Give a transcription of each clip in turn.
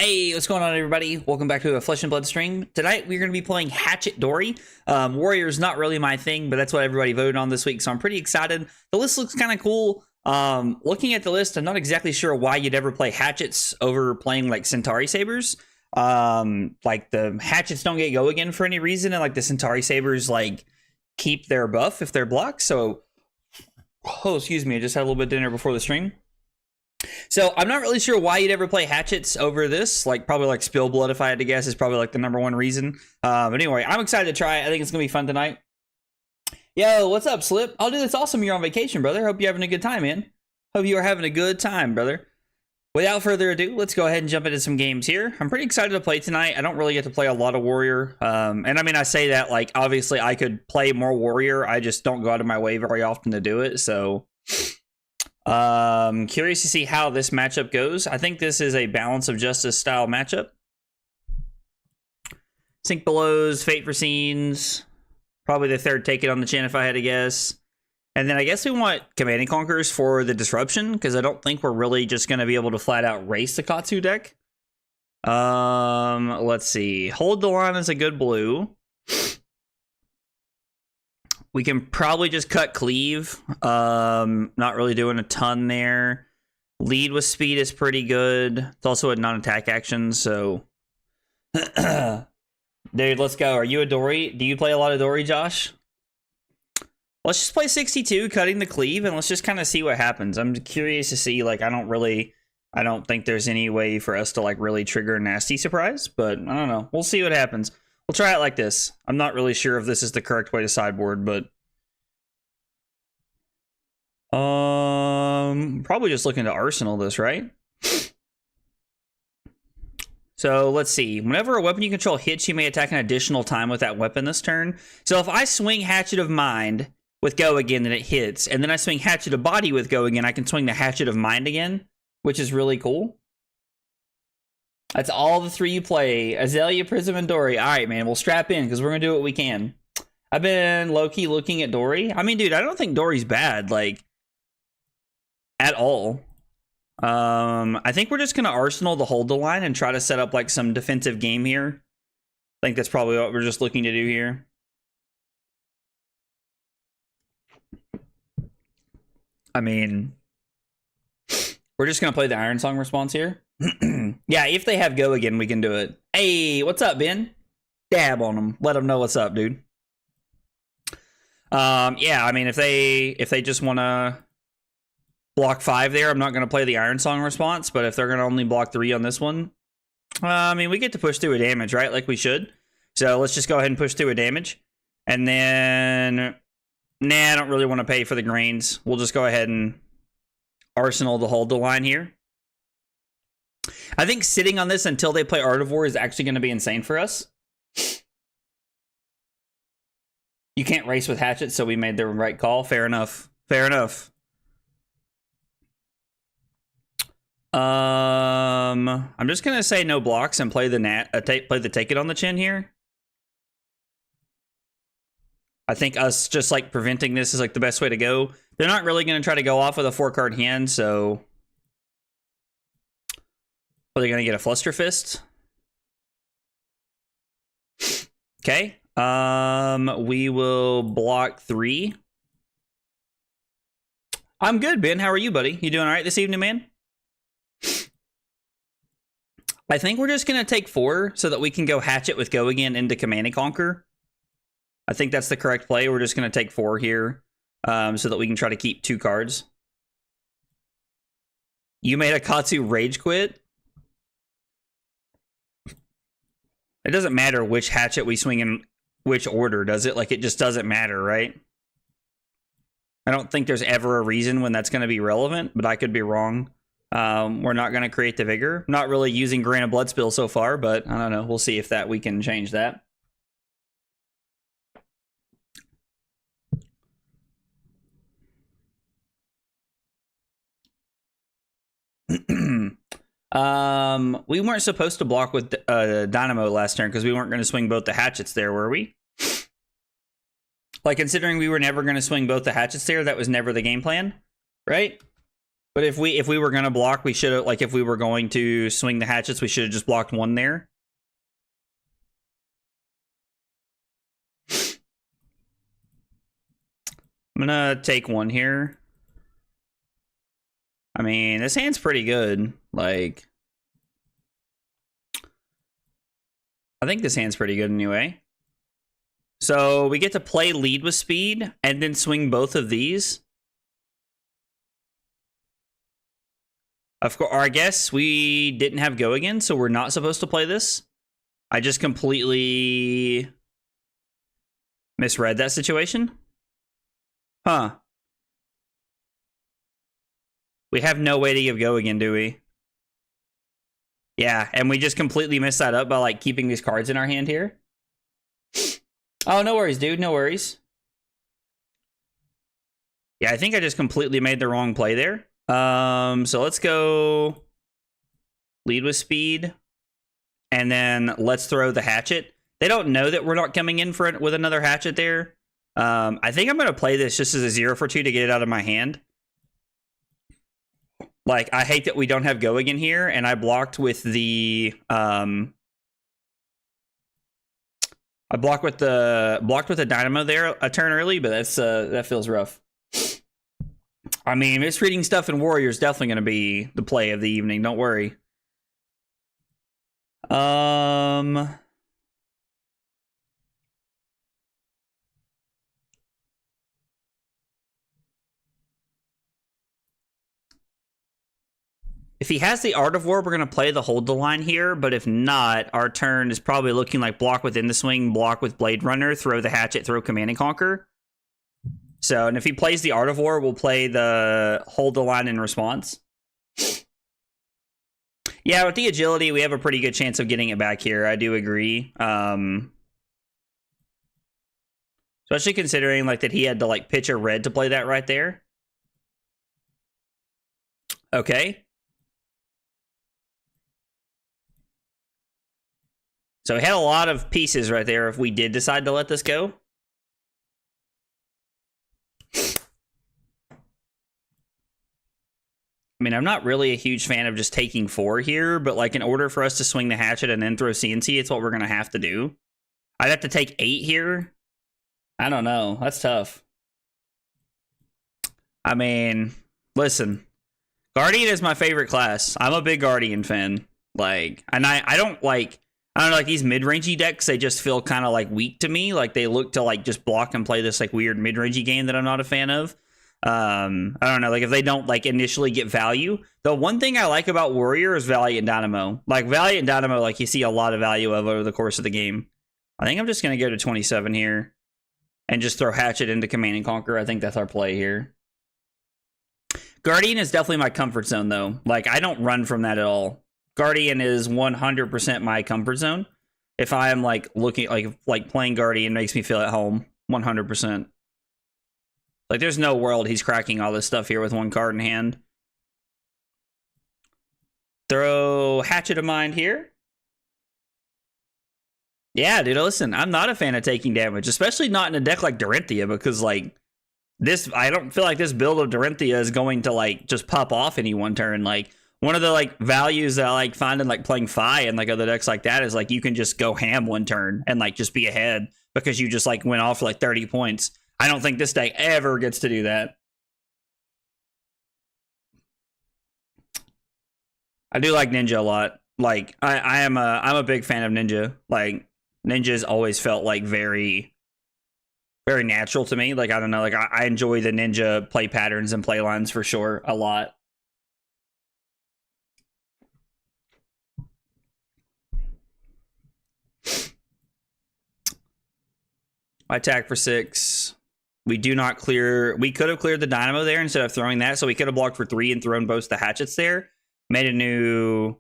Hey, what's going on, everybody? Welcome back to a Flesh and Blood stream. Tonight, we're going to be playing Hatchet Dori. Warrior's not really my thing, but that's what everybody voted on this week, so I'm pretty excited. The list looks kind of cool. Looking at the list, I'm not exactly sure why you'd ever play Hatchets over playing, like, Centauri Sabers. Like, the Hatchets don't get go again for any reason, and, like, the Centauri Sabers, like, keep their buff if they're blocked, so... Oh, excuse me, I just had a little bit of dinner before the stream. So I'm not really sure why you'd ever play Hatchets over this. Like, probably like Spill Blood, if I had to guess, is probably like the #1 reason. But anyway, I'm excited to try it. I think it's gonna be fun tonight. Yo, what's up, Slip? Oh, dude, it's awesome you're on vacation, brother. Hope you're having a good time, man. Hope you are having a good time, brother. Without further ado, let's go ahead and jump into some games here. I'm pretty excited to play tonight. I don't really get to play a lot of Warrior. And I mean, I say that, like, obviously I could play more Warrior. I just don't go out of my way very often to do it, so... Curious to see how this matchup goes. I think this is a Balance of Justice style matchup. Sink Belows, Fate for Scenes, probably the third Take It on the chin if I had to guess. And then I guess we want Command and Conquerors for the Disruption, because I don't think we're really just going to be able to flat out race the Katsu deck. Let's see. Hold the Line is a good blue. We can probably just cut Cleave. Not really doing a ton there. Lead with Speed is pretty good. It's also a non-attack action, so... Dude, let's go. Are you a Dori? Do you play a lot of Dori, Josh? Let's just play 62, cutting the Cleave, and let's just kind of see what happens. I'm curious to see, like, I don't think there's any way for us to, like, really trigger a nasty surprise, but I don't know. We'll see what happens. We'll try it like this. I'm not really sure if this is the correct way to sideboard, but... Probably just looking to Arsenal this, right? So, let's see. Whenever a weapon you control hits, you may attack an additional time with that weapon this turn. So, if I swing Hatchet of Mind with Go Again, then it hits. And then I swing Hatchet of Body with Go Again, I can swing the Hatchet of Mind again, which is really cool. That's all the three you play. Azalea, Prism, and Dori. All right, man. We'll strap in because we're going to do what we can. I've been low-key looking at Dori. I mean, dude, I don't think Dori's bad, like, at all. I think we're just going to Arsenal the Hold the Line and try to set up, like, some defensive game here. I think that's probably what we're just looking to do here. I mean, we're just going to play the Iron Song response here. Yeah, if they have Go Again, we can do it. Hey, what's up, Ben? Dab on them. Let them know what's up, dude. Yeah, I mean, if they just want to block 5 there, I'm not going to play the Iron Song response, but if they're going to only block 3 on this one, I mean, we get to push through a damage, right? Like we should. So let's just go ahead and push through a damage. And then, nah, I don't really want to pay for the grains. We'll just go ahead and Arsenal to Hold the Line here. I think sitting on this until they play Art of War is actually going to be insane for us. You can't race with Hatchet, so we made the right call. Fair enough. Fair enough. I'm just going to say no blocks and play the Take It on the chin here. I think us just, like, preventing this is, like, the best way to go. They're not really going to try to go off with a 4-card hand, so... Are they going to get a Fluster Fist? Okay. We will block 3. I'm good, Ben. How are you, buddy? You doing all right this evening, man? I think we're just going to take 4 so that we can go Hatchet with Go Again into Command and Conquer. I think that's the correct play. We're just going to take 4 here so that we can try to keep 2 cards. You made a Katsu Rage Quit? It doesn't matter which Hatchet we swing in which order, does it? Like, it just doesn't matter, right? I don't think there's ever a reason when that's going to be relevant, but I could be wrong. We're not going to create the Vigor. Not really using Grant of Bloodspill so far, but I don't know. We'll see if we can change that. We weren't supposed to block with Dynamo last turn because we weren't going to swing both the Hatchets there, were we? Like, considering we were never going to swing both the Hatchets there, that was never the game plan, right? But if we were gonna block, we should have, like, if we were going to swing the hatchets, we should have just blocked one there. I'm gonna take one here. I mean, this hand's pretty good. Like, I think this hand's pretty good anyway. So we get to play lead with speed and then swing both of these. Of course, or I guess we didn't have go again, so we're not supposed to play this. I just completely misread that situation. Huh. We have no way to give go again, do we? Yeah, and we just completely messed that up by, like, keeping these cards in our hand here. Oh, no worries, dude. No worries. Yeah, I think I just completely made the wrong play there. So let's go lead with speed. And then let's throw the hatchet. They don't know that we're not coming in for it with another hatchet there. I think I'm going to play this just as a 0 for 2 to get it out of my hand. Like, I hate that we don't have go again here, and I blocked with the I blocked with the dynamo there a turn early, but that's that feels rough. I mean, misreading stuff in Warrior is definitely going to be the play of the evening. Don't worry. If he has the Art of War, we're going to play the hold the line here, but if not, our turn is probably looking like block within the swing, block with Blade Runner, throw the hatchet, throw Command and Conquer. So, and if he plays the Art of War, we'll play the hold the line in response. Yeah, with the agility, we have a pretty good chance of getting it back here. I do agree. Especially considering, like, that he had to, like, pitch a red to play that right there. Okay. So we had a lot of pieces right there if we did decide to let this go. I mean, I'm not really a huge fan of just taking 4 here, but, like, in order for us to swing the hatchet and then throw CNC, it's what we're going to have to do. I'd have to take 8 here. I don't know. That's tough. I mean, listen. Guardian is my favorite class. I'm a big Guardian fan. Like, and I don't like these mid-rangey decks, they just feel kind of, like, weak to me. Like, they look to, like, just block and play this, like, weird mid-rangey game that I'm not a fan of. I don't know, like, if they don't, like, initially get value. The one thing I like about Warrior is Valiant Dynamo. Like, Valiant Dynamo, like, you see a lot of value of over the course of the game. I think I'm just going to go to 27 here and just throw Hatchet into Command and Conquer. I think that's our play here. Guardian is definitely my comfort zone, though. Like, I don't run from that at all. Guardian is 100% my comfort zone. If I am, like, looking, like playing Guardian makes me feel at home, 100%. Like, there's no world he's cracking all this stuff here with one card in hand. Throw Hatchet of Mind here. Yeah, dude, listen, I'm not a fan of taking damage, especially not in a deck like Dorinthia, because, like, this, I don't feel like this build of Dorinthia is going to, like, just pop off any one turn. Like, one of the, like, values that I, like, find in, like, playing Fi and, like, other decks like that is, like, you can just go ham one turn and, like, just be ahead because you just, like, went off for, like, 30 points. I don't think this deck ever gets to do that. I do like Ninja a lot. Like, I'm a big fan of Ninja. Like, Ninja's always felt, like, very, very natural to me. Like, I don't know, like, I enjoy the Ninja play patterns and play lines for sure a lot. I attack for 6. We do not clear. We could have cleared the Dynamo there instead of throwing that. So we could have blocked for 3 and thrown both the hatchets there. Made a new...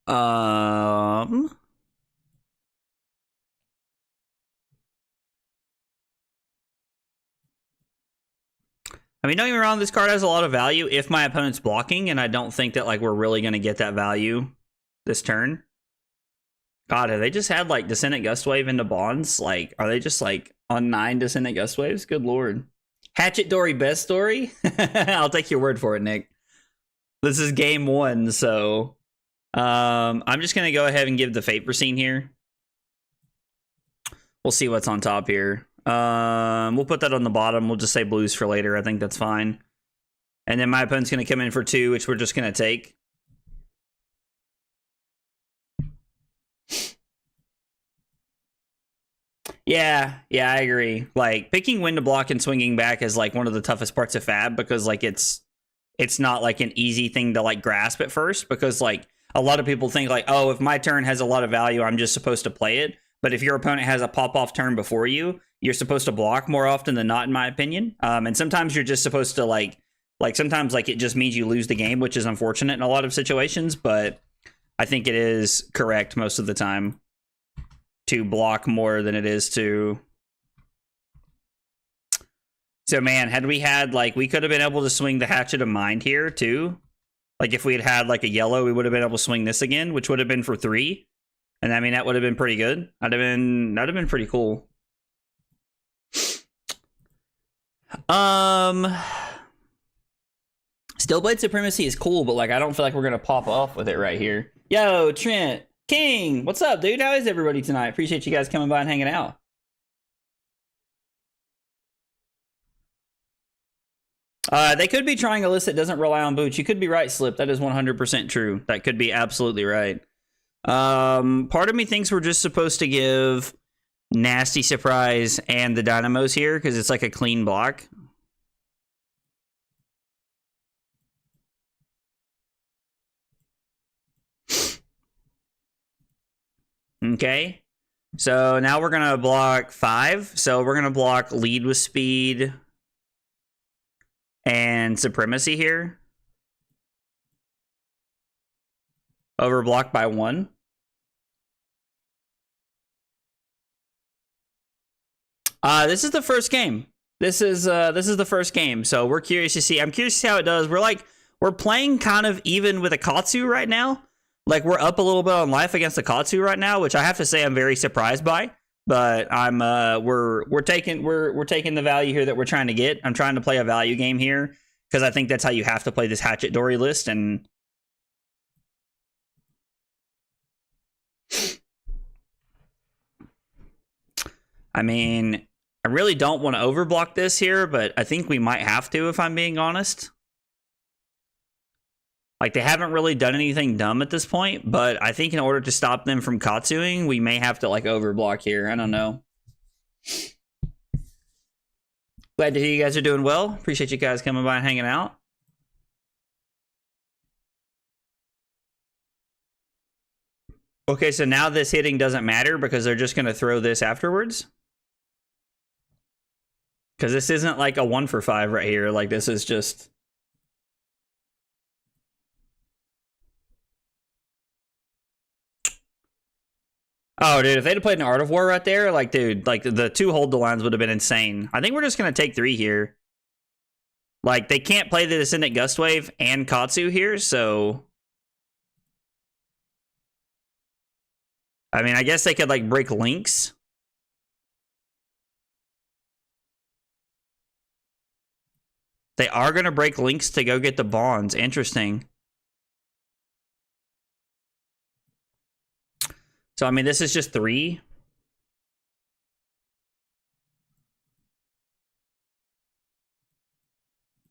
I mean, don't get me wrong, this card has a lot of value if my opponent's blocking, and I don't think that, like, we're really going to get that value this turn. God, have they just had like Descendant Gustwave into bonds? Like, are they just like on 9 Descendant Gustwaves? Good lord. Hatchet Dori best story? I'll take your word for it, Nick. This is game 1, so I'm just gonna go ahead and give the Fate Scene here. We'll see what's on top here. We'll put that on the bottom. We'll just say blues for later. I think that's fine. And then my opponent's gonna come in for 2, which we're just gonna take. Yeah, I agree. Like, picking when to block and swinging back is like one of the toughest parts of Fab, because like it's not like an easy thing to like grasp at first, because like a lot of people think like, oh, if my turn has a lot of value, I'm just supposed to play it. But if your opponent has a pop-off turn before you, you're supposed to block more often than not, in my opinion. And sometimes you're just supposed to like sometimes like it just means you lose the game, which is unfortunate in a lot of situations, but I think it is correct most of the time to block more than it is to. So man, had we had like, we could have been able to swing the Hatchet of Mind here too. Like if we had had like a yellow, we would have been able to swing this again, which would have been for 3. And I mean, that would have been pretty good. That'd have been pretty cool. Stillblade Supremacy is cool, but like I don't feel like we're gonna pop off with it right here. Yo, Trent King, what's up, dude? How is everybody tonight? Appreciate you guys coming by and hanging out. They could be trying a list that doesn't rely on boots. You could be right, Slip. That is 100% true. That could be absolutely right. Part of me thinks we're just supposed to give Nasty Surprise and the Dynamos here because it's like a clean block. Okay. So now we're going to block 5. So we're going to block Lead with Speed and Supremacy here. Overblocked by 1. This is the first game. This is the first game. So we're curious to see. I'm curious to see how it does. We're playing kind of even with Akatsu right now. Like we're up a little bit on life against Akatsu right now, which I have to say I'm very surprised by. But I'm we're taking the value here that we're trying to get. I'm trying to play a value game here because I think that's how you have to play this Hatchet Dori list. And I mean, I really don't want to overblock this here, but I think we might have to if I'm being honest. Like, they haven't really done anything dumb at this point, but I think in order to stop them from Katsuing, we may have to, like, overblock here. I don't know. Glad to hear you guys are doing well. Appreciate you guys coming by and hanging out. Okay, so now this hitting doesn't matter because they're just going to throw this afterwards. Because this isn't like a 1 for 5 right here. Like, this is just... Oh, dude, if they'd have played an Art of War right there, like, dude, like, the 2 hold the lines would have been insane. I think we're just going to take 3 here. Like, they can't play the Descendant Gustwave and Katsu here, so... I mean, I guess they could, like, break links. They are going to break links to go get the bonds. Interesting. So, I mean, this is just 3.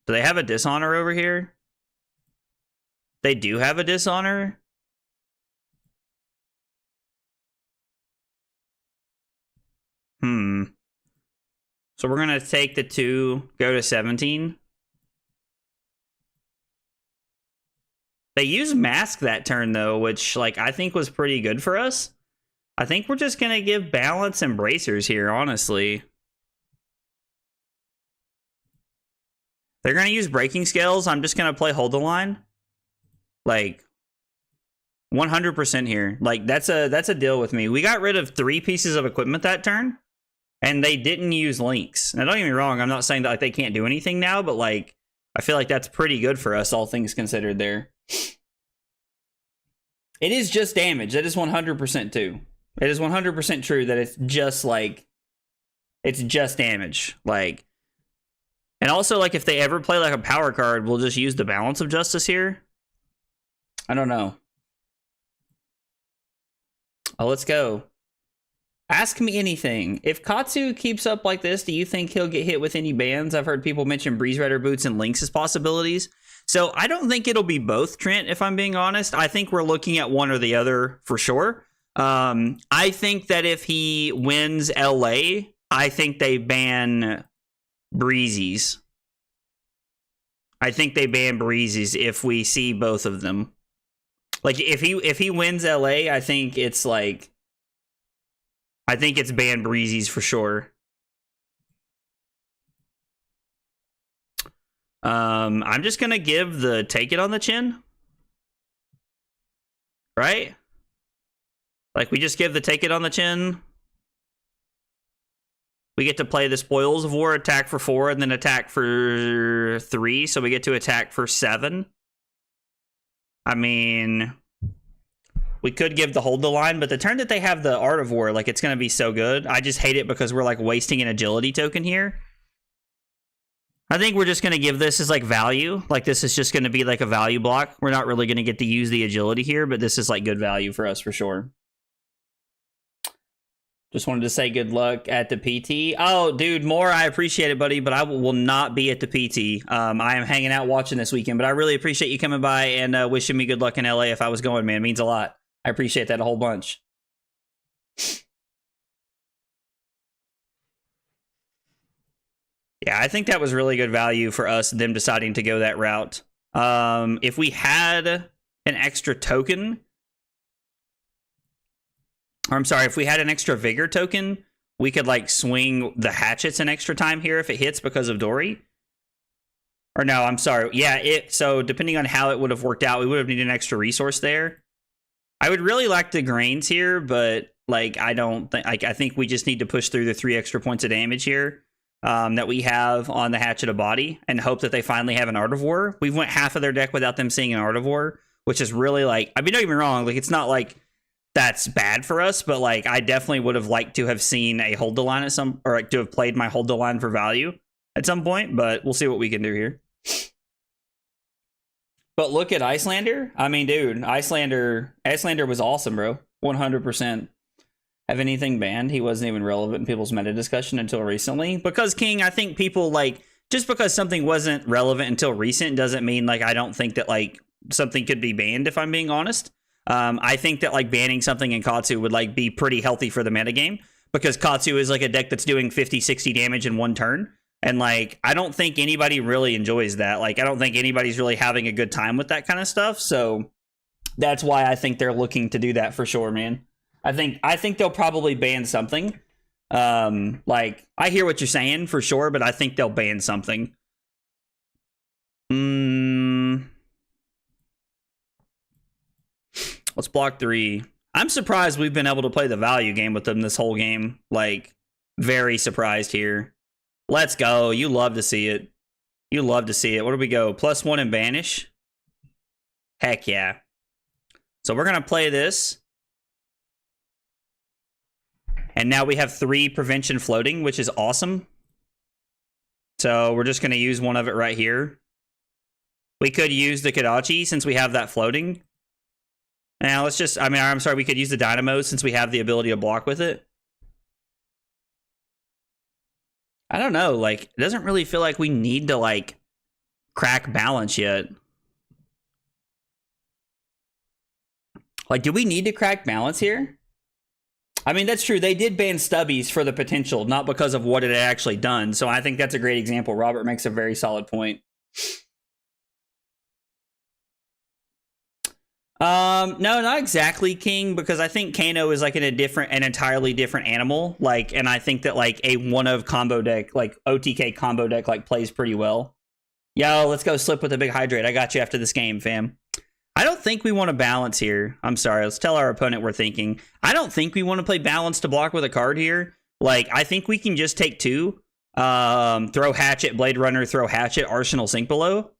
Do they have a Dishonor over here? They do have a Dishonor. So we're going to take the 2, go to 17. They used Mask that turn, though, which, like, I think was pretty good for us. I think we're just going to give Balance and Bracers here, honestly. They're going to use Breaking Scales. I'm just going to play Hold the Line. Like, 100% here. Like, that's a deal with me. We got rid of 3 pieces of equipment that turn, and they didn't use links. Now, don't get me wrong. I'm not saying that like, they can't do anything now, but, like, I feel like that's pretty good for us, all things considered there. It is just damage. That is 100% too. It is 100% true that it's just like, it's just damage. Like, and also like if they ever play like a power card, we'll just use the Balance of Justice here. I don't know. Oh, let's go. Ask me anything. If Katsu keeps up like this, do you think he'll get hit with any bans? I've heard people mention Breeze Rider Boots and Lynx as possibilities. So I don't think it'll be both, Trent, if I'm being honest. I think we're looking at one or the other for sure. I think that if he wins LA, I think they ban Breezies. I think they ban Breezies if we see both of them. Like if he wins LA, I think it's like, I think it's ban Breezies for sure. I'm just gonna give the Take It on the Chin. Right? Like we just give the Take It on the Chin. We get to play the Spoils of War, attack for 4, and then attack for 3, so we get to attack for 7. I mean, we could give the Hold the Line, but the turn that they have the Art of War, like, it's going to be so good. I just hate it because we're, like, wasting an agility token here. I think we're just going to give this as, like, value. Like, this is just going to be, like, a value block. We're not really going to get to use the agility here, but this is, like, good value for us for sure. Just wanted to say good luck at the PT. Oh, dude, more, I appreciate it, buddy, but I will not be at the PT. I am hanging out watching this weekend, but I really appreciate you coming by and wishing me good luck in LA if I was going, man. It means a lot. I appreciate that a whole bunch. Yeah, I think that was really good value for us, them deciding to go that route. If we had an extra token, or I'm sorry, if we had an extra Vigor token, we could like swing the Hatchets an extra time here if it hits because of Dori. Or no, I'm sorry. Yeah, so depending on how it would have worked out, we would have needed an extra resource there. I would really like the Grains here, but like I don't think, I think we just need to push through the 3 extra points of damage here that we have on the Hatchet of Body and hope that they finally have an Art of War. We've went half of their deck without them seeing an Art of War, which is really like, I mean, don't get me wrong, like it's not like that's bad for us, but like I definitely would have liked to have seen a Hold the Line at some, or like to have played my Hold the Line for value at some point, but we'll see what we can do here. But look at Icelander. I mean, dude, Icelander was awesome, bro. 100%. Have anything banned? He wasn't even relevant in people's meta discussion until recently. Because, King, I think people, like, just because something wasn't relevant until recent doesn't mean, like, I don't think that, like, something could be banned, if I'm being honest. I think that, like, banning something in Katsu would, like, be pretty healthy for the metagame. Because Katsu is, like, a deck that's doing 50, 60 damage in one turn. And, like, I don't think anybody really enjoys that. Like, I don't think anybody's really having a good time with that kind of stuff. So that's why I think they're looking to do that for sure, man. I think they'll probably ban something. Like, I hear what you're saying for sure, but I think they'll ban something. Let's block 3. I'm surprised we've been able to play the value game with them this whole game. Like, very surprised here. Let's go. You love to see it. You love to see it. What do we go? +1 and banish? Heck yeah. So we're going to play this. And now we have 3 prevention floating, which is awesome. So we're just going to use one of it right here. We could use the Kodachi since we have that floating. Now let's just, I mean, I'm sorry, we could use the Dynamo since we have the ability to block with it. I don't know, like, it doesn't really feel like we need to, like, crack balance yet. Like, do we need to crack balance here? I mean, that's true. They did ban Stubbies for the potential, not because of what it had actually done. So I think that's a great example. Robert makes a very solid point. No, not exactly, King, because I think Kano is like an entirely different animal. Like, and I think that like a one of combo deck, like OTK combo deck, like plays pretty well. Yo, let's go slip with a big hydrate. I got you after this game, fam. I don't think we want to balance here. I'm sorry. Let's tell our opponent we're thinking. I don't think we want to play balance to block with a card here. Like, I think we can just take 2. Throw Hatchet, Blade Runner, throw Hatchet, Arsenal, Sink Below.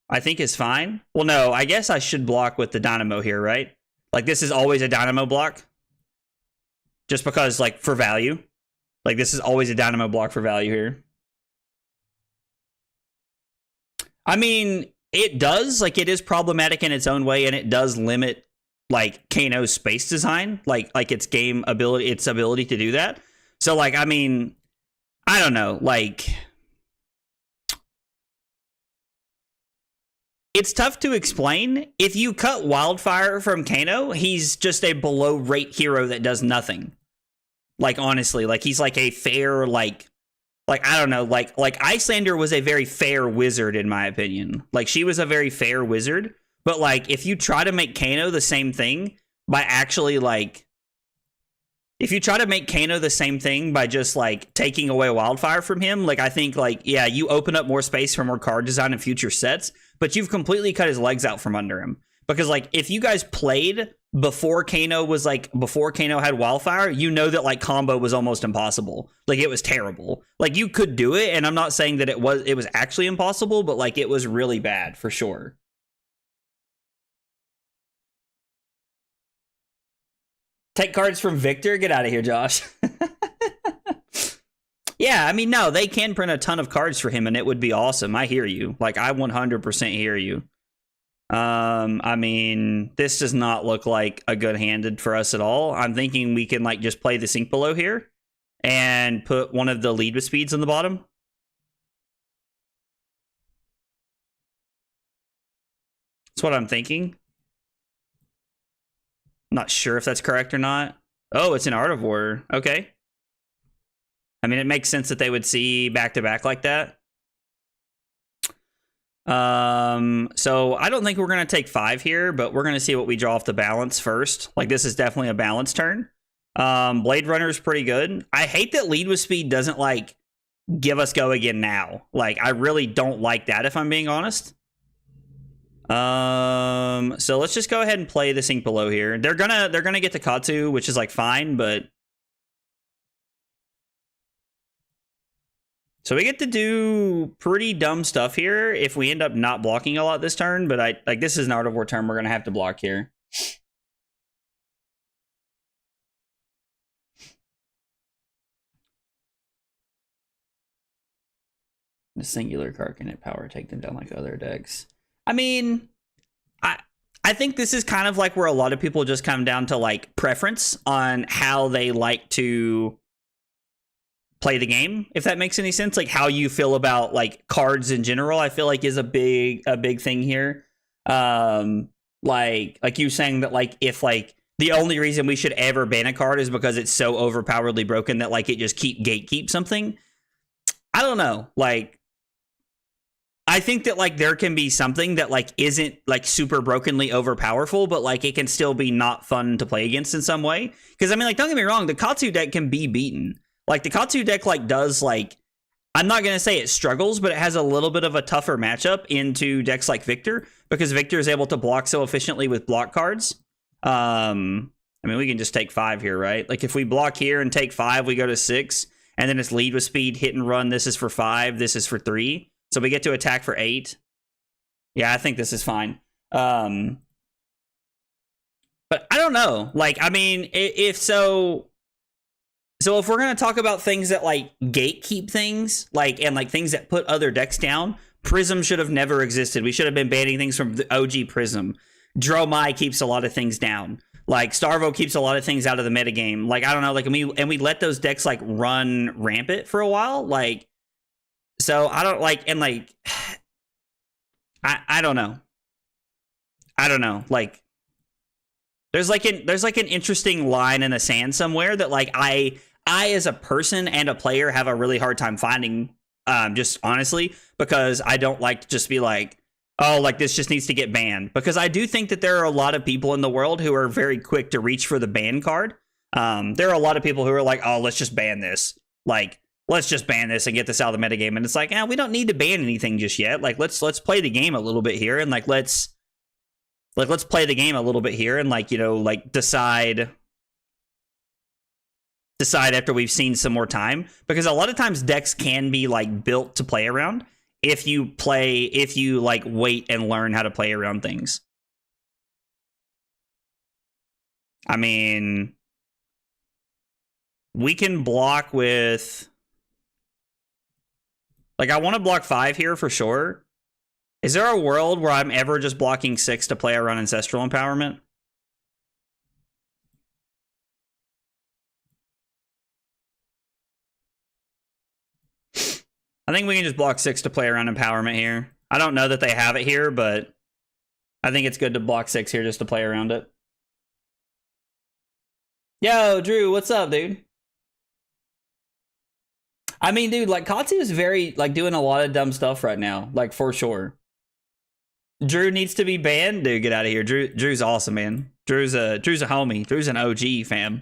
I think is fine. Well, no, I guess I should block with the Dynamo here, right? Like, this is always a Dynamo block. Just because, like, for value. Like, this is always a Dynamo block for value here. I mean, it does. Like, it is problematic in its own way, and it does limit, like, Kano's space design. Like its game ability, its ability to do that. So, like, I mean, I don't know. Like, it's tough to explain. If you cut Wildfire from Kano, he's just a below rate hero that does nothing. Like, honestly, like, he's like a fair, like I don't know, like Icelander was a very fair wizard in my opinion. Like, she was a very fair wizard, but like, if you try to make Kano the same thing by actually like, if you try to make Kano the same thing by just like taking away Wildfire from him, like, I think like, yeah, you open up more space for more card design in future sets, but you've completely cut his legs out from under him. Because like, if you guys played before Kano had Wildfire, you know that like combo was almost impossible. Like, it was terrible. Like, you could do it, and I'm not saying that it was actually impossible, but like, it was really bad for sure. Take cards from Victor? Get out of here, Josh. Yeah, I mean, no, they can print a ton of cards for him, and it would be awesome. I hear you. Like, I 100% hear you. I mean, this does not look like a good handed for us at all. I'm thinking we can like just play the Sink Below here and put one of the lead with speeds on the bottom. That's what I'm thinking. Not sure if that's correct or not. Oh, it's an Art of War. Okay. I mean, it makes sense that they would see back to back like that. So I don't think we're going to take 5 here, but we're going to see what we draw off the balance first. Like, this is definitely a balance turn. Blade Runner is pretty good. I hate that lead with speed doesn't like give us go again now. Like, I really don't like that, if I'm being honest. So let's just go ahead and play the Sink Below here. They're gonna get to Katsu, which is like fine, but so we get to do pretty dumb stuff here if we end up not blocking a lot this turn, but this is an Art of War turn we're going to have to block here. The singular card can hit power, take them down like other decks. I mean, I think this is kind of like where a lot of people just come down to like preference on how they like to play the game, if that makes any sense. Like, how you feel about like cards in general, I feel like is a big thing here. Like you saying that like, if like the only reason we should ever ban a card is because it's so overpoweredly broken that like it just gatekeep something. I don't know. Like, I think that like there can be something that like isn't like super brokenly overpowerful, but like it can still be not fun to play against in some way. Because I mean, like, don't get me wrong, the Katsu deck can be beaten. Like, the Katsu deck, like, does, like, I'm not going to say it struggles, but it has a little bit of a tougher matchup into decks like Victor, because Victor is able to block so efficiently with block cards. I mean, we can just take 5 here, right? Like, if we block here and take 5, we go to 6, and then it's lead with speed, hit and run. This is for 5, this is for 3. So we get to attack for 8. Yeah, I think this is fine. But I don't know. Like, I mean, if so... So if we're going to talk about things that like gatekeep things, like, and like things that put other decks down, Prism should have never existed. We should have been banning things from the OG Prism. Dromai keeps a lot of things down. Like, Starvo keeps a lot of things out of the metagame. Like, I don't know, like, and we let those decks like run rampant for a while. Like, so I don't like, and like, I don't know. I don't know. Like, there's like an interesting line in the sand somewhere that like I as a person and a player have a really hard time finding, just honestly, because I don't like to just be like, oh, like this just needs to get banned, because I do think that there are a lot of people in the world who are very quick to reach for the ban card. There are a lot of people who are like, oh, let's just ban this. Like, let's just ban this and get this out of the metagame. And it's like, we don't need to ban anything just yet. Like, let's play the game a little bit here, and like let's play the game a little bit here, and like, you know, like decide after we've seen some more time, because a lot of times decks can be like built to play around if you like wait and learn how to play around things. I mean, we can block with... Like, I want to block 5 here for sure. Is there a world where I'm ever just blocking 6 to play around Ancestral Empowerment? I think we can just block 6 to play around Empowerment here. I don't know that they have it here, but I think it's good to block 6 here just to play around it. Yo, Drew, what's up, dude? I mean, dude, like, Katsu is very, like, doing a lot of dumb stuff right now, like, for sure. Drew needs to be banned? Dude, get out of here. Drew's awesome, man. Drew's a homie. Drew's an OG, fam.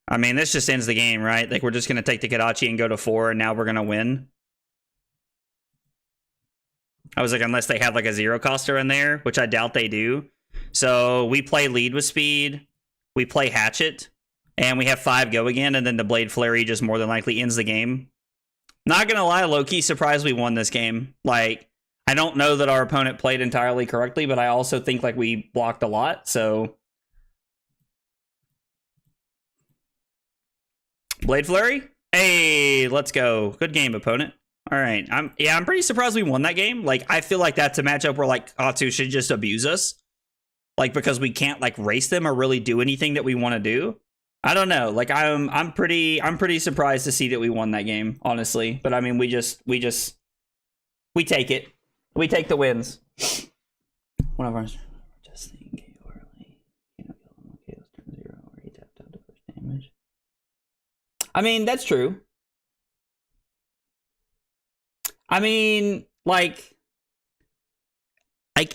I mean, this just ends the game, right? Like, we're just going to take the Kadachi and go to 4, and now we're going to win. I was like, unless they have, like, a 0-coster in there, which I doubt they do. So, we play lead with speed. We play Hatchet. And we have 5 go again, and then the Blade Flurry just more than likely ends the game. Not gonna lie, low-key surprised we won this game. Like, I don't know that our opponent played entirely correctly, but I also think, like, we blocked a lot, so... Blade Flurry? Hey, let's go. Good game, opponent. All right. I'm pretty surprised we won that game. Like, I feel like that's a matchup where, like, Katsu should just abuse us. Like, because we can't, like, race them or really do anything that we want to do. I don't know. Like, I'm pretty surprised to see that we won that game, honestly. But I mean, we take it. We take the wins. One of ours. Just think early. You know, KO's turn 0 or he tapped out to push damage. I mean, that's true. I mean, like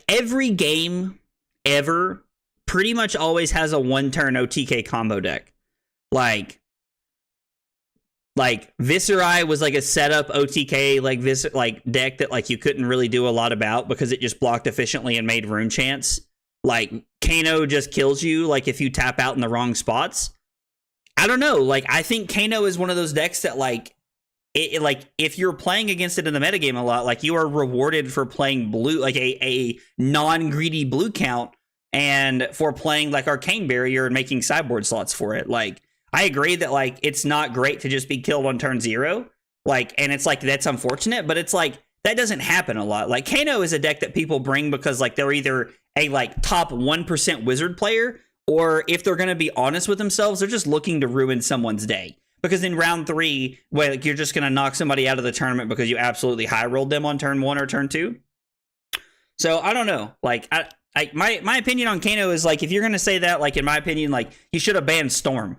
every game ever pretty much always has a 1-turn OTK combo deck. Like Viserai was like a setup OTK like deck that like you couldn't really do a lot about because it just blocked efficiently and made rune chance. Like Kano just kills you like if you tap out in the wrong spots. I don't know. Like I think Kano is one of those decks that like like if you're playing against it in the metagame a lot, like you are rewarded for playing blue, like a non-greedy blue count, and for playing like Arcane Barrier and making sideboard slots for it. Like I agree that like it's not great to just be killed on turn 0. Like, and it's like that's unfortunate, but it's like that doesn't happen a lot. Like Kano is a deck that people bring because like they're either a like top 1% wizard player, or if they're gonna be honest with themselves, they're just looking to ruin someone's day. Because in round 3, where like, you're just going to knock somebody out of the tournament because you absolutely high rolled them on turn 1 or turn 2. So I don't know. Like my opinion on Kano is like if you're going to say that, like in my opinion, like you should have banned Storm.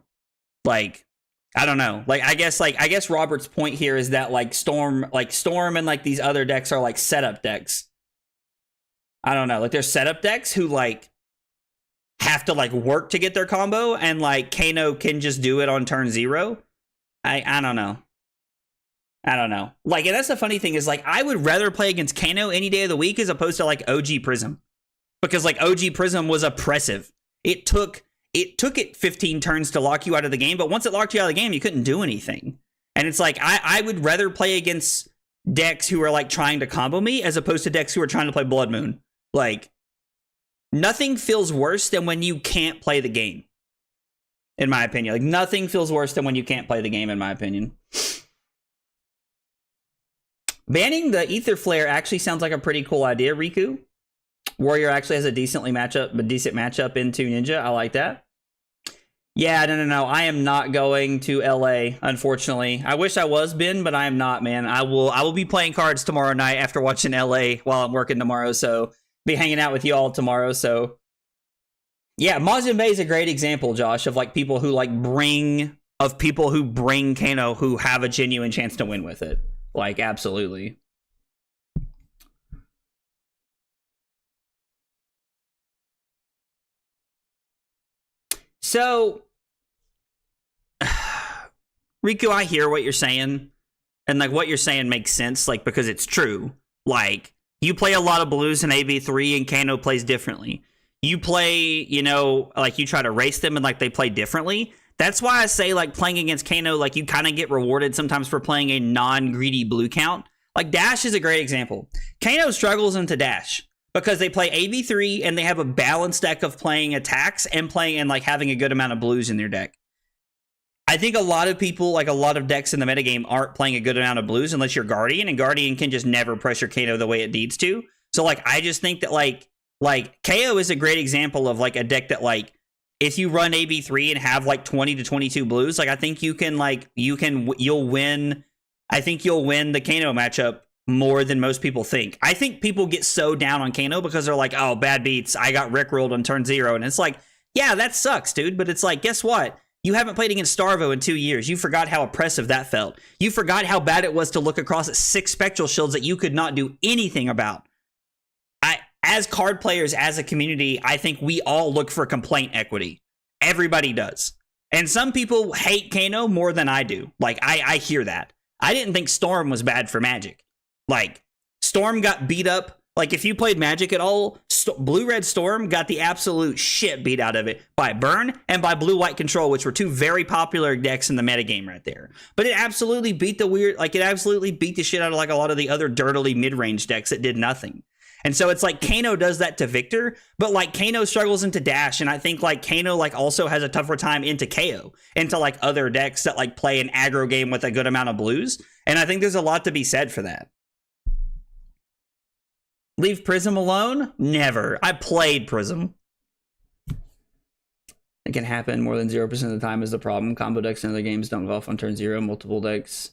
Like I don't know. Like I guess Robert's point here is that like Storm and like these other decks are like setup decks. I don't know. Like there's setup decks who like have to like work to get their combo, and like Kano can just do it on turn 0. I don't know. I don't know. Like, and that's the funny thing is, like, I would rather play against Kano any day of the week as opposed to, like, OG Prism. Because, like, OG Prism was oppressive. It took it 15 turns to lock you out of the game, but once it locked you out of the game, you couldn't do anything. And it's like, I would rather play against decks who are, like, trying to combo me as opposed to decks who are trying to play Blood Moon. Like, nothing feels worse than when you can't play the game. In my opinion. Like, nothing feels worse than when you can't play the game, in my opinion. Banning the Ether Flare actually sounds like a pretty cool idea, Riku. Warrior actually has a decent matchup into Ninja. I like that. Yeah, no. I am not going to LA, unfortunately. I wish I was, Ben, but I am not, man. I will be playing cards tomorrow night after watching LA while I'm working tomorrow, so be hanging out with you all tomorrow, so... Yeah, Majin Bay is a great example, Josh, of like people who bring Kano who have a genuine chance to win with it. Like, absolutely. So, Riku, I hear what you're saying, and like what you're saying makes sense, like because it's true. Like, you play a lot of blues in AB3, and Kano plays differently. You play, you know, like you try to race them and like they play differently. That's why I say like playing against Kano, like you kind of get rewarded sometimes for playing a non-greedy blue count. Like Dash is a great example. Kano struggles into Dash because they play AB3 and they have a balanced deck of playing attacks and playing and like having a good amount of blues in their deck. I think a lot of people, like a lot of decks in the metagame, aren't playing a good amount of blues unless you're Guardian, and Guardian can just never pressure Kano the way it needs to. So like I just think that like KO is a great example of like a deck that like if you run AB3 and have like 20 to 22 blues, like I think you'll win. I think you'll win the Kano matchup more than most people think. I think people get so down on Kano because they're like, oh, bad beats. I got rickrolled on turn 0. And it's like, yeah, that sucks, dude. But it's like, guess what? You haven't played against Starvo in 2 years. You forgot how oppressive that felt. You forgot how bad it was to look across at 6 Spectral Shields that you could not do anything about. As card players, as a community, I think we all look for complaint equity. Everybody does. And some people hate Kano more than I do. Like, I hear that. I didn't think Storm was bad for Magic. Like, Storm got beat up. Like, if you played Magic at all, Blue-Red Storm got the absolute shit beat out of it by Burn and by Blue-White Control, which were 2 very popular decks in the metagame right there. But it absolutely beat it absolutely beat the shit out of, like, a lot of the other dirtily mid-range decks that did nothing. And so it's like Kano does that to Victor, but like Kano struggles into Dash, and I think like Kano like also has a tougher time into KO, into like other decks that like play an aggro game with a good amount of blues. And I think there's a lot to be said for that. Leave Prism alone? Never. I played Prism. It can happen more than 0% of the time is the problem. Combo decks in other games don't go off on turn 0, multiple decks.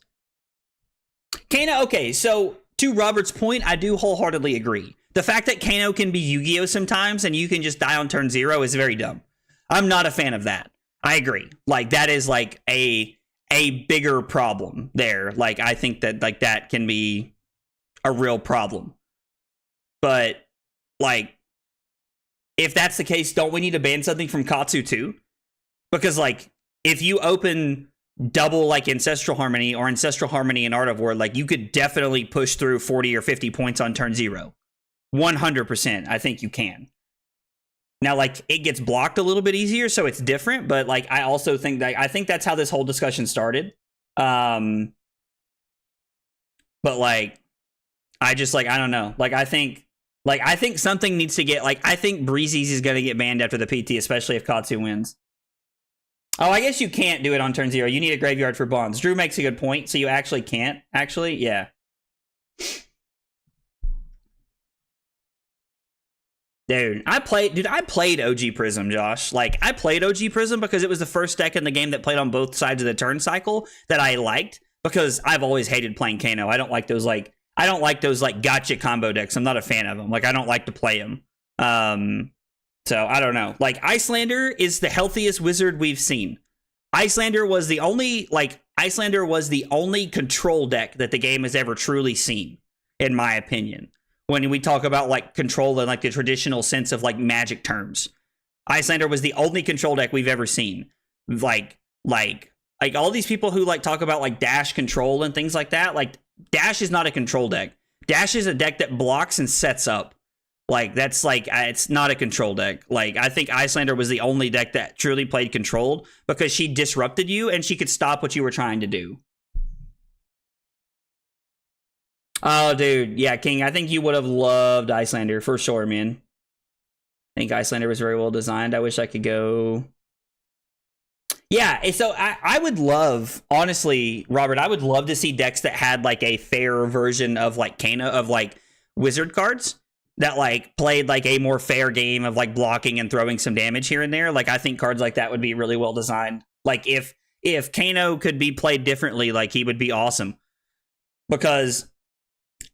Kano, okay, so to Robert's point, I do wholeheartedly agree. The fact that Kano can be Yu-Gi-Oh! Sometimes and you can just die on turn 0 is very dumb. I'm not a fan of that. I agree. Like, that is like a bigger problem there. Like, I think that like that can be a real problem. But like, if that's the case, don't we need to ban something from Katsu too? Because like, if you open double like Ancestral Harmony or Ancestral Harmony and Art of War, like you could definitely push through 40 or 50 points on turn 0. 100%. I think you can. Now, like, it gets blocked a little bit easier, so it's different. But like, I also think that's how this whole discussion started. But like, I just like, I don't know. Like, I think something needs to get, like, I think Breezy's is going to get banned after the PT, especially if Katsu wins. Oh, I guess you can't do it on turn 0. You need a graveyard for bonds. Drew makes a good point, so you actually can't. Actually, yeah. Dude, I played OG Prism, Josh. Like, I played OG Prism because it was the first deck in the game that played on both sides of the turn cycle that I liked, because I've always hated playing Kano. I don't like those gotcha combo decks. I'm not a fan of them. Like, I don't like to play them. So I don't know. Like, Icelander is the healthiest wizard we've seen. Icelander was the only control deck that the game has ever truly seen, in my opinion. When we talk about like control in like the traditional sense of like Magic terms, Icelander was the only control deck we've ever seen. Like all these people who like talk about like Dash control and things like that, like Dash is not a control deck. Dash is a deck that blocks and sets up. Like, that's like, it's not a control deck. Like, I think Icelander was the only deck that truly played controlled because she disrupted you and she could stop what you were trying to do. Oh, dude. Yeah, King, I think you would have loved Icelander for sure, man. I think Icelander was very well designed. I wish I could go. Yeah, so I would love, honestly, Robert, I would love to see decks that had like a fair version of like Kano, of like wizard cards that like played like a more fair game of like blocking and throwing some damage here and there. Like, I think cards like that would be really well designed. Like, if Kano could be played differently, like, he would be awesome. Because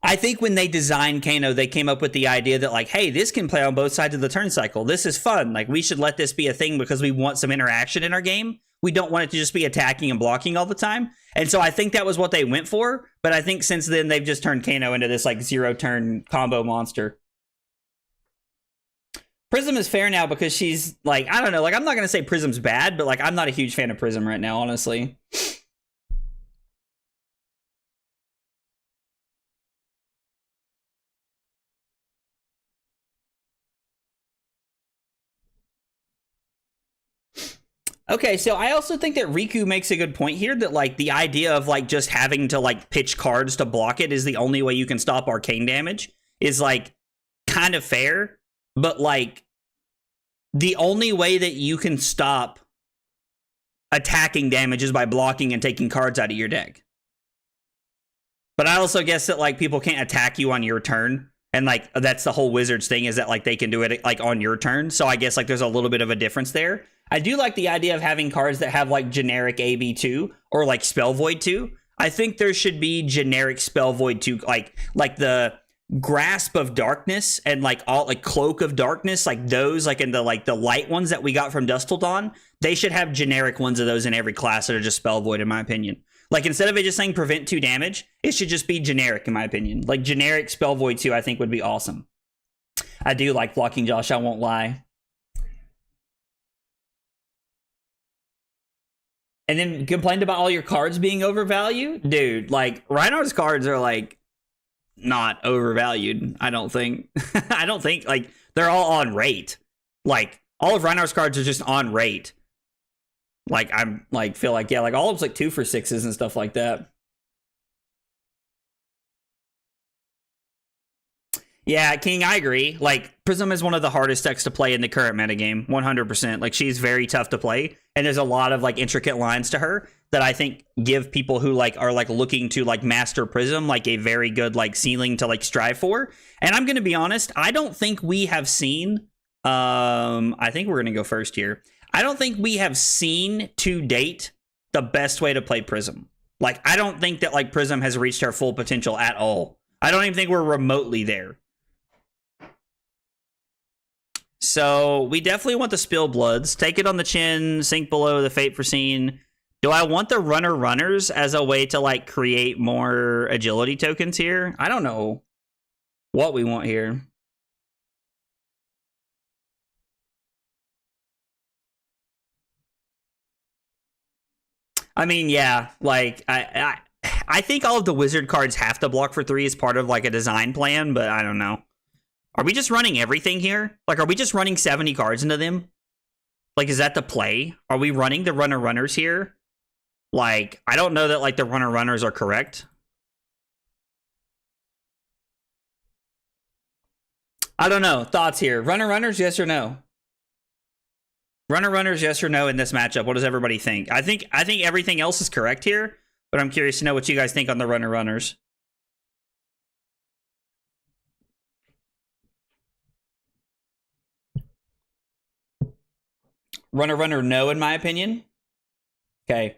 I think when they designed Kano, they came up with the idea that like, hey, this can play on both sides of the turn cycle. This is fun. Like, we should let this be a thing because we want some interaction in our game. We don't want it to just be attacking and blocking all the time. And so I think that was what they went for. But I think since then, they've just turned Kano into this like 0-turn combo monster. Prism is fair now because she's like, I don't know, like, I'm not going to say Prism's bad, but like, I'm not a huge fan of Prism right now, honestly. Okay, so I also think that Riku makes a good point here, that like the idea of like just having to like pitch cards to block it is the only way you can stop arcane damage, is like kind of fair, but like the only way that you can stop attacking damage is by blocking and taking cards out of your deck. But I also guess that like people can't attack you on your turn, and like that's the whole Wizards thing, is that like they can do it like on your turn. So I guess like there's a little bit of a difference there. I do like the idea of having cards that have like generic AB2 or like Spell Void 2. I think there should be generic Spell Void 2, like the Grasp of Darkness and like all like Cloak of Darkness, like those, like in the light ones that we got from Dusk Till Dawn. They should have generic ones of those in every class that are just Spell Void, in my opinion. Like instead of it just saying prevent 2 damage, it should just be generic, in my opinion. Like generic Spell Void 2, I think would be awesome. I do like blocking Josh, I won't lie. And then complained about all your cards being overvalued? Dude, like Reinhardt's cards are like not overvalued, I don't think. I don't think, like, they're all on rate. Like all of Reinhardt's cards are just on rate. Like I'm like feel like, yeah, like all of them's like 2 for 6s and stuff like that. Yeah, King, I agree. Like Prism is one of the hardest decks to play in the current metagame, 100%. Like she's very tough to play, and there's a lot of like intricate lines to her that I think give people who like are like looking to like master Prism like a very good like ceiling to like strive for. And I'm gonna be honest, I don't think we have seen. I think we're gonna go first here. I don't think we have seen to date the best way to play Prism. Like I don't think that like Prism has reached her full potential at all. I don't even think we're remotely there. So we definitely want the Spill Bloods. Take it on the chin, sink below the Fate Foreseen. Do I want the Runners as a way to like create more agility tokens here? I don't know what we want here. I mean, yeah, like I think all of the Wizard cards have to block for 3 as part of like a design plan, but I don't know. Are we just running everything here? Like, are we just running 70 cards into them? Like, is that the play? Are we running the Runners here? Like, I don't know that like the Runners are correct. I don't know. Thoughts here. Runners, yes or no? Runners, yes or no in this matchup? What does everybody think? I think everything else is correct here, but I'm curious to know what you guys think on the Runners. Runner, no, in my opinion. Okay.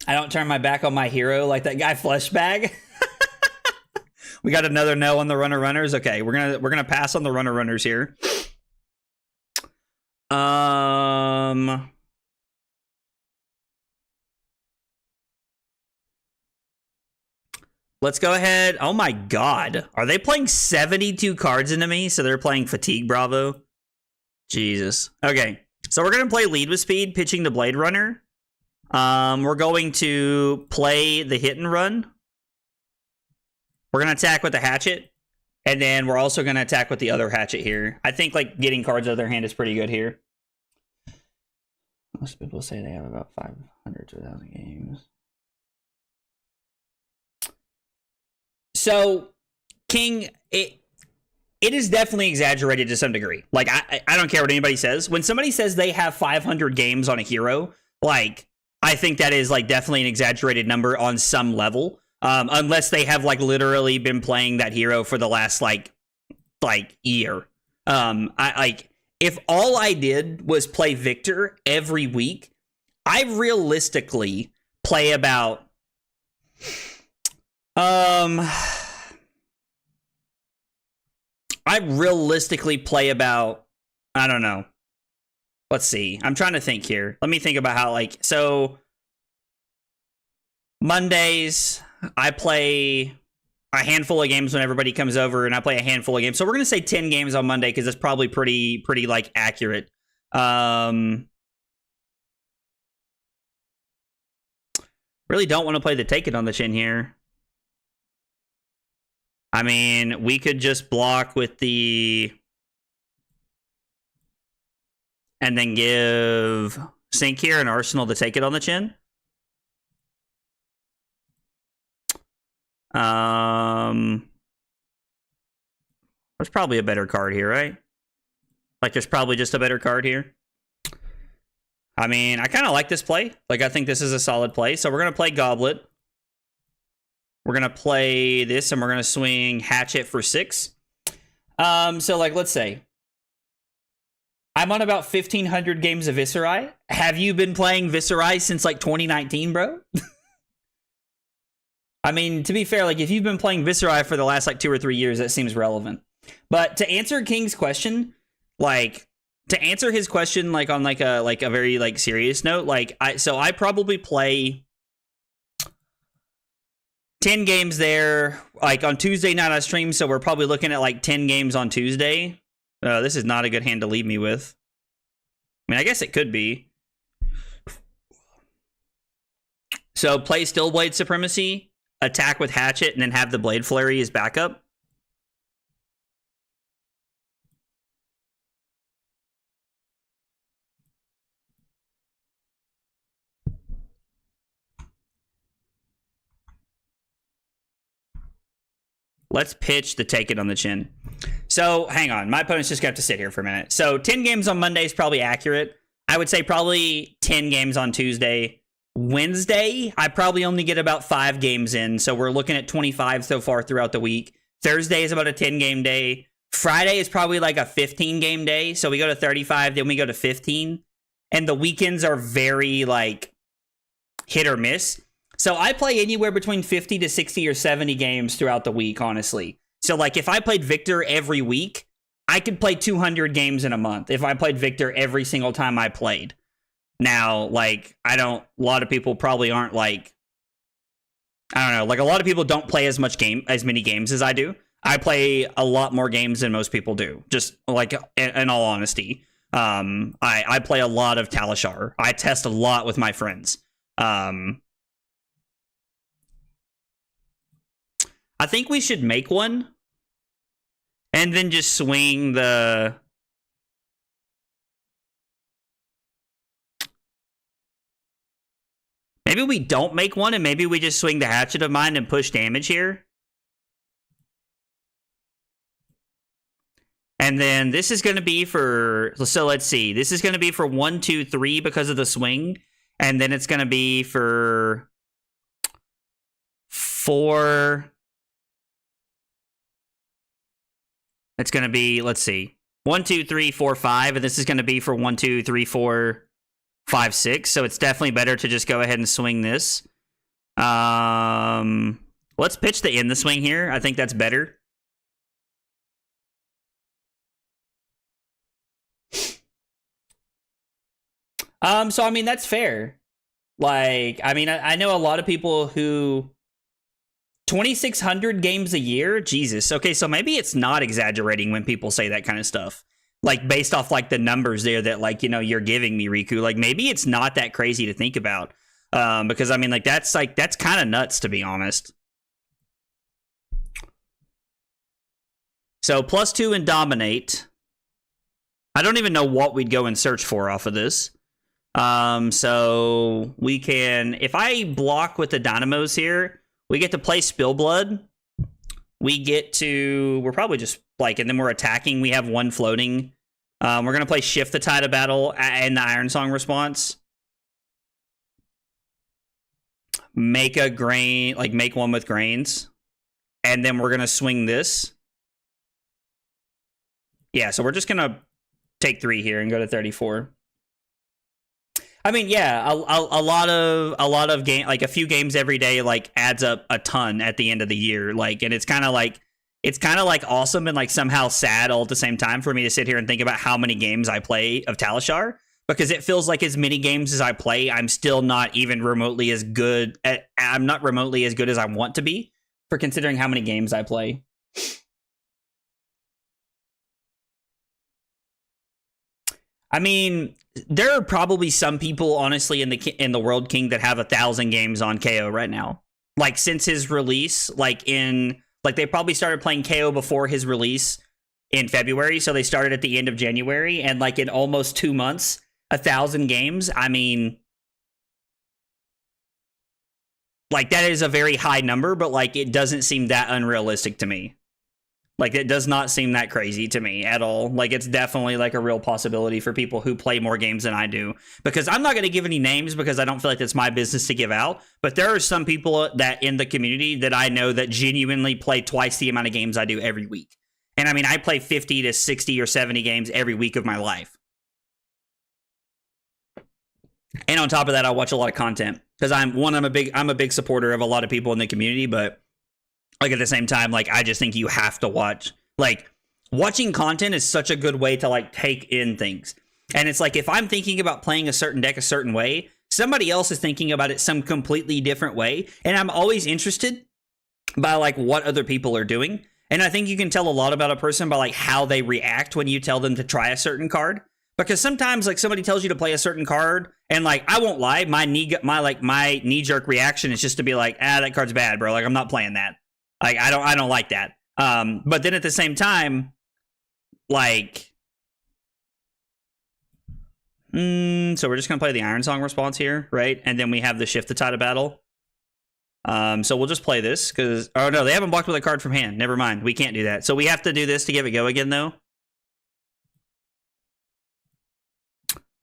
I don't turn my back on my hero like that guy Fleshbag. We got another no on the Runners. Okay, we're gonna pass on the Runners here. Let's go ahead. Oh my god. Are they playing 72 cards into me? So they're playing Fatigue Bravo? Jesus. Okay. So we're going to play Lead with Speed, pitching the Blade Runner. We're going to play the Hit and Run. We're going to attack with the Hatchet. And then we're also going to attack with the other Hatchet here. I think like getting cards out of their hand is pretty good here. Most people say they have about 500 to 1,000 games. So, King, it is definitely exaggerated to some degree. Like, I don't care what anybody says. When somebody says they have 500 games on a hero, like, I think that is, like, definitely an exaggerated number on some level. Unless they have, like, literally been playing that hero for the last, like year. If all I did was play Victor every week, I realistically play about... I realistically play about, I don't know. Let's see. I'm trying to think here. Let me think about how, like, so Mondays, I play a handful of games when everybody comes over, and I play a handful of games. So we're going to say 10 games on Monday because that's probably pretty like accurate. Really don't want to play the Take It on the Chin here. I mean, we could just block with the... and then give Sync here and Arsenal to Take It on the Chin. There's probably a better card here, right? Like, there's probably just a better card here. I mean, I kind of like this play. Like, I think this is a solid play. So we're going to play Goblet. We're going to play this, and we're going to swing Hatchet for 6. So, like, let's say I'm on about 1,500 games of Viserai. Have you been playing Viserai since, like, 2019, bro? I mean, to be fair, like, if you've been playing Viserai for the last, like, 2 or 3 years, that seems relevant. But to answer King's question, like, to answer his question, like, on, like a very, like, serious note, like, I probably play 10 games there, like, on Tuesday night I stream, so we're probably looking at, like, 10 games on Tuesday. This is not a good hand to leave me with. I mean, I guess it could be. So, play Stillblade Supremacy, attack with Hatchet, and then have the Blade Flurry as backup. Let's pitch the Take It on the Chin. So, hang on. My opponent's just going to have to sit here for a minute. So, 10 games on Monday is probably accurate. I would say probably 10 games on Tuesday. Wednesday, I probably only get about 5 games in. So, we're looking at 25 so far throughout the week. Thursday is about a 10-game day. Friday is probably like a 15-game day. So, we go to 35, then we go to 15. And the weekends are very, like, hit or miss. So I play anywhere between 50 to 60 or 70 games throughout the week, honestly. So, like, if I played Victor every week, I could play 200 games in a month if I played Victor every single time I played. Now, like, a lot of people probably aren't, like, I don't know, like, a lot of people don't play as many games as I do. I play a lot more games than most people do, just, like, in all honesty. I play a lot of Talishar. I test a lot with my friends. I think we should make one and then just swing the... Maybe we don't make one and maybe we just swing the Hatchet of Mind and push damage here. And then this is going to be for... So let's see. This is going to be for 1, 2, 3 because of the swing. And then it's going to be for 4... It's going to be, let's see, 1, 2, 3, 4, 5, and this is going to be for 1, 2, 3, 4, 5, 6. So it's definitely better to just go ahead and swing this. Let's pitch the end the swing here. I think that's better. So I mean that's fair. Like, I mean, I know a lot of people who 2,600 games a year? Jesus. Okay, so maybe it's not exaggerating when people say that kind of stuff. Like, based off, like, the numbers there that, like, you know, you're giving me, Riku. Like, maybe it's not that crazy to think about. Because, I mean, like, that's kind of nuts, to be honest. So, +2 and Dominate. I don't even know what we'd go and search for off of this. So, we can... If I block with the Dynamos here... We get to play Spillblood. We get to... We're probably just, like... And then we're attacking. We have 1 floating. We're going to play Shift the Tide of Battle and the Iron Song response. Make a grain... Like, make 1 with grains. And then we're going to swing this. Yeah, so we're just going to take 3 here and go to 34. I mean, yeah, a lot of game, like a few games every day, like adds up a ton at the end of the year. Like, and it's kind of like awesome and like somehow sad all at the same time for me to sit here and think about how many games I play of Talishar, because it feels like as many games as I play, I'm still not even remotely as good. I'm not remotely as good as I want to be for considering how many games I play. I mean, there are probably some people, honestly, in the World King that have 1,000 games on KO right now. Like, since his release, like they probably started playing KO before his release in February, so they started at the end of January, and like in almost 2 months, 1,000 games. I mean, like, that is a very high number, but like it doesn't seem that unrealistic to me. Like, it does not seem that crazy to me at all. Like, it's definitely like a real possibility for people who play more games than I do. Because I'm not going to give any names because I don't feel like it's my business to give out. But there are some people that in the community that I know that genuinely play twice the amount of games I do every week. And I mean, I play 50 to 60 or 70 games every week of my life. And on top of that, I watch a lot of content because I'm a big supporter of a lot of people in the community, but like at the same time, like I just think you have to watch. Like, watching content is such a good way to like take in things. And it's like, if I'm thinking about playing a certain deck a certain way, somebody else is thinking about it some completely different way. And I'm always interested by like what other people are doing. And I think you can tell a lot about a person by like how they react when you tell them to try a certain card. Because sometimes like somebody tells you to play a certain card, and like I won't lie, my knee-jerk reaction is just to be like, that card's bad, bro. Like, I'm not playing that. Like, I don't like that. But then at the same time, like, so we're just gonna play the Iron Song response here, right? And then we have the Shift the Tide of Battle. So we'll just play this because, oh no, they haven't blocked with a card from hand. Never mind, we can't do that. So we have to do this to give it go again, though.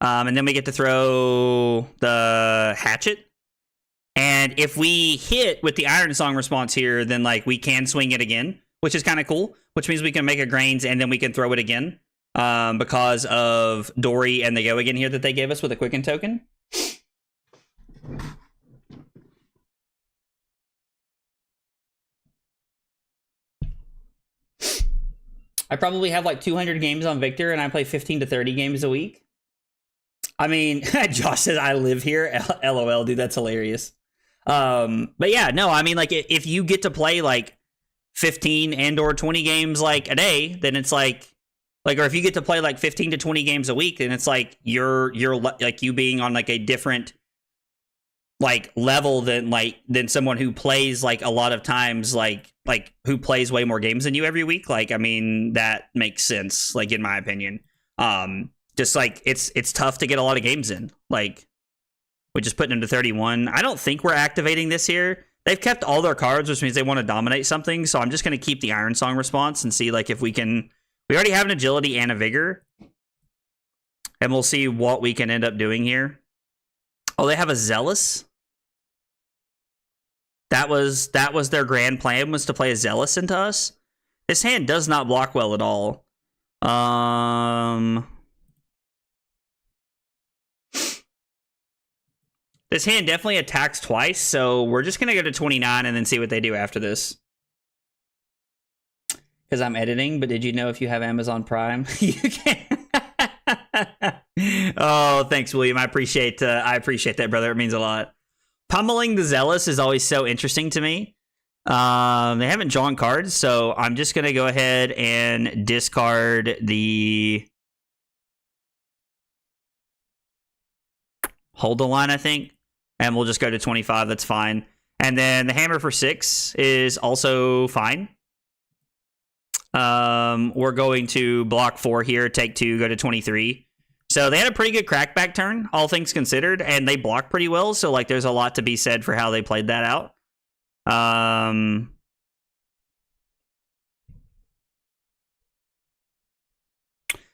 And then we get to throw the Hatchet. And if we hit with the Iron Song response here, then like we can swing it again, which is kind of cool, which means we can make a Grains and then we can throw it again because of Dori and the go again here that they gave us with a Quicken token. I probably have like 200 games on Victor and I play 15 to 30 games a week. I mean, Josh says I live here. LOL, dude, that's hilarious. But yeah, no, I mean, like if you get to play like 15 and or 20 games like a day, then it's like, or if you get to play like 15 to 20 games a week, then it's like you're like you being on like a different like level than someone who plays like a lot of times, like who plays way more games than you every week. Like, I mean, that makes sense, like in my opinion. Just like it's tough to get a lot of games in. Like, we're just putting them to 31. I don't think we're activating this here. They've kept all their cards, which means they want to dominate something. So I'm just going to keep the Iron Song response and see like if we can. We already have an Agility and a Vigor, and we'll see what we can end up doing here. Oh, they have a Zealous. That was their grand plan, was to play a Zealous into us. This hand does not block well at all. This hand definitely attacks twice, so we're just going to go to 29 and then see what they do after this. Because I'm editing, but did you know if you have Amazon Prime, you can... Oh, thanks, William. I appreciate that, brother. It means a lot. Pummeling the Zealous is always so interesting to me. They haven't drawn cards, so I'm just going to go ahead and discard the... Hold the line, I think. And we'll just go to 25. That's fine. And then the Hammer for 6 is also fine. We're going to block 4 here, take 2, go to 23. So they had a pretty good crackback turn, all things considered, and they blocked pretty well. So like, there's a lot to be said for how they played that out.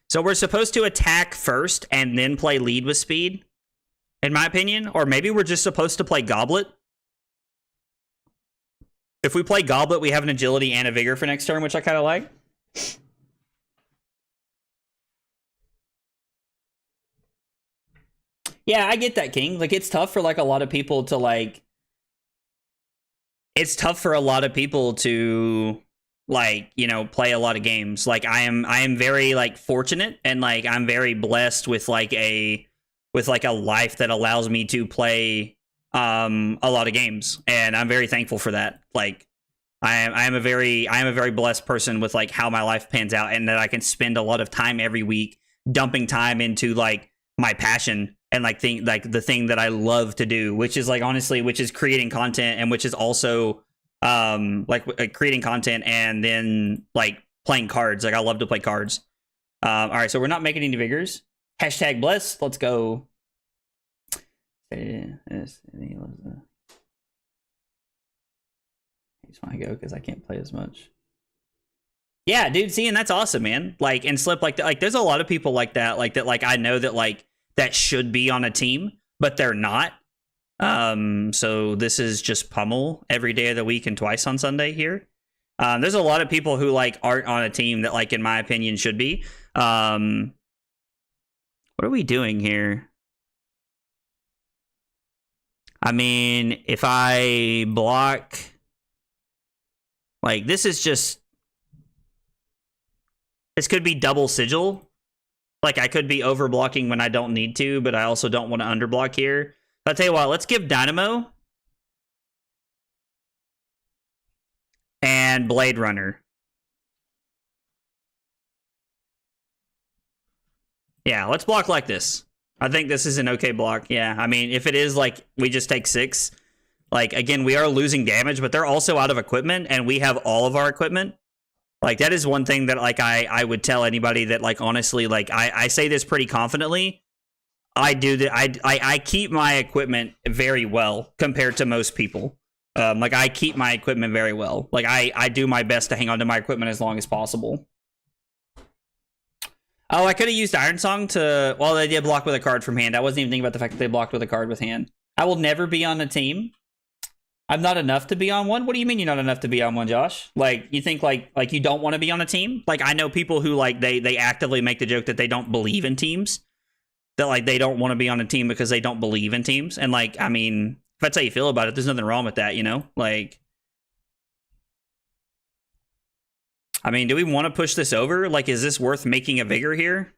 So we're supposed to attack first and then play lead with speed, in my opinion. Or maybe we're just supposed to play Goblet. If we play Goblet, we have an Agility and a Vigor for next turn, which I kind of like. Yeah, I get that, King. Like, it's tough for like a lot of people to like... It's tough for a lot of people to like, you know, play a lot of games. Like, I am very like fortunate, and like I'm very blessed with like a life that allows me to play a lot of games, and I'm very thankful for that. Like, I am a very blessed person with like how my life pans out, and that I can spend a lot of time every week dumping time into like my passion and like the thing that I love to do, which is like, honestly, which is creating content, and which is also creating content and then like playing cards. Like, I love to play cards. All right, so we're not making any Vigors. Hashtag blessed. Let's go. I just want to go because I can't play as much. Yeah, dude, see, and that's awesome, man. Like, and slip like there's a lot of people like that, like I know that like that should be on a team, but they're not. So this is just pummel every day of the week and twice on Sunday here. There's a lot of people who like aren't on a team that like in my opinion should be. What are we doing here? I mean, if I block, like this is just, this could be double sigil. Like I could be over blocking when I don't need to, but I also don't want to underblock here. I'll tell you what, let's give Dynamo and Blade Runner. Yeah, let's block like this. I think this is an okay block. Yeah, I mean, if it is like we just take 6, like again, we are losing damage, but they're also out of equipment and we have all of our equipment. Like that is one thing that like I would tell anybody that like honestly, like I say this pretty confidently. I do that. I keep my equipment very well compared to most people. Like I keep my equipment very well. Like I do my best to hang on to my equipment as long as possible. Oh, I could have used Iron Song to... Well, they did block with a card from hand. I wasn't even thinking about the fact that they blocked with a card with hand. I will never be on a team. I'm not enough to be on one? What do you mean you're not enough to be on one, Josh? Like, you think, like you don't want to be on a team? Like, I know people who, like, they actively make the joke that they don't believe in teams. That, like, they don't want to be on a team because they don't believe in teams. And, like, I mean, if that's how you feel about it, there's nothing wrong with that, you know? Like... I mean, do we want to push this over? Like, is this worth making a vigor here?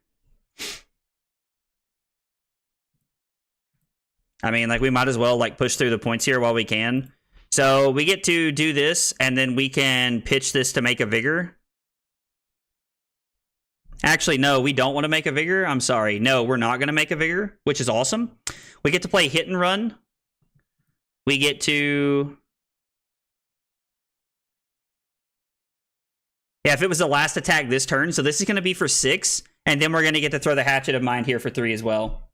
I mean, like, we might as well, like, push through the points here while we can. So, we get to do this, and then we can pitch this to make a vigor. Actually, no, we don't want to make a vigor. I'm sorry. No, we're not going to make a vigor, which is awesome. We get to play hit and run. We get to... Yeah, if it was the last attack this turn, so this is going to be for 6, and then we're going to get to throw the Hatchet of Mind here for 3 as well.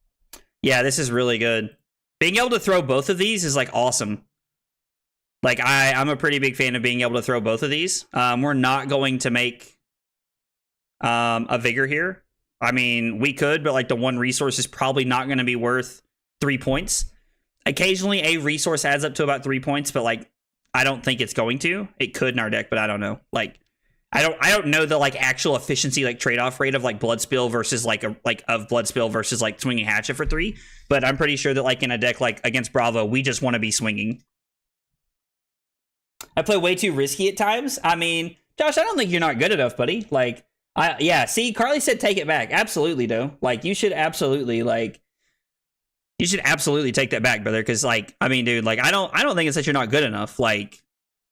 Yeah, this is really good. Being able to throw both of these is, like, awesome. Like, I'm a pretty big fan of being able to throw both of these. We're not going to make a Vigor here. I mean, we could, but, like, the one resource is probably not going to be worth 3 points. Occasionally, a resource adds up to about 3 points, but, like, I don't think it's going to. It could in our deck, but I don't know. Like... I don't know the like actual efficiency like trade-off rate of like blood spill versus like of blood spill versus like swinging hatchet for 3, but I'm pretty sure that like in a deck like against Bravo, we just want to be swinging. I play way too risky at times. I mean, Josh, I don't think you're not good enough, buddy. Like, yeah. See, Carly said take it back. Absolutely, though. Like, you should absolutely take that back, brother. Because like, I mean, dude, like I don't think it's that you're not good enough. Like.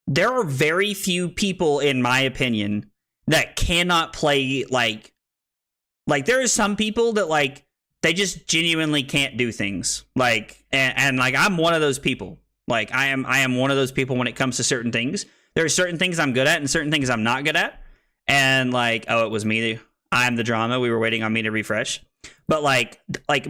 There are very few people, in my opinion, that cannot play, like there are some people that, like, they just genuinely can't do things. Like, and like, I'm one of those people. Like, I am one of those people when it comes to certain things. There are certain things I'm good at and certain things I'm not good at. And, like, oh, it was me. I'm the drama. We were waiting on me to refresh. But, like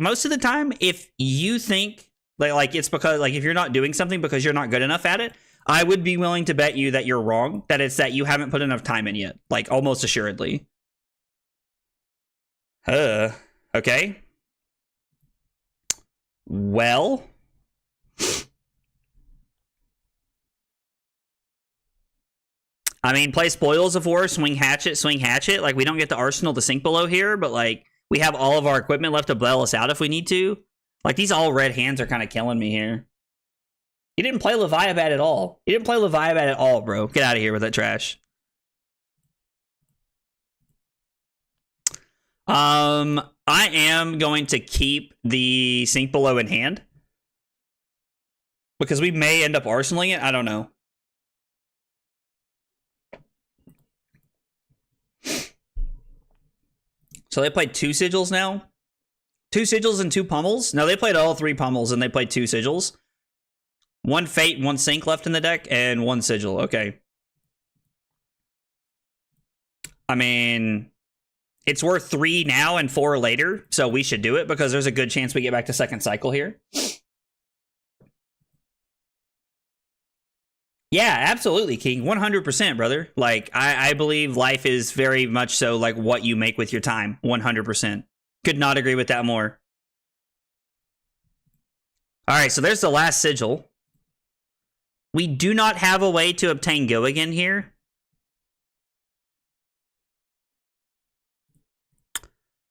most of the time, if you think, like it's because, like, if you're not doing something because you're not good enough at it, I would be willing to bet you that you're wrong, that it's that you haven't put enough time in yet, like almost assuredly. Okay. Well. I mean, play Spoils of War, swing hatchet. Like, we don't get the arsenal to sink below here, but like, we have all of our equipment left to bail us out if we need to. Like, these all red hands are kind of killing me here. You didn't play Leviathan at all. You didn't play Leviathan at all, bro. Get out of here with that trash. I am going to keep the Sink Below in hand. Because we may end up arsenaling it. I don't know. So they played 2 sigils now? 2 sigils and 2 pummels? No, they played all 3 pummels and they played 2 sigils. 1 Fate, 1 Sink left in the deck, and 1 Sigil. Okay. I mean, it's worth 3 now and 4 later, so we should do it because there's a good chance we get back to second cycle here. Yeah, absolutely, King. 100%, brother. Like, I believe life is very much so like what you make with your time. 100%. Could not agree with that more. All right, so there's the last sigil. We do not have a way to obtain Go again here.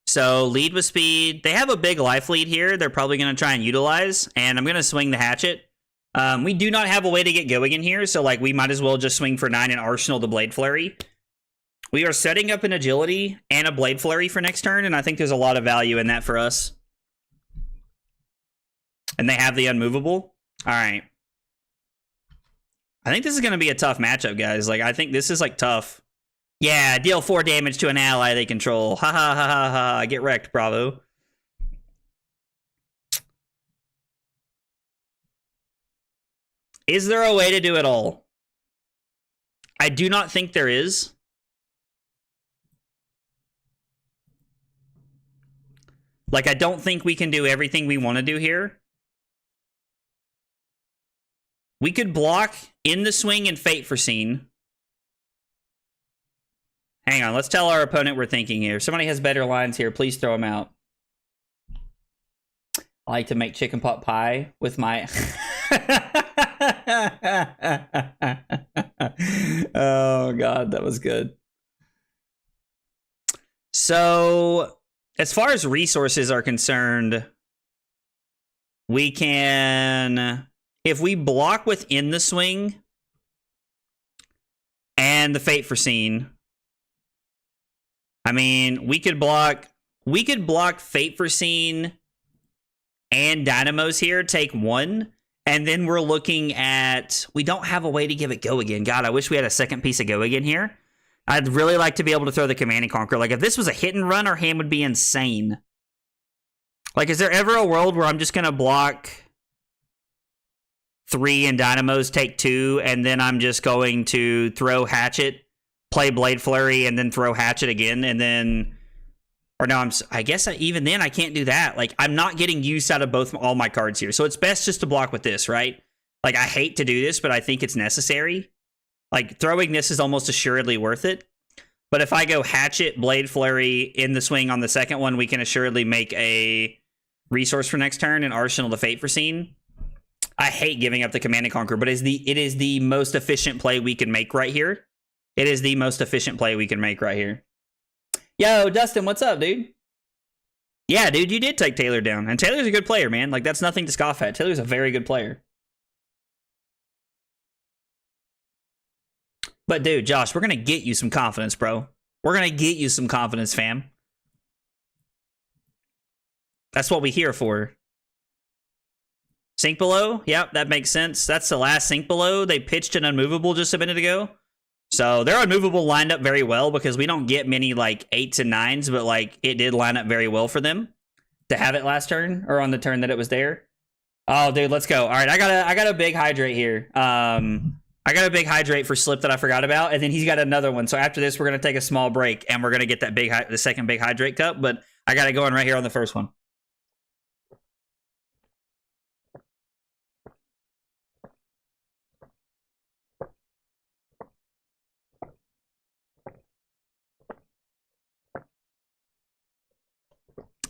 So lead with speed. They have a big life lead here. They're probably going to try and utilize. And I'm going to swing the hatchet. We do not have a way to get going in here, so like we might as well just swing for 9 and arsenal the Blade Flurry. We are setting up an agility and a Blade Flurry for next turn, and I think there's a lot of value in that for us. And they have the unmovable. All right. I think this is going to be a tough matchup, guys. Like, I think this is like tough. Yeah, deal 4 damage to an ally they control. Ha ha ha ha ha. Get wrecked, bravo. Is there a way to do it all? I do not think there is. Like, I don't think we can do everything we want to do here. We could block in the swing and Fate Foreseen. Hang on, let's tell our opponent we're thinking here. If somebody has better lines here, please throw them out. I like to make chicken pot pie with my... Oh, God, that was good. So, as far as resources are concerned, we can... If we block within the swing and the Fate Foreseen, I mean, we could block Fate Foreseen and Dynamos here, take 1, and then we're looking at, we don't have a way to give it Go again. God, I wish we had a second piece of Go again here. I'd really like to be able to throw the Command and Conquer. Like, if this was a hit and run, our hand would be insane. Like, is there ever a world where I'm just going to block 3 and Dynamos take 2, and then I'm just going to throw Hatchet, play Blade Flurry, and then throw Hatchet again, and then... Or no, I guess even then I can't do that. Like, I'm not getting use out of all my cards here. So it's best just to block with this, right? Like, I hate to do this, but I think it's necessary. Like, throwing this is almost assuredly worth it. But if I go Hatchet, Blade Flurry in the swing on the second one, we can assuredly make a resource for next turn and arsenal the Fate Foreseen. I hate giving up the Command and Conquer, but it is the most efficient play we can make right here. It is the most efficient play we can make right here. Yo, Dustin, what's up, dude? Yeah, dude, you did take Taylor down. And Taylor's a good player, man. Like, that's nothing to scoff at. Taylor's a very good player. But, dude, Josh, we're going to get you some confidence, bro. We're going to get you some confidence, fam. That's what we're here for. Sink below? Yep, that makes sense. That's the last sink below. They pitched an unmovable just a minute ago. So their unmovable lined up very well because we don't get many like 8s and 9s, but like it did line up very well for them to have it last turn or on the turn that it was there. Oh, dude, let's go. All right, I got a big hydrate here. I got a big hydrate for Slip that I forgot about, and then he's got another one. So after this, we're gonna take a small break and we're gonna get that the second big hydrate cup. But I got it going right here on the first one.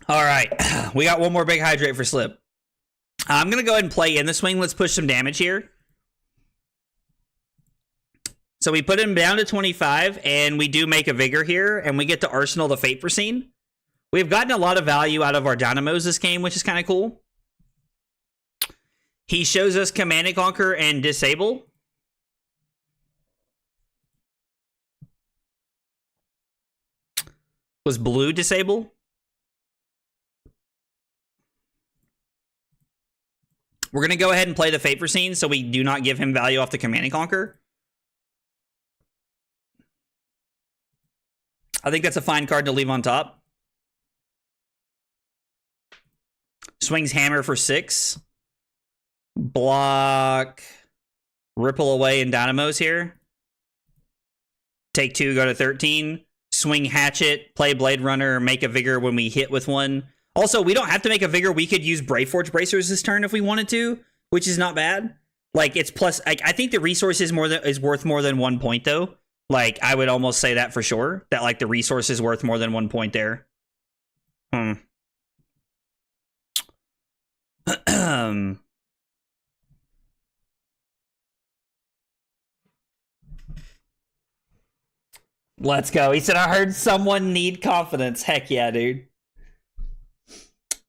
All right, we got one more big hydrate for Slip. I'm going to go ahead and play in the swing. Let's push some damage here. So we put him down to 25, and we do make a Vigor here, and we get to arsenal the Fate Foreseen. We've gotten a lot of value out of our Dynamos this game, which is kind of cool. He shows us Command and Conquer and Disable. Was blue Disable? We're going to go ahead and play the Fate Foreseen so we do not give him value off the Command and Conquer. I think that's a fine card to leave on top. Swings Hammer for 6. Block. Ripple away in Dynamos here. Take 2, go to 13. Swing Hatchet, play Blade Runner, make a Vigor when we hit with one. Also, we don't have to make a Vigor. We could use Braveforge Bracers this turn if we wanted to, which is not bad. Like, it's plus, like, I think the resource is worth more than 1 point, though. Like, I would almost say that for sure. That, like, the resource is worth more than 1 point there. Let's go. He said, I heard someone need confidence. Heck yeah, dude.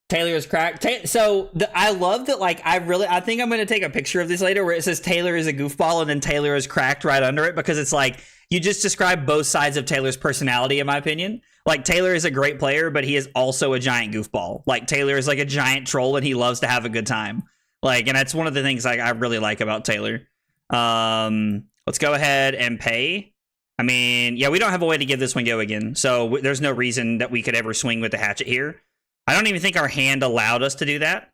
Taylor is cracked. So I love that. Like, I think I'm going to take a picture of this later where it says Taylor is a goofball and then Taylor is cracked right under it, because it's like you just describe both sides of Taylor's personality, in my opinion. Like, Taylor is a great player, but he is also a giant goofball. Like, Taylor is like a giant troll and he loves to have a good time. Like, and that's one of the things I really like about Taylor. Let's go ahead and pay. I mean, yeah, we don't have a way to give this one go again, so there's no reason that we could ever swing with the hatchet here. I don't even think our hand allowed us to do that.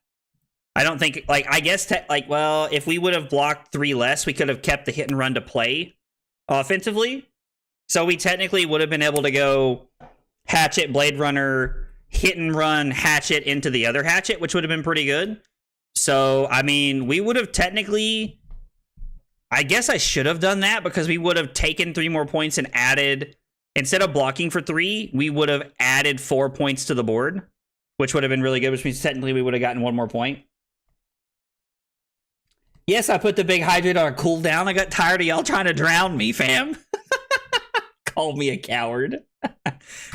I don't think, like, I guess, well, if we would have blocked 3 less, we could have kept the hit and run to play offensively. So we technically would have been able to go hatchet, Blade Runner, hit and run, hatchet into the other hatchet, which would have been pretty good. So, I mean, we would have technically, I guess I should have done that, because we would have taken 3 more points and added, instead of blocking for 3, we would have added 4 points to the board, which would have been really good, which means technically we would have gotten 1 more point. Yes, I put the big hydrate on a cooldown. I got tired of y'all trying to drown me, fam. Call me a coward.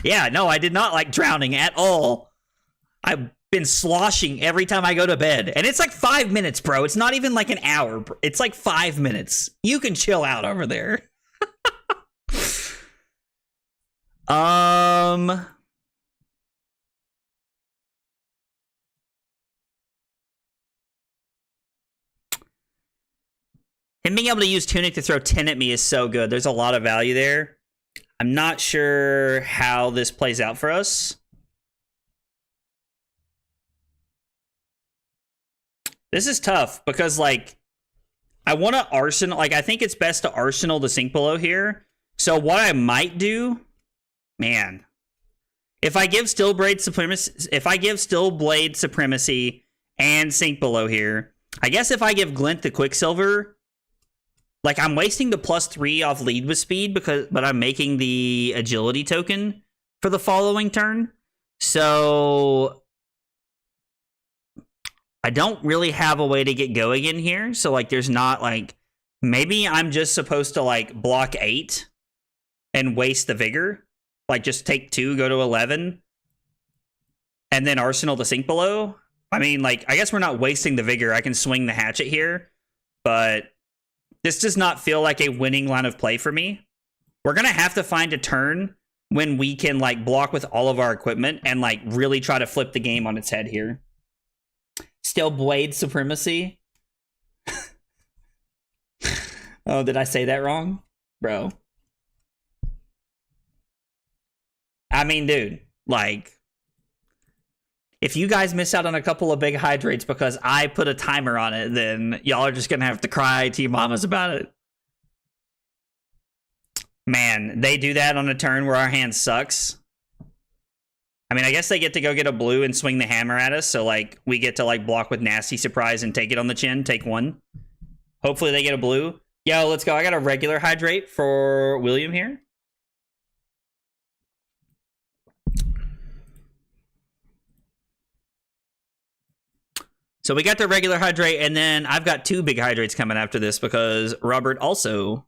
Yeah, no, I did not like drowning at all. I've been sloshing every time I go to bed. And it's like 5 minutes, bro. It's not even like an hour. It's like 5 minutes. You can chill out over there. Him being able to use Tunic to throw 10 at me is so good. There's a lot of value there. I'm not sure how this plays out for us. This is tough because, like, I want to arsenal. Like, I think it's best to arsenal the Sink Below here. So what I might do, man, if I give Still Blade Supremacy and Sink Below here, I guess if I give Glint the Quicksilver, like, I'm wasting the +3 off Lead with Speed, but I'm making the Agility token for the following turn. So I don't really have a way to get going in here. So, like, there's not, like, maybe I'm just supposed to, like, block 8 and waste the Vigor. Like, just take 2, go to 11, and then arsenal the Sink Below. I mean, like, I guess we're not wasting the Vigor. I can swing the Hatchet here, but this does not feel like a winning line of play for me. We're going to have to find a turn when we can, like, block with all of our equipment and, like, really try to flip the game on its head here. Still Blade Supremacy. Oh, did I say that wrong? Bro. I mean, dude, like, if you guys miss out on a couple of big hydrates because I put a timer on it, then y'all are just going to have to cry to your mamas about it. Man, they do that on a turn where our hand sucks. I mean, I guess they get to go get a blue and swing the hammer at us, so, like, we get to, like, block with Nasty Surprise and take it on the chin, take 1. Hopefully they get a blue. Yo, let's go. I got a regular hydrate for William here. So we got the regular hydrate, and then I've got 2 big hydrates coming after this because Robert also.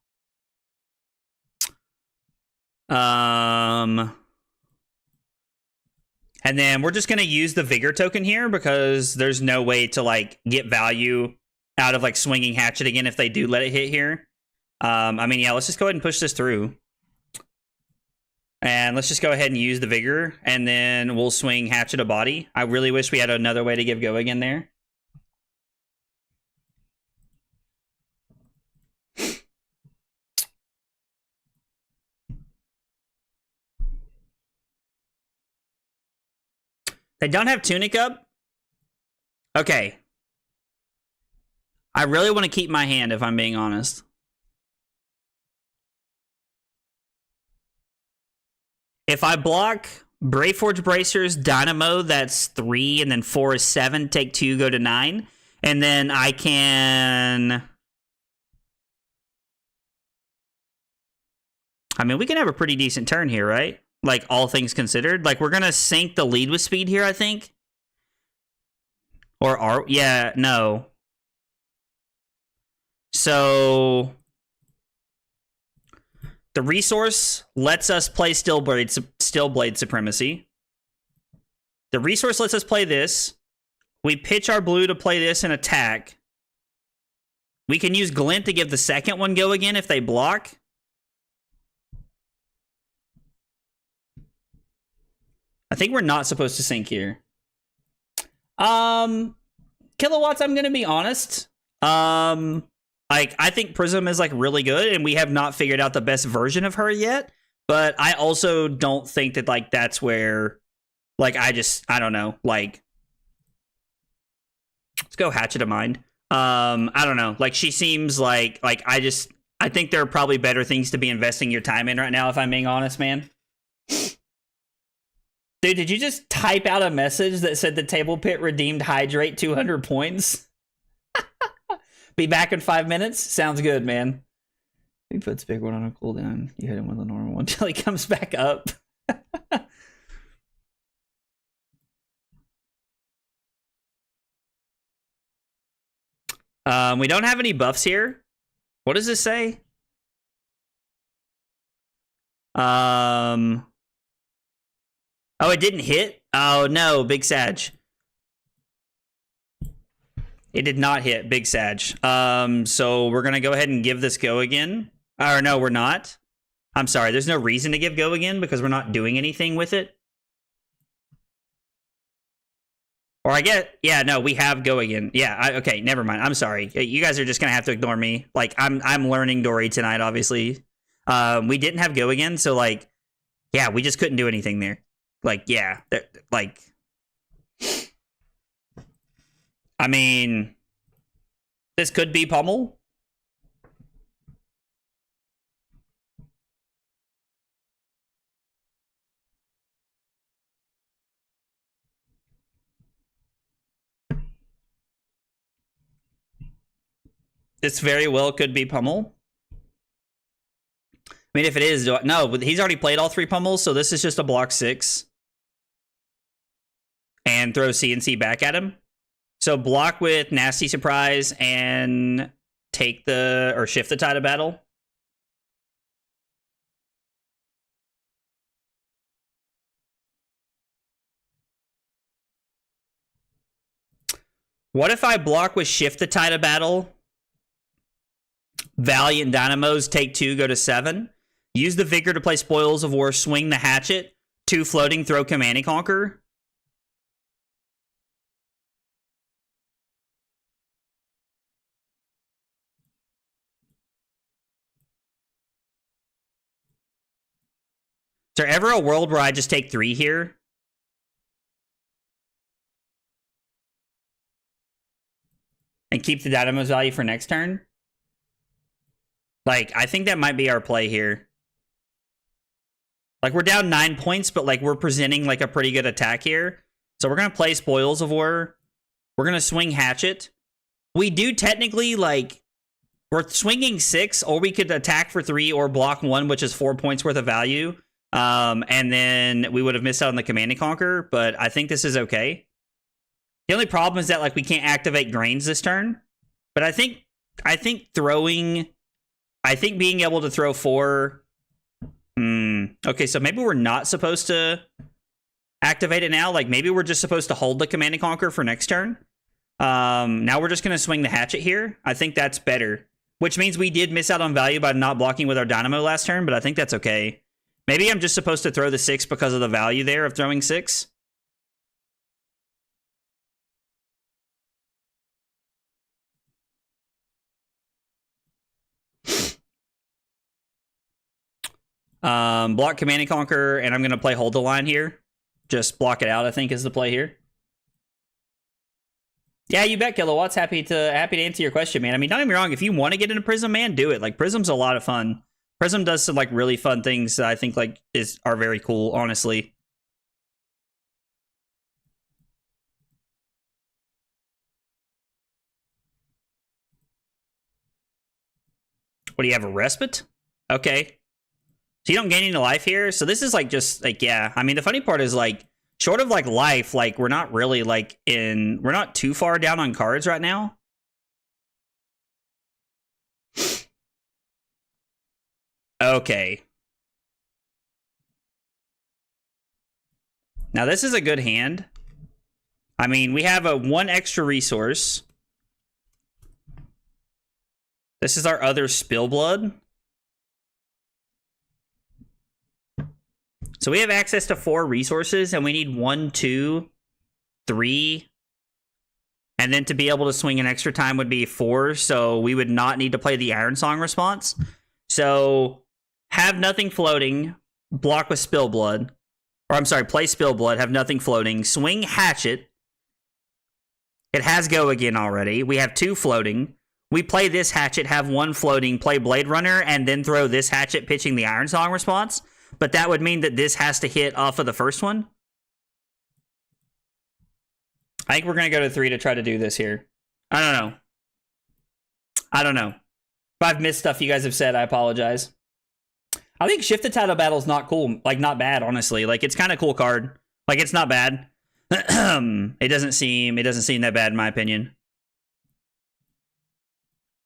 And then we're just going to use the Vigor token here because there's no way to, like, get value out of, like, swinging Hatchet again if they do let it hit here. I mean, yeah, let's just go ahead and push this through. And let's just go ahead and use the Vigor, and then we'll swing Hatchet a body. I really wish we had another way to give go again there. They don't have Tunic up? Okay. I really want to keep my hand, if I'm being honest. If I block Braveforge Bracers, Dynamo, that's 3, and then 4 is 7, take 2, go to 9. And then I can I mean, we can have a pretty decent turn here, right? Like, all things considered. Like, we're going to sink the lead with speed here, I think. Or are... Yeah, no. So... The resource lets us play Stillblade Supremacy. The resource lets us play this. We pitch our blue to play this and attack. We can use Glint to give the second one go again if they block. I think we're not supposed to sink here. Kilowatts, I'm gonna be honest. Like, I think Prism is, like, really good, and we have not figured out the best version of her yet. But I also don't think that, like, that's where, like, I don't know. Like, let's go Hatchet of Mind. I don't know. Like, she seems like I think there are probably better things to be investing your time in right now, if I'm being honest, man. Dude, did you just type out a message that said the table pit redeemed Hydrate 200 points? Be back in 5 minutes? Sounds good, man. He puts big one on a cooldown. You hit him with a normal one until he comes back up. We don't have any buffs here. What does this say? Oh, it didn't hit? Oh, no, Big Sag. It did not hit, Big Sag. So we're going to go ahead and give this go again. Or no, we're not. I'm sorry, there's no reason to give go again because we're not doing anything with it. Or I get, yeah, no, we have go again. Yeah, okay, never mind. I'm sorry. You guys are just going to have to ignore me. Like, I'm learning Dori tonight, obviously. We didn't have go again, so, like, yeah, we just couldn't do anything there. Like, yeah, like... I mean, this could be Pummel. This very well could be Pummel. I mean, if it is, no, but he's already played all 3 Pummels, so this is just a block 6. And throw CNC back at him. So block with Nasty Surprise and take the, or shift the Tide of Battle. What if I block with shift the Tide of Battle? Valiant Dynamos take 2, go to 7. Use the Vigor to play Spoils of War, swing the Hatchet, 2 floating, throw Command and Conquer. Is there ever a world where I just take 3 here? And keep the Dynamo's value for next turn? Like, I think that might be our play here. Like, we're down 9 points, but, like, we're presenting, like, a pretty good attack here. So we're going to play Spoils of War. We're going to swing Hatchet. We do technically, like, we're swinging 6, or we could attack for 3 or block 1, which is 4 points worth of value. And then we would have missed out on the Command and Conquer, but I think this is okay. The only problem is that, like, we can't activate Grains this turn. But I think throwing... I think being able to throw 4... Okay, so maybe we're not supposed to activate it now. Like, maybe we're just supposed to hold the Command and Conquer for next turn. Now we're just going to swing the Hatchet here. I think that's better. Which means we did miss out on value by not blocking with our Dynamo last turn, but I think that's okay. Maybe I'm just supposed to throw the 6 because of the value there of throwing 6. Block Command and Conquer, and I'm going to play Hold the Line here. Just block it out, I think, is the play here. Yeah, you bet, Kilowatts. Happy to answer your question, man. I mean, don't get me wrong. If you want to get into Prism, man, do it. Like, Prism's a lot of fun. Prism does some, like, really fun things that I think, like, are very cool, honestly. What do you have, a Respite? Okay. So you don't gain any life here. So this is like just like, yeah. I mean, the funny part is like, short of like life, like we're not really like we're not too far down on cards right now. Okay. Now this is a good hand. I mean, we have a 1 extra resource. This is our other Spillblood. So we have access to 4 resources, and we need 1, 2, 3. And then to be able to swing an extra time would be 4, so we would not need to play the Iron Song response. So have nothing floating, block with Spillblood. Or I'm sorry, play Spillblood, have nothing floating, swing Hatchet. It has go again already. We have 2 floating. We play this Hatchet, have 1 floating, play Blade Runner, and then throw this Hatchet pitching the Iron Song response. But that would mean that this has to hit off of the first one. I think we're going to go to 3 to try to do this here. I don't know. If I've missed stuff you guys have said, I apologize. I think Shift the Title Battle is not cool. Like, not bad, honestly. Like, it's kind of cool card. Like, it's not bad. It doesn't seem that bad in my opinion.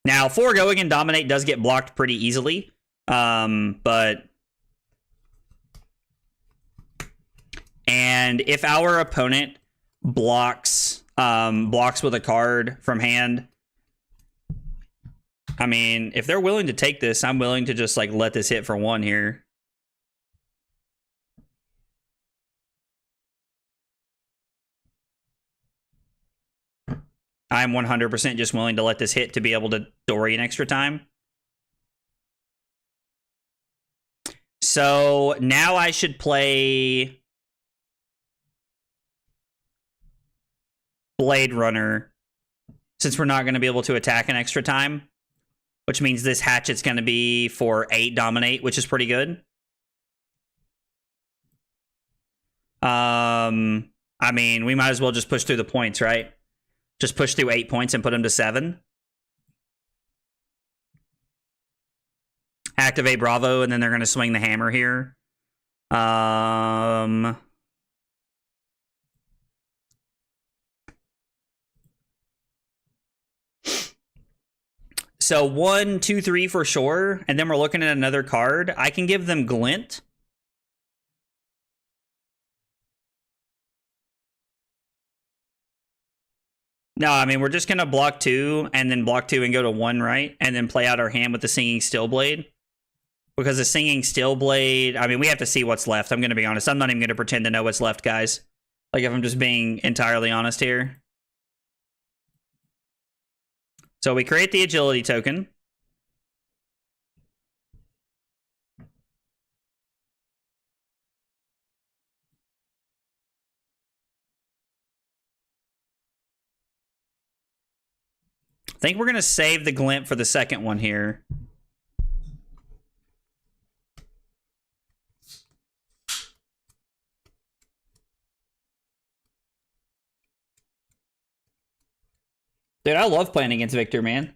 Now, 4 Go Again Dominate does get blocked pretty easily. But... And if our opponent blocks with a card from hand, I mean, if they're willing to take this, I'm willing to just like let this hit for 1 here. I'm 100% just willing to let this hit to be able to Dori an extra time. So now I should play Blade Runner, since we're not going to be able to attack an extra time, which means this Hatchet's going to be for 8 Dominate, which is pretty good. I mean, we might as well just push through the points, right? Just push through 8 points and put them to 7. Activate Bravo, and then they're going to swing the hammer here. So 1, 2, 3 for sure, and then we're looking at another card. I can give them Glint. No, I mean, we're just going to block 2, and then block 2 and go to 1, right? And then play out our hand with the Singing Stillblade. Because the Singing Stillblade, I mean, we have to see what's left. I'm going to be honest. I'm not even going to pretend to know what's left, guys. Like, if I'm just being entirely honest here. So we create the agility token. I think we're going to save the glint for the second one here. Dude, I love playing against Victor, man.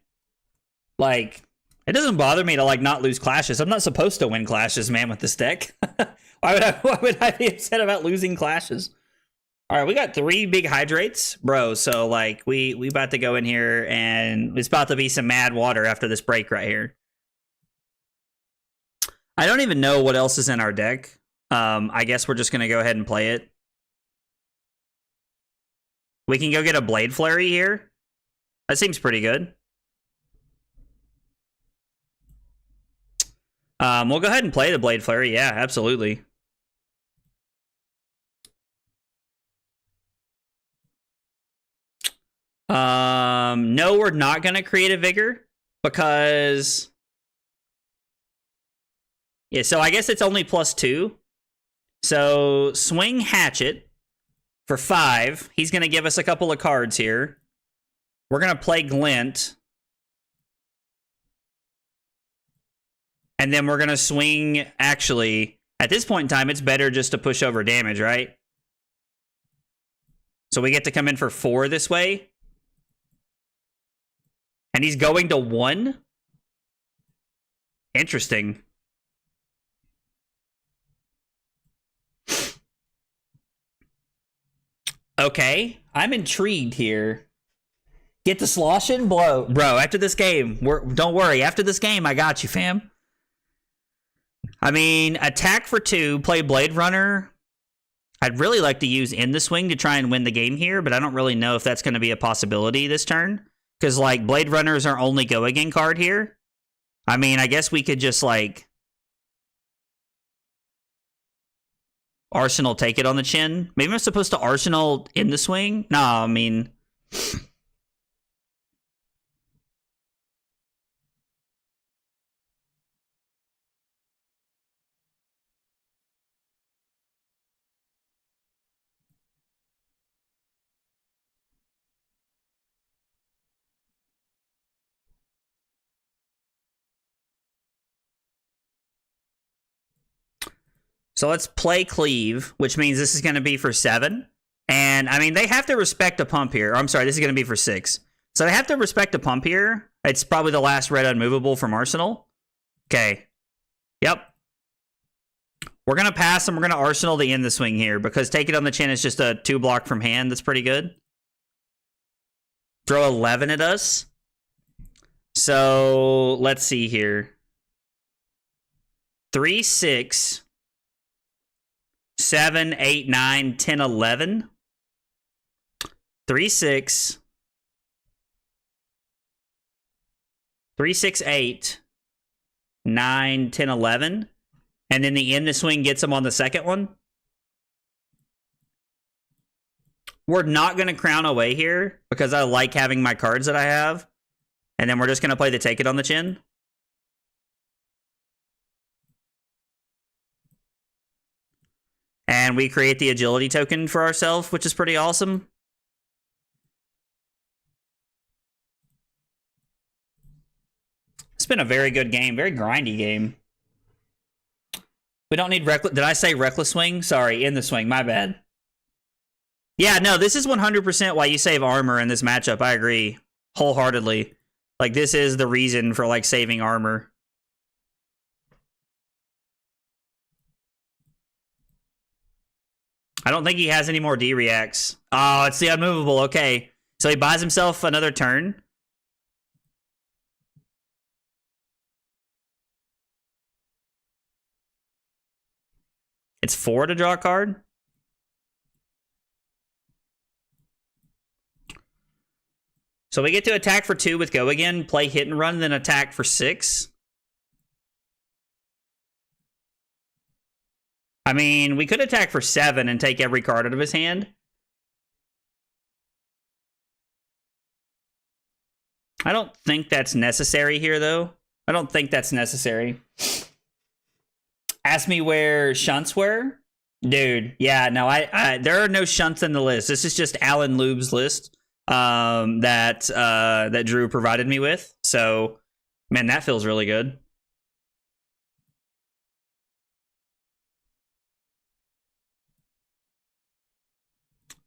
Like, it doesn't bother me to, like, not lose clashes. I'm not supposed to win clashes, man, with this deck. Why would I be upset about losing clashes? All right, we got 3 big hydrates, bro. So, like, we about to go in here, and it's about to be some mad water after this break right here. I don't even know what else is in our deck. I guess we're just going to go ahead and play it. We can go get a Blade Flurry here. That seems pretty good. We'll go ahead and play the Blade Flurry. Yeah, absolutely. No, we're not going to create a Vigor because... Yeah, so I guess it's only +2. So swing Hatchet for 5. He's going to give us a couple of cards here. We're going to play Glint. And then we're going to swing... Actually, at this point in time, it's better just to push over damage, right? So we get to come in for 4 this way. And he's going to 1? Interesting. Okay, I'm intrigued here. Get the slosh and blow. Bro, after this game, don't worry. After this game, I got you, fam. I mean, attack for 2, play Blade Runner. I'd really like to use In the Swing to try and win the game here, but I don't really know if that's going to be a possibility this turn. Because, like, Blade Runner is our only go again card here. I mean, I guess we could just, like, Arsenal take it on the chin. Maybe I'm supposed to Arsenal In the Swing? No, I mean... So let's play Cleave, which means this is going to be for 7. And, I mean, they have to respect a pump here. I'm sorry, this is going to be for 6. So they have to respect a pump here. It's probably the last red unmovable from Arsenal. Okay. Yep. We're going to pass and we're going to Arsenal the In the Swing here because take it on the chin is just a 2 block from hand. That's pretty good. Throw 11 at us. So let's see here. 3, 6... 7, 8, 9, 10, 11. 3, 6. 3, 6, 8. 9, 10, 11. And then the In the Swing gets them on the second one. We're not going to crown away here because I like having my cards that I have. And then we're just going to play the Take It on the Chin. And we create the agility token for ourselves, which is pretty awesome. It's been a very good game, very grindy game. We don't need reckless. Did I say reckless swing? Sorry, In the Swing. My bad. Yeah, no, this is 100% why you save armor in this matchup. I agree wholeheartedly. Like, this is the reason for, like, saving armor. I don't think he has any more D-reacts. Oh, it's the unmovable. Okay. So he buys himself another turn. It's 4 to draw a card. So we get to attack for 2 with Go Again, play Hit and Run, then attack for 6. I mean, we could attack for 7 and take every card out of his hand. I don't think that's necessary here, though. I don't think that's necessary. Ask me where shunts were? Dude, yeah, no, there are no shunts in the list. This is just Alan Lube's list that Drew provided me with. So, man, that feels really good.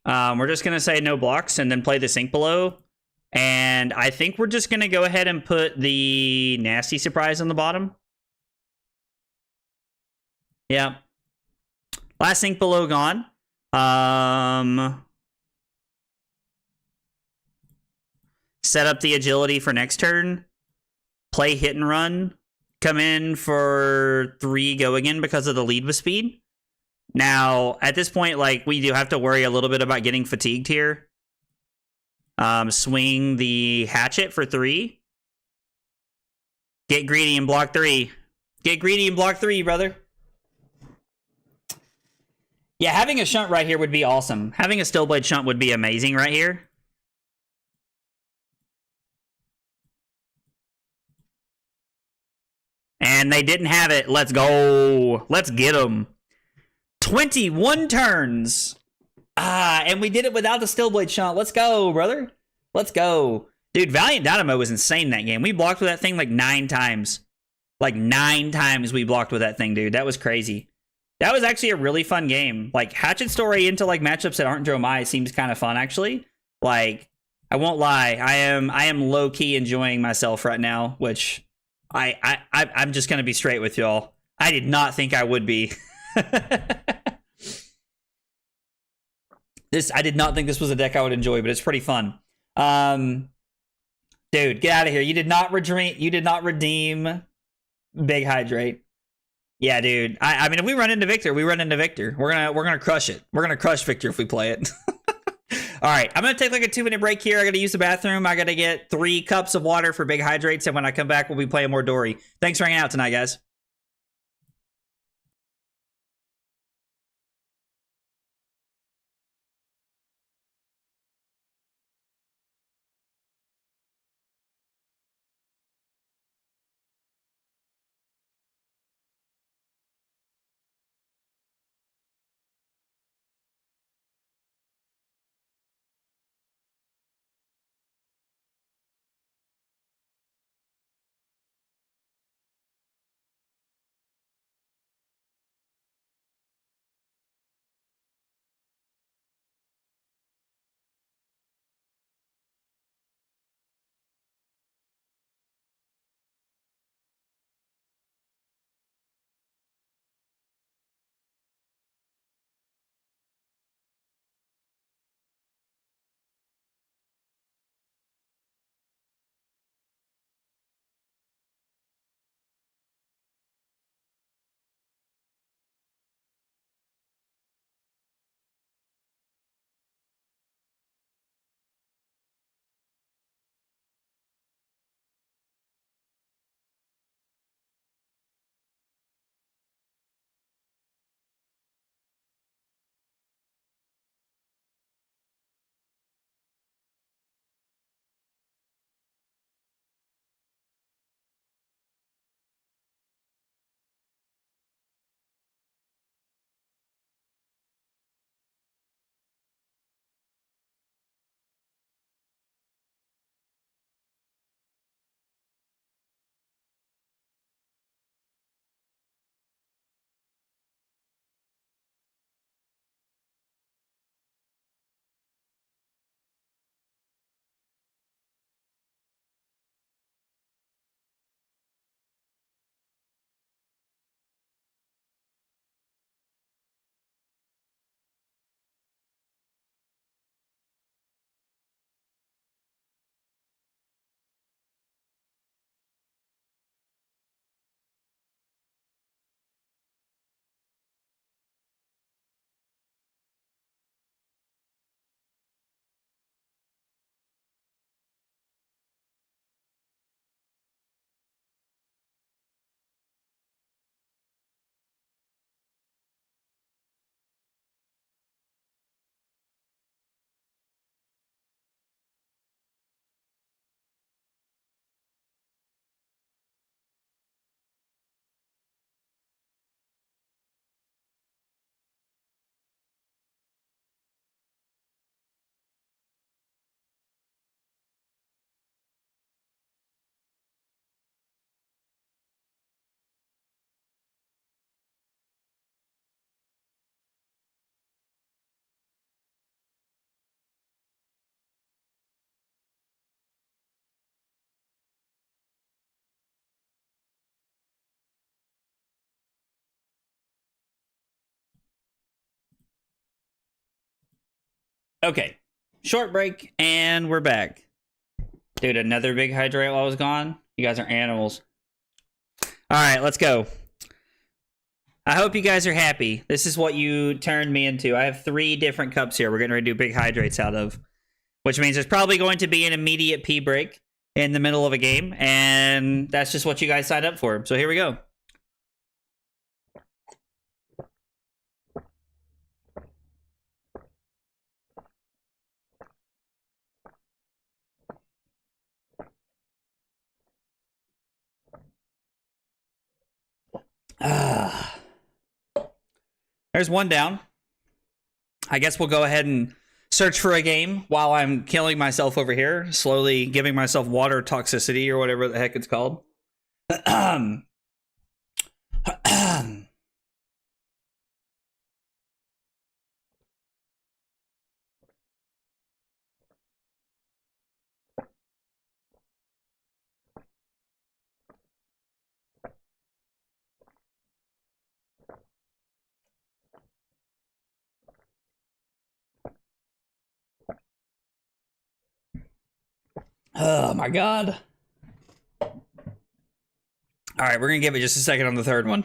We're just going to say no blocks and then play the Sink Below. And I think we're just going to go ahead and put the Nasty Surprise on the bottom. Yeah. Last Sink Below gone. Set up the agility for next turn. Play Hit and Run. Come in for 3 Go Again because of the lead with speed. Now, at this point, like, we do have to worry a little bit about getting fatigued here. Swing the Hatchet for 3. Get greedy and block 3. Get greedy and block 3, brother. Yeah, having a shunt right here would be awesome. Having a Stillblade shunt would be amazing right here. And they didn't have it. Let's go. Let's get them. 21 turns. And we did it without the Stillblade shunt. Let's go, brother. Let's go. Dude, Valiant Dynamo was insane that game. We blocked with that thing like 9 times. Like 9 times we blocked with that thing, dude. That was crazy. That was actually a really fun game. Like, Hatchet Story into like matchups that aren't Dromai seems kind of fun, actually. Like, I won't lie. I am low-key enjoying myself right now, which I'm just gonna be straight with y'all. I did not think I would be. This, I did not think this was a deck I would enjoy, but it's pretty fun. Dude, get out of here. You did not redeem Big Hydrate. Yeah, dude. I mean, if we run into Victor, we run into Victor. We're gonna crush it. We're gonna crush Victor if we play it. All right, I'm gonna take like a 2-minute break here. I gotta use the bathroom. I gotta get 3 cups of water for Big Hydrates, and when I come back, we'll be playing more Dori. Thanks for hanging out tonight, guys. Okay, short break, and we're back. Dude, another Big Hydrate while I was gone? You guys are animals. All right, let's go. I hope you guys are happy. This is what you turned me into. I have 3 different cups here we're getting ready to do Big Hydrates out of, which means there's probably going to be an immediate pee break in the middle of a game, and that's just what you guys signed up for. So here we go. There's one down. I guess we'll go ahead and search for a game while I'm killing myself over here, slowly giving myself water toxicity or whatever the heck it's called. Oh my god. Alright, we're gonna give it just a second on the third one.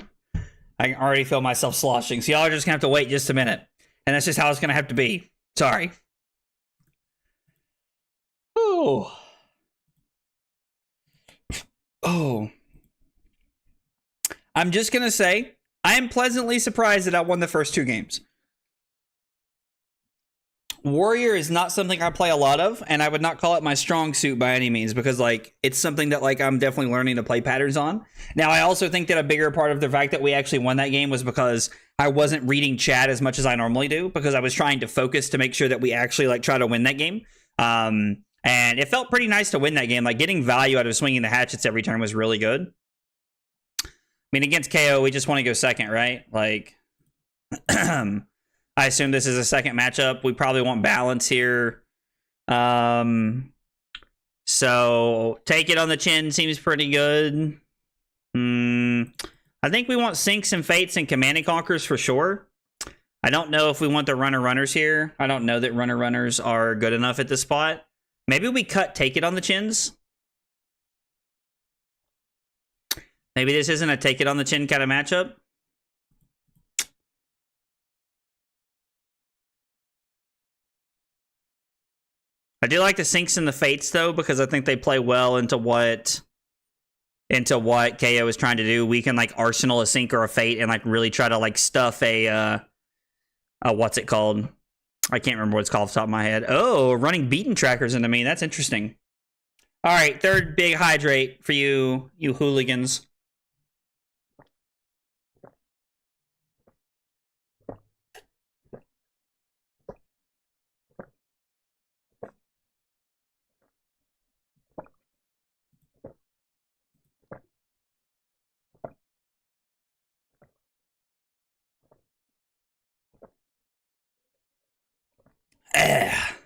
I can already feel myself sloshing, so y'all are just gonna have to wait just a minute. And that's just how it's gonna have to be. Sorry. Oh. Oh. I'm just gonna say, I am pleasantly surprised that I won the first two games. Warrior is not something I play a lot of, and I would not call it my strong suit by any means, because like it's something that like I'm definitely learning to play patterns on. Now, I also think that a bigger part of the fact that we actually won that game was because I wasn't reading chat as much as I normally do, because I was trying to focus to make sure that we actually like try to win that game. And it felt pretty nice to win that game. Like getting value out of swinging the hatchets every turn was really good. I mean, against KO, we just want to go second, right? Like, I assume this is a second matchup. We probably want balance here. So take it on the chin seems pretty good. I think we want sinks and fates and command and conquers for sure. I don't know if we want the runners here. I don't know that runners are good enough at this spot. Maybe we cut take it on the chins. Maybe this isn't a take it on the chin kind of matchup. I do like the sinks and the fates though, because I think they play well into what KO is trying to do. We can like arsenal a sink or a fate and like really try to like stuff a what's it called? I can't remember what it's called off the top of my head. Oh, running beaten trackers into me. That's interesting. All right, third big hydrate for you hooligans.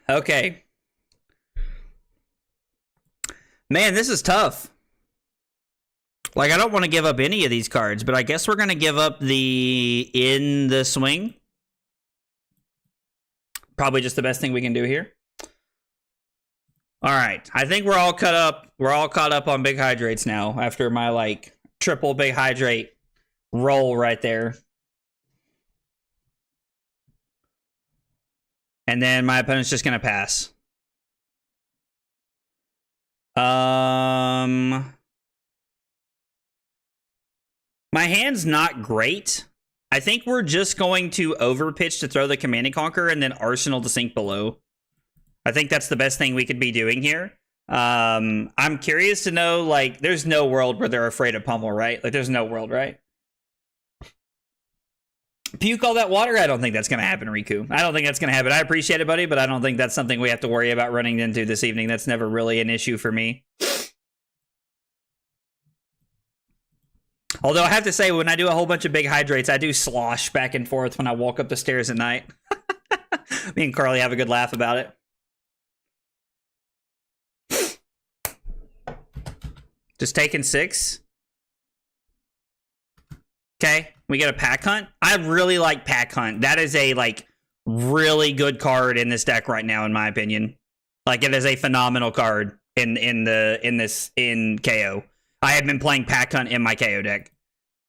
Okay. Man, this is tough. Like, I don't want to give up any of these cards, but I guess we're going to give up the in the swing. Probably just the best thing we can do here. All right. I think we're all caught up. We're all caught up on big hydrates now after my, like, triple big hydrate roll right there. And then my opponent's just going to pass. My hand's not great. I think we're just going to overpitch to throw the Command and Conquer and then Arsenal to sink below. I think that's the best thing we could be doing here. I'm curious to know, like, there's no world where they're afraid of pummel, right? Like, there's no world, right? Puke all that water? I don't think that's going to happen, Riku. I don't think that's going to happen. I appreciate it, buddy, but I don't think that's something we have to worry about running into this evening. That's never really an issue for me. Although I have to say, when I do a whole bunch of big hydrates, I do slosh back and forth when I walk up the stairs at night. Me and Carly have a good laugh about it. Just taking 6. Okay, we get a Pack Hunt. I really like Pack Hunt. That is a, like, really good card in this deck right now, in my opinion. Like, it is a phenomenal card in KO. I have been playing Pack Hunt in my KO deck.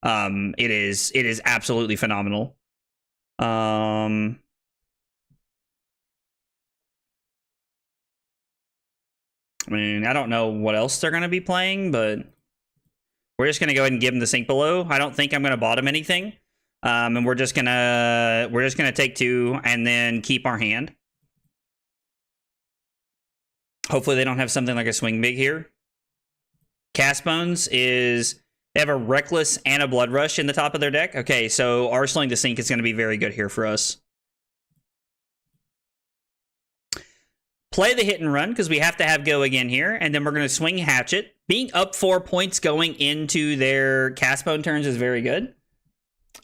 It is absolutely phenomenal. I mean, I don't know what else they're going to be playing, but we're just going to go ahead and give them the sink below. I don't think I'm going to bottom anything. And we're just going to take 2 and then keep our hand. Hopefully they don't have something like a swing big here. Cast Bones is, they have a Reckless and a Blood Rush in the top of their deck. Okay, so arsenaling the sink is going to be very good here for us. Play the hit and run, because we have to have go again here. And then we're going to swing Hatchet. Being up 4 points going into their Cast Bone turns is very good.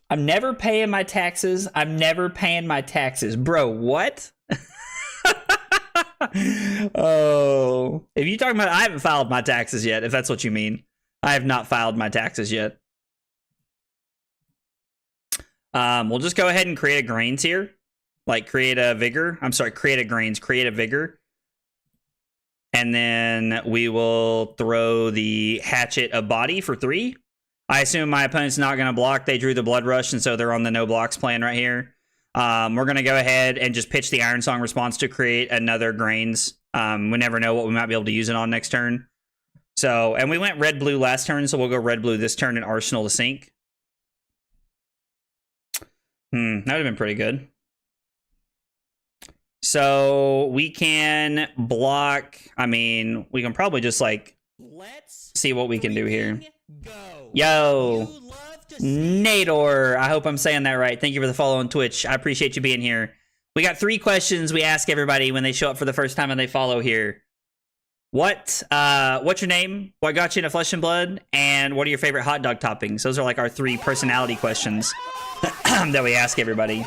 I'm never paying my taxes. I'm never paying my taxes. Bro, what? Oh. If you're talking about, I haven't filed my taxes yet, if that's what you mean. I have not filed my taxes yet. We'll just go ahead and create a Grains here. Like, create a Vigor. I'm sorry, create a Grains. Create a Vigor. And then we will throw the Hatchet of Body for 3. I assume my opponent's not going to block. They drew the Blood Rush, and so they're on the no blocks plan right here. We're going to go ahead and just pitch the Iron Song response to create another Grains. We never know what we might be able to use it on next turn. So, and we went red-blue last turn, so we'll go red-blue this turn and Arsenal to sink. That would have been pretty good. So we can block. I mean, we can probably just like let's see what we can do here. Go. Yo, Nador. I hope I'm saying that right. Thank you for the follow on Twitch. I appreciate you being here. We got 3 questions we ask everybody when they show up for the first time and they follow here. What's your name? What got you into Flesh and Blood? And what are your favorite hot dog toppings? Those are like our 3 personality questions that we ask everybody.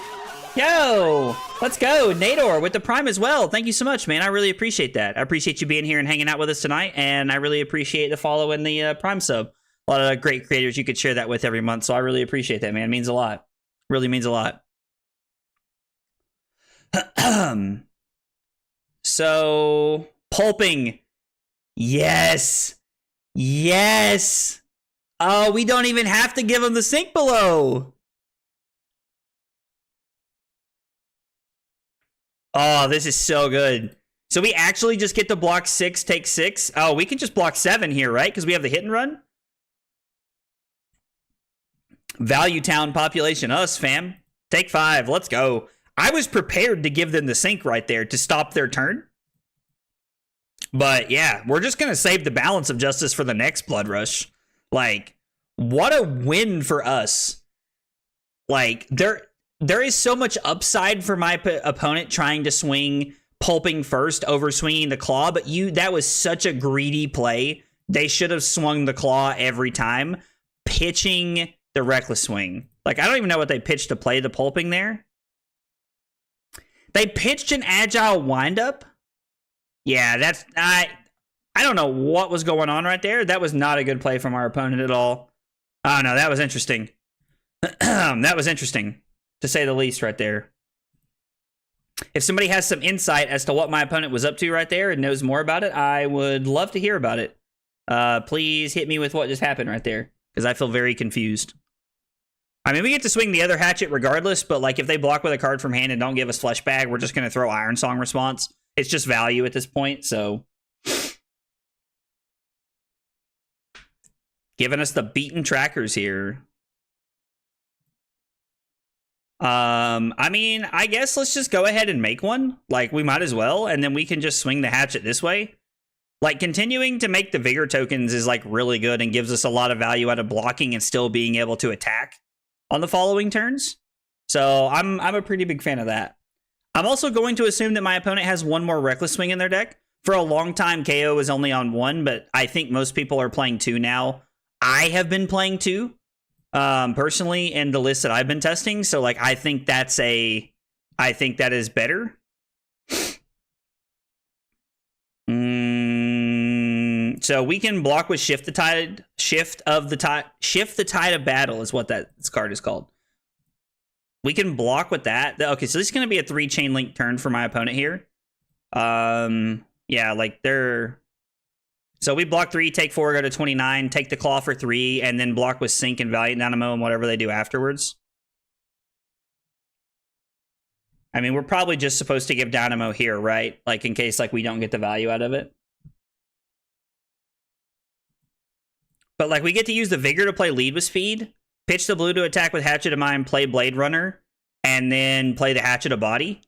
Yo, let's go. Nador with the Prime as well. Thank you so much, man. I really appreciate that. I appreciate you being here and hanging out with us tonight. And I really appreciate the follow and the Prime sub. A lot of great creators you could share that with every month. So I really appreciate that, man. It means a lot. Really means a lot. So, pulping. Yes. Yes. Oh, we don't even have to give them the sink below. Oh, this is so good. So we actually just get to block 6, take 6. Oh, we can just block 7 here, right? Because we have the hit and run. Value town population, us, fam. Take 5. Let's go. I was prepared to give them the sink right there to stop their turn. But yeah, we're just going to save the balance of justice for the next Blood Rush. Like, what a win for us. Like, there is so much upside for my opponent trying to swing pulping first over swinging the claw, but that was such a greedy play. They should have swung the claw every time, pitching the reckless swing. Like, I don't even know what they pitched to play the pulping there. They pitched an agile windup. Yeah, that's I don't know what was going on right there. That was not a good play from our opponent at all. Oh no, that was interesting. That was interesting, to say the least, right there. If somebody has some insight as to what my opponent was up to right there and knows more about it, I would love to hear about it. Please hit me with what just happened right there, because I feel very confused. I mean, we get to swing the other hatchet regardless, but like if they block with a card from hand and don't give us Flesh Bag, we're just going to throw Iron Song response. It's just value at this point, so. Giving us the beaten trackers here. I mean, I guess let's just go ahead and make one. Like, we might as well, and then we can just swing the hatchet this way. Like, continuing to make the Vigor tokens is, like, really good and gives us a lot of value out of blocking and still being able to attack on the following turns. So, I'm a pretty big fan of that. I'm also going to assume that my opponent has one more Reckless Swing in their deck. For a long time, KO was only on 1, but I think most people are playing 2 now. I have been playing 2. Personally, in the list that I've been testing, so like I think that is better. So we can block with shift the tide of battle is what this card is called. We can block with that. Okay, so this is going to be a 3 chain link turn for my opponent here. Yeah, like so we block 3, take 4, go to 29, take the claw for 3, and then block with Sync and Valiant Dynamo and whatever they do afterwards. I mean, we're probably just supposed to give Dynamo here, right? Like, in case like we don't get the value out of it. But, like, we get to use the Vigor to play Lead with Speed, pitch the blue to attack with Hatchet of Mine, play Blade Runner, and then play the Hatchet of Body.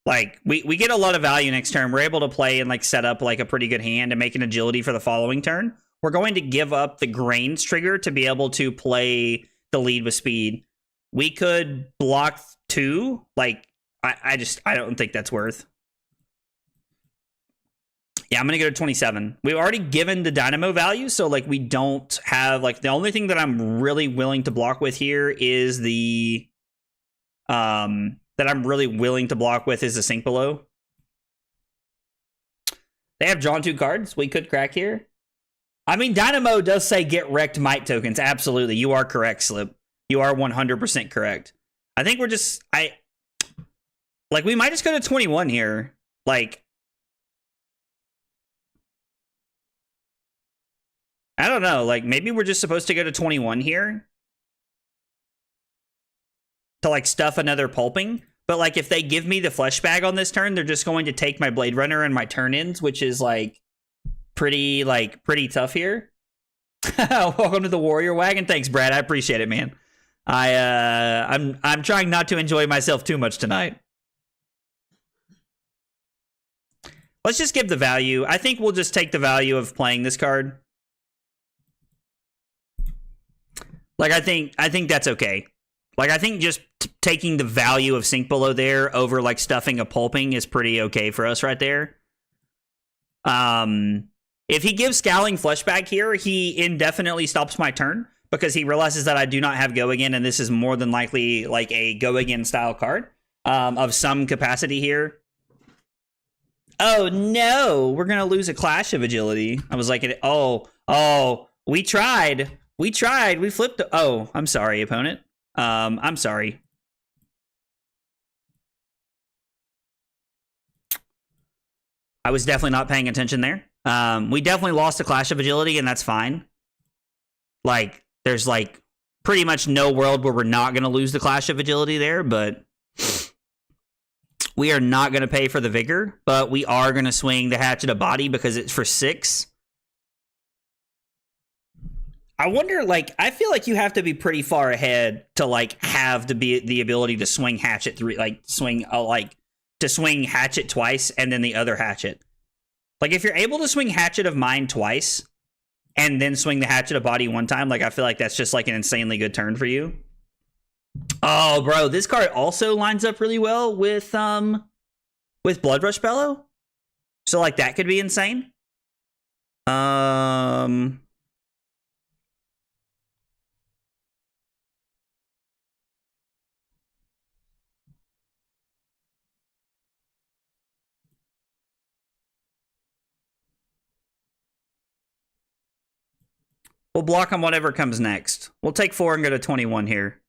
Like, we get a lot of value next turn. We're able to play and, like, set up, like, a pretty good hand and make an agility for the following turn. We're going to give up the Grains trigger to be able to play the Lead with Speed. We could block 2. Like, I don't think that's worth. Yeah, I'm going to go to 27. We've already given the Dynamo value, so, like, we don't have, like, the only thing that I'm really willing to block with here is the, that I'm really willing to block with is the Sink Below. They have drawn 2 cards. We could crack here. I mean, Dynamo does say get wrecked might tokens. Absolutely. You are correct, Slip. You are 100% correct. I think we're just, like, we might just go to 21 here. Like, I don't know. Like, maybe we're just supposed to go to 21 here to, like, stuff another pulping. But, like, if they give me the flesh bag on this turn, they're just going to take my Blade Runner and my turn-ins, which is, like, pretty tough here. Welcome to the Warrior Wagon. Thanks, Brad. I appreciate it, man. I'm trying not to enjoy myself too much tonight. Let's just give the value. I think we'll just take the value of playing this card. Like, I think that's okay. Like, I think just taking the value of Sink Below there over, like, stuffing a pulping is pretty okay for us right there. If he gives Scowling Fleshbag here, he indefinitely stops my turn because he realizes that I do not have Go Again, and this is more than likely, like, a Go Again style card of some capacity here. Oh, no! We're gonna lose a Clash of Agility. I was like, oh, we tried. We flipped. Oh, I'm sorry, opponent. I'm sorry. I was definitely not paying attention there. We definitely lost a Clash of Agility, and that's fine. Like, there's, like, pretty much no world where we're not going to lose the Clash of Agility there, but we are not going to pay for the Vigor, but we are going to swing the Hatchet of Body because it's for 6. I wonder, like, I feel like you have to be pretty far ahead to, like, have the ability to swing Hatchet to swing Hatchet twice and then the other Hatchet. Like, if you're able to swing Hatchet of Mind twice and then swing the Hatchet of Body one time, like, I feel like that's just, like, an insanely good turn for you. Oh, bro, this card also lines up really well with Blood Rush Bellow. So, like, that could be insane. We'll block on whatever comes next. We'll take 4 and go to 21 here.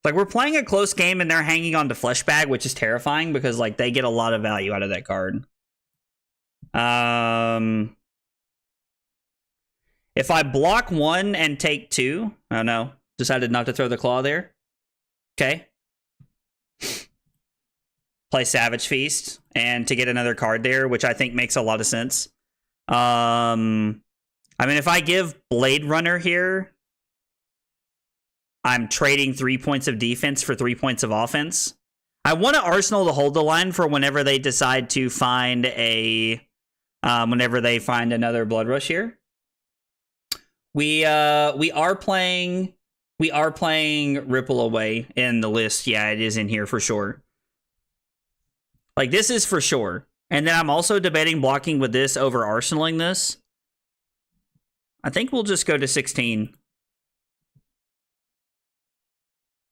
Like, we're playing a close game and they're hanging on to Fleshbag, which is terrifying because, like, they get a lot of value out of that card. If I block 1 and take 2... Oh, no. Decided not to throw the claw there. Okay. Play Savage Feast and to get another card there, which I think makes a lot of sense. I mean, if I give Blade Runner here, I'm trading 3 points of defense for 3 points of offense. I want to Arsenal to hold the line for whenever they decide to find whenever they find another Blood Rush here. We are playing Ripple Away in the list. Yeah, it is in here for sure. Like, this is for sure. And then I'm also debating blocking with this over arsenaling this. I think we'll just go to 16.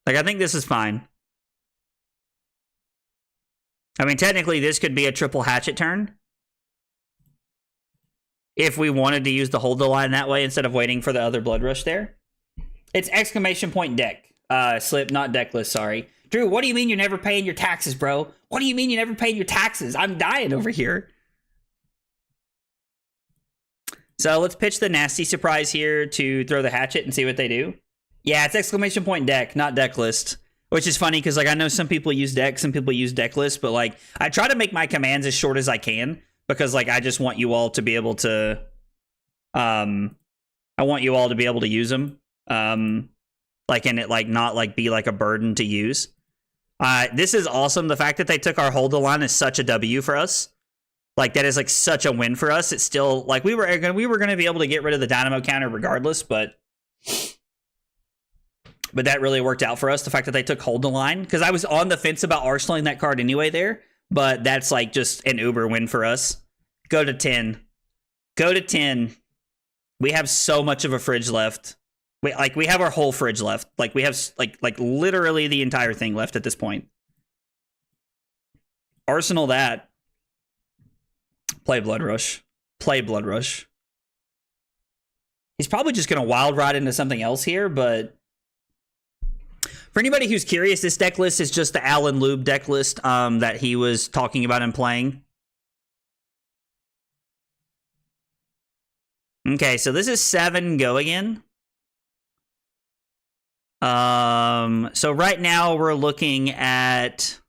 Like, I think this is fine. I mean, technically, this could be a triple Hatchet turn. If we wanted to use the hold the line that way instead of waiting for the other Blood Rush there. It's exclamation point deck. Slip, not deck list, sorry. Drew, what do you mean you're never paying your taxes, bro? What do you mean you're never paying your taxes? I'm dying over here. So let's pitch the nasty surprise here to throw the Hatchet and see what they do. Yeah, it's exclamation point deck, not deck list. Which is funny because, like, I know some people use deck, some people use deck list, but, like, I try to make my commands as short as I can because, like, I just want you all to be able to, I want you all to be able to use them. Like, and it, like, not, like, be, like, a burden to use. This is awesome. The fact that they took our hold the line is such a W for us. Like, that is, like, such a win for us. It's still, like, we were going to be able to get rid of the Dynamo counter regardless, but that really worked out for us, the fact that they took hold the line. Because I was on the fence about arsenaling that card anyway there, but that's, like, just an uber win for us. Go to 10. Go to 10. We have so much of a fridge left. We have our whole fridge left. Like, we have, like literally the entire thing left at this point. Arsenal that. Play Blood Rush. Play Blood Rush. He's probably just going to wild ride into something else here, but for anybody who's curious, this deck list is just the Alan Lube deck list that he was talking about and playing. Okay, so this is 7 go again. So right now we're looking at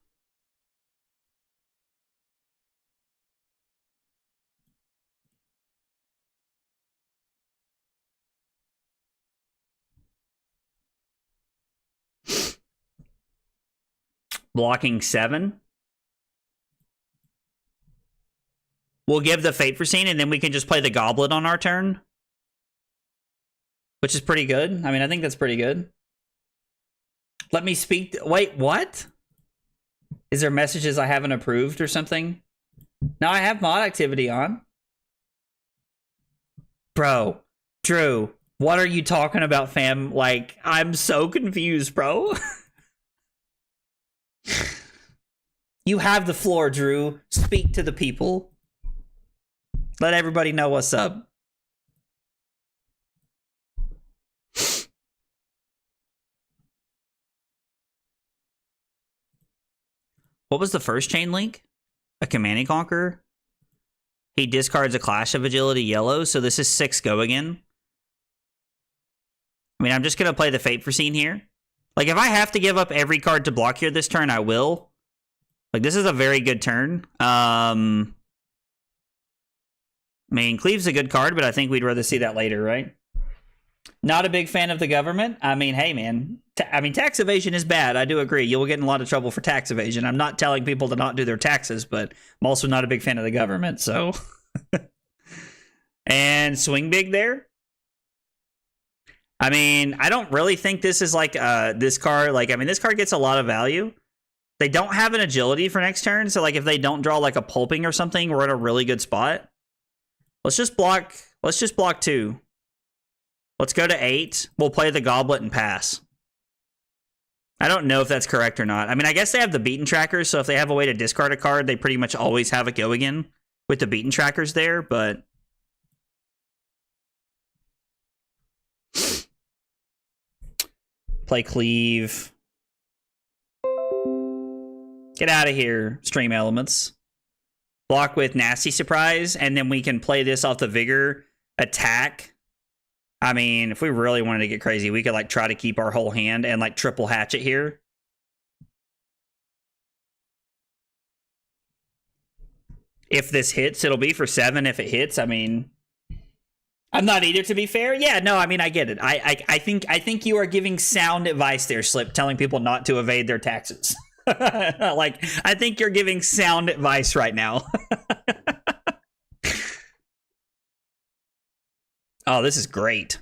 blocking 7. We'll give the Fate Foreseen, and then we can just play the Goblet on our turn, which is pretty good. I mean, I think that's pretty good. Let me speak. Wait, what? Is there messages I haven't approved or something? No, I have mod activity on. Bro, Drew, what are you talking about, fam? Like, I'm so confused, bro. You have the floor, Drew. Speak to the people. Let everybody know what's up. What was the first chain link? A Command and Conquer? He discards a Clash of Agility yellow, so this is 6 go again. I mean, I'm just going to play the Fate Foreseen here. Like, if I have to give up every card to block here this turn, I will. Like, this is a very good turn. I mean, Cleave's a good card, but I think we'd rather see that later, right? Not a big fan of the government. I mean, hey, man. Tax evasion is bad. I do agree. You'll get in a lot of trouble for tax evasion. I'm not telling people to not do their taxes, but I'm also not a big fan of the government, so. And swing big there. I mean, I don't really think this is like this card. Like, I mean, this card gets a lot of value. They don't have an agility for next turn, so like if they don't draw like a pulping or something, we're in a really good spot. Let's just block 2. Let's go to 8. We'll play the Goblet and pass. I don't know if that's correct or not. I mean, I guess they have the beaten trackers, so if they have a way to discard a card, they pretty much always have a go again with the beaten trackers there, but... Play Cleave. Get out of here, Stream Elements. Block with Nasty Surprise, and then we can play this off the Vigor attack. I mean, if we really wanted to get crazy, we could like try to keep our whole hand and like triple Hatchet here. If this hits, it'll be for 7 if it hits. I mean, I'm not either, to be fair. Yeah, no, I mean, I get it. I think you are giving sound advice there, Slip, telling people not to evade their taxes. Like, I think you're giving sound advice right now. Oh, this is great.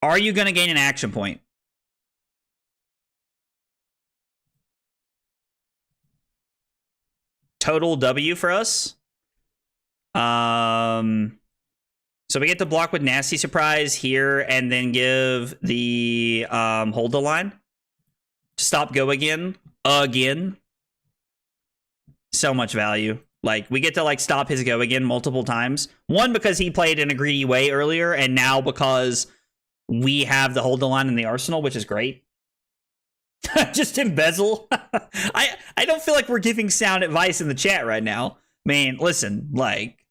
Are you going to gain an action point? Total W for us. So we get to block with Nasty Surprise here and then give the hold the line. Stop go again. So much value. Like, we get to, like, stop his go again multiple times. One, because he played in a greedy way earlier, and now because we have the hold the line in the arsenal, which is great. Just embezzle. I don't feel like we're giving sound advice in the chat right now. Man, listen, like,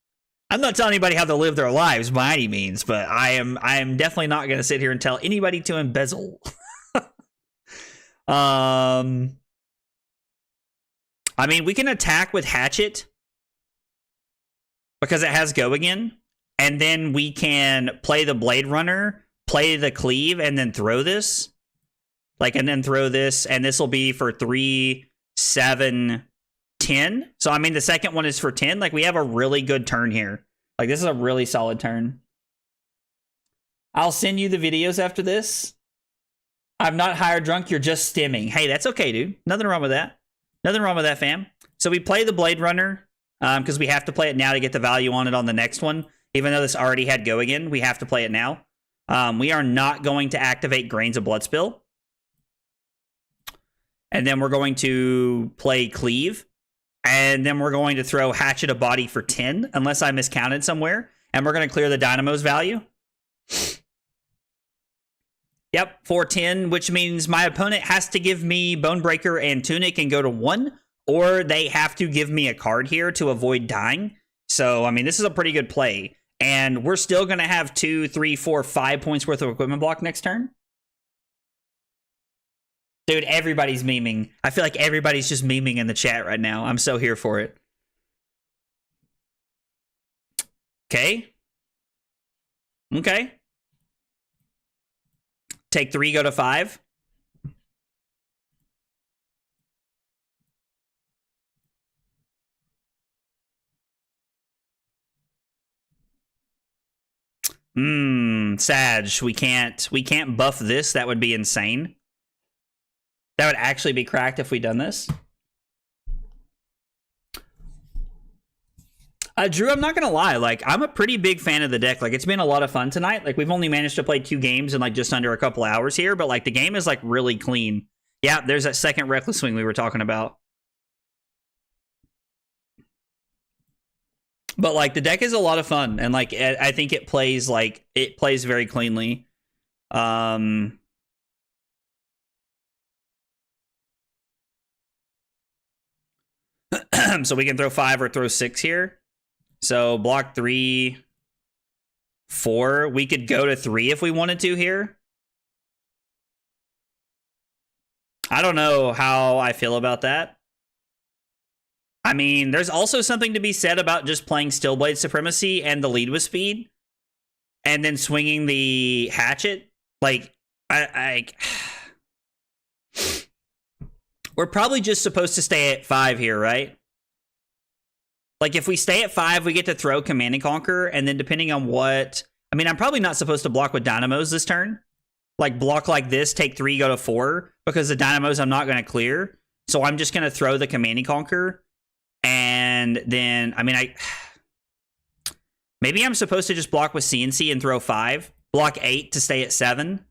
I'm not telling anybody how to live their lives by any means, but I am definitely not going to sit here and tell anybody to embezzle. I mean, we can attack with Hatchet because it has go again, and then we can play the Blade Runner, play the Cleave, and then throw this. Like, and then throw this, and this will be for 3, 7, 10. So, I mean, the second one is for 10. Like, we have a really good turn here. Like, this is a really solid turn. I'll send you the videos after this. I'm not high or drunk, you're just stimming. Hey, that's okay, dude. Nothing wrong with that. Nothing wrong with that, fam. So we play the Blade Runner, because we have to play it now to get the value on it on the next one. Even though this already had go again, we have to play it now. We are not going to activate Grains of Bloodspill. And then we're going to play Cleave. And then we're going to throw Hatchet a Body for 10, unless I miscounted somewhere. And we're going to clear the Dynamo's value. Yep, 410, which means my opponent has to give me Bonebreaker and Tunic and go to 1, or they have to give me a card here to avoid dying. So, I mean, this is a pretty good play. And we're still going to have 2, 3, 4, 5 points worth of equipment block next turn. Dude, everybody's memeing. I feel like everybody's just memeing in the chat right now. I'm so here for it. Okay. Okay. Take 3, go to 5. Sag, we can't buff this. That would be insane. That would actually be cracked if we done this. Drew, I'm not gonna lie, like, I'm a pretty big fan of the deck. Like, it's been a lot of fun tonight. Like, we've only managed to play 2 games in like just under a couple hours here, but like the game is like really clean. Yeah, there's that second reckless swing we were talking about. But like the deck is a lot of fun, and like I think it plays very cleanly. So we can throw 5 or throw 6 here. So block 3, 4. We could go to 3 if we wanted to here. I don't know how I feel about that. I mean, there's also something to be said about just playing Stillblade Supremacy and the lead with speed, and then swinging the hatchet. Like, we're probably just supposed to stay at 5 here, right? Like, if we stay at 5, we get to throw Command and Conquer, and then depending on what... I mean, I'm probably not supposed to block with Dynamos this turn. Like, block like this, take 3, go to 4, because the Dynamos I'm not going to clear. So I'm just going to throw the Command and Conquer. And then, I mean, maybe I'm supposed to just block with CNC and throw 5. Block 8 to stay at 7.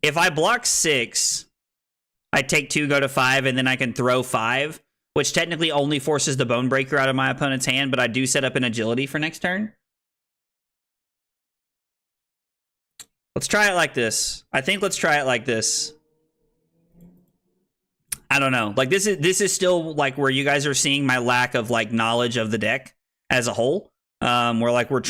If I block 6, I take 2, go to 5, and then I can throw 5, which technically only forces the Bone Breaker out of my opponent's hand, but I do set up an agility for next turn. Let's try it like this. I think let's try it like this. I don't know. Like, this is still like where you guys are seeing my lack of like knowledge of the deck as a whole. Where like I'm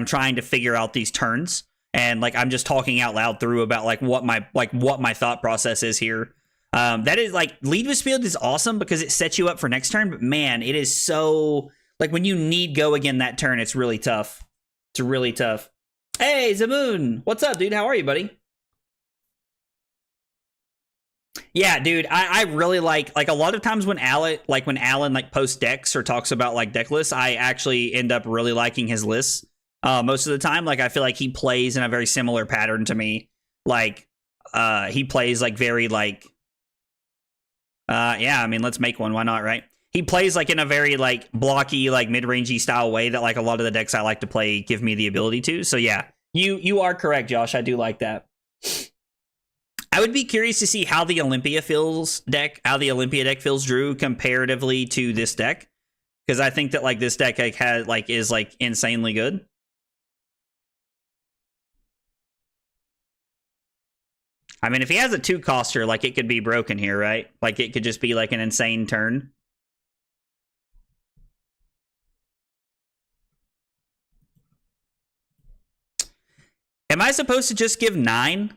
trying to figure out these turns, and like I'm just talking out loud through about like what my thought process is here. That is like lead with speed is awesome because it sets you up for next turn, but man, it is so like when you need go again that turn, it's really tough. It's really tough. Hey, Zamoon, what's up, dude? How are you, buddy? Yeah, dude, I really like a lot of times when Alan like posts decks or talks about like deck lists, I actually end up really liking his lists. Most of the time, like I feel like he plays in a very similar pattern to me. Like he plays like very like yeah, I mean, let's make one. Why not, right? He plays like in a very like blocky, like mid-rangey style way that like a lot of the decks I like to play give me the ability to. So yeah, you are correct, Josh. I do like that. I would be curious to see how the Olympia deck feels, Drew, comparatively to this deck, because I think that like this deck like is like insanely good. I mean, if he has a 2-coster, like it could be broken here, right? Like it could just be like an insane turn. Am I supposed to just give 9?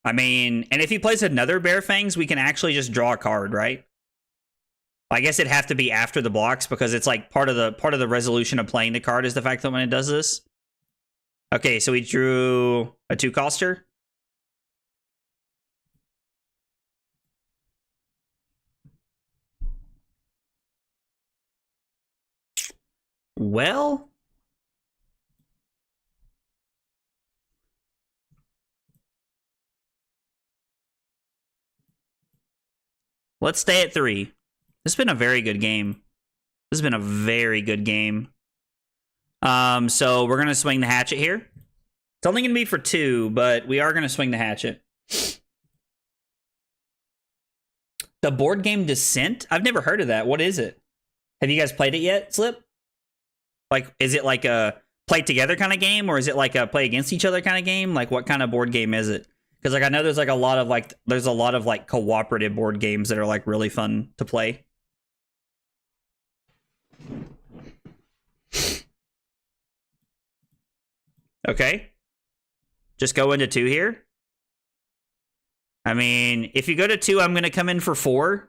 I mean, and if he plays another Bear Fangs, we can actually just draw a card, right? I guess it'd have to be after the blocks because it's like part of the resolution of playing the card is the fact that when it does this. Okay, so we drew a 2-coster. Well, let's stay at 3. This has been a very good game. This has been a very good game. So we're going to swing the hatchet here. It's only going to be for 2, but we are going to swing the hatchet. The board game Descent? I've never heard of that. What is it? Have you guys played it yet, Slip? Like, is it like a play together kind of game, or is it like a play against each other kind of game? Like, what kind of board game is it? Because like I know there's like a lot of like cooperative board games that are like really fun to play. Okay. Just go into 2 here. I mean, if you go to 2, I'm going to come in for 4.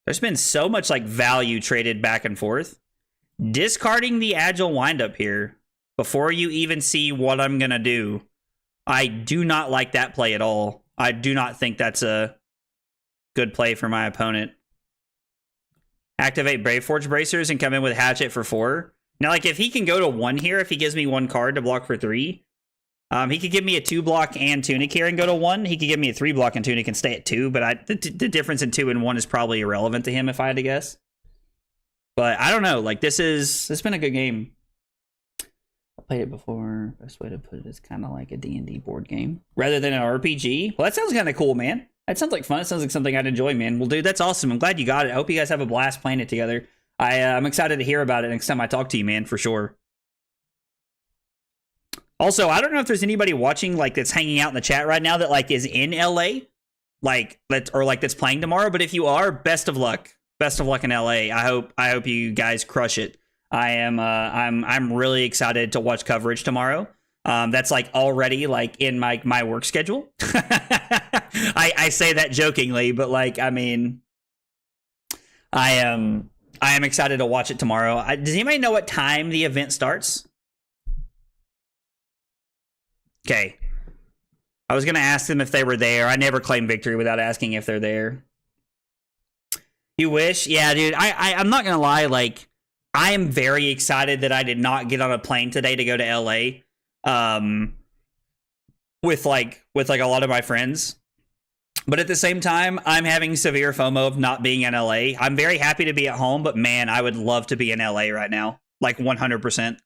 There's been so much like value traded back and forth. Discarding the agile windup here before you even see what I'm going to do. I do not like that play at all. I do not think that's a good play for my opponent. Activate Braveforge Bracers and come in with Hatchet for 4. Now, like, if he can go to 1 here, if he gives me 1 card to block for 3, he could give me a 2 block and Tunic here and go to 1. He could give me a 3 block and Tunic and stay at 2, but the difference in 2 and 1 is probably irrelevant to him if I had to guess. But I don't know. Like, this has been a good game. I played it before. Best way to put it is kind of like a D&D board game rather than an RPG. Well, that sounds kind of cool, man. That sounds like fun. It sounds like something I'd enjoy, man. Well, dude, that's awesome. I'm glad you got it. I hope you guys have a blast playing it together. I'm excited to hear about it next time I talk to you, man, for sure. Also, I don't know if there's anybody watching like that's hanging out in the chat right now that like is in LA, like that's playing tomorrow. But if you are, best of luck. Best of luck in LA. I hope you guys crush it. I'm really excited to watch coverage tomorrow. That's like already like in my work schedule. I say that jokingly, but like, I mean, I am excited to watch it tomorrow. Does anybody know what time the event starts? Okay. I was going to ask them if they were there. I never claim victory without asking if they're there. You wish? Yeah, dude. I'm not going to lie. Like, I am very excited that I did not get on a plane today to go to LA. With a lot of my friends. But at the same time, I'm having severe FOMO of not being in LA. I'm very happy to be at home, but man, I would love to be in LA right now. Like 100%.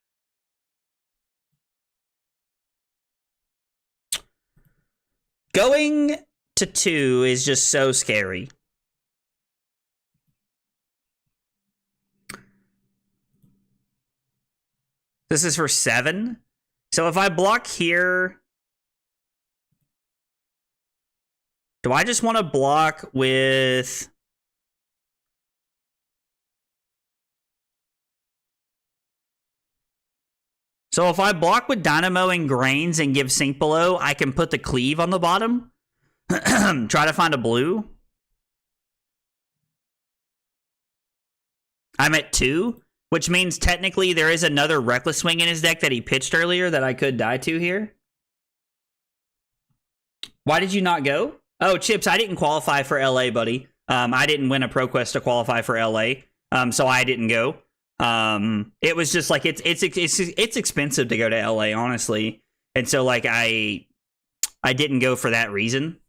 Going to 2 is just so scary. This is for 7. So if I block here, do I just want to block with... So if I block with Dynamo and Grains and give Sink Below, I can put the Cleave on the bottom. Try to find a blue. I'm at 2, which means technically there is another Reckless Swing in his deck that he pitched earlier that I could die to here. Why did you not go? Oh, Chips, I didn't qualify for LA, buddy. I didn't win a ProQuest to qualify for LA, so I didn't go. It was just like it's expensive to go to LA, honestly, and so like I didn't go for that reason.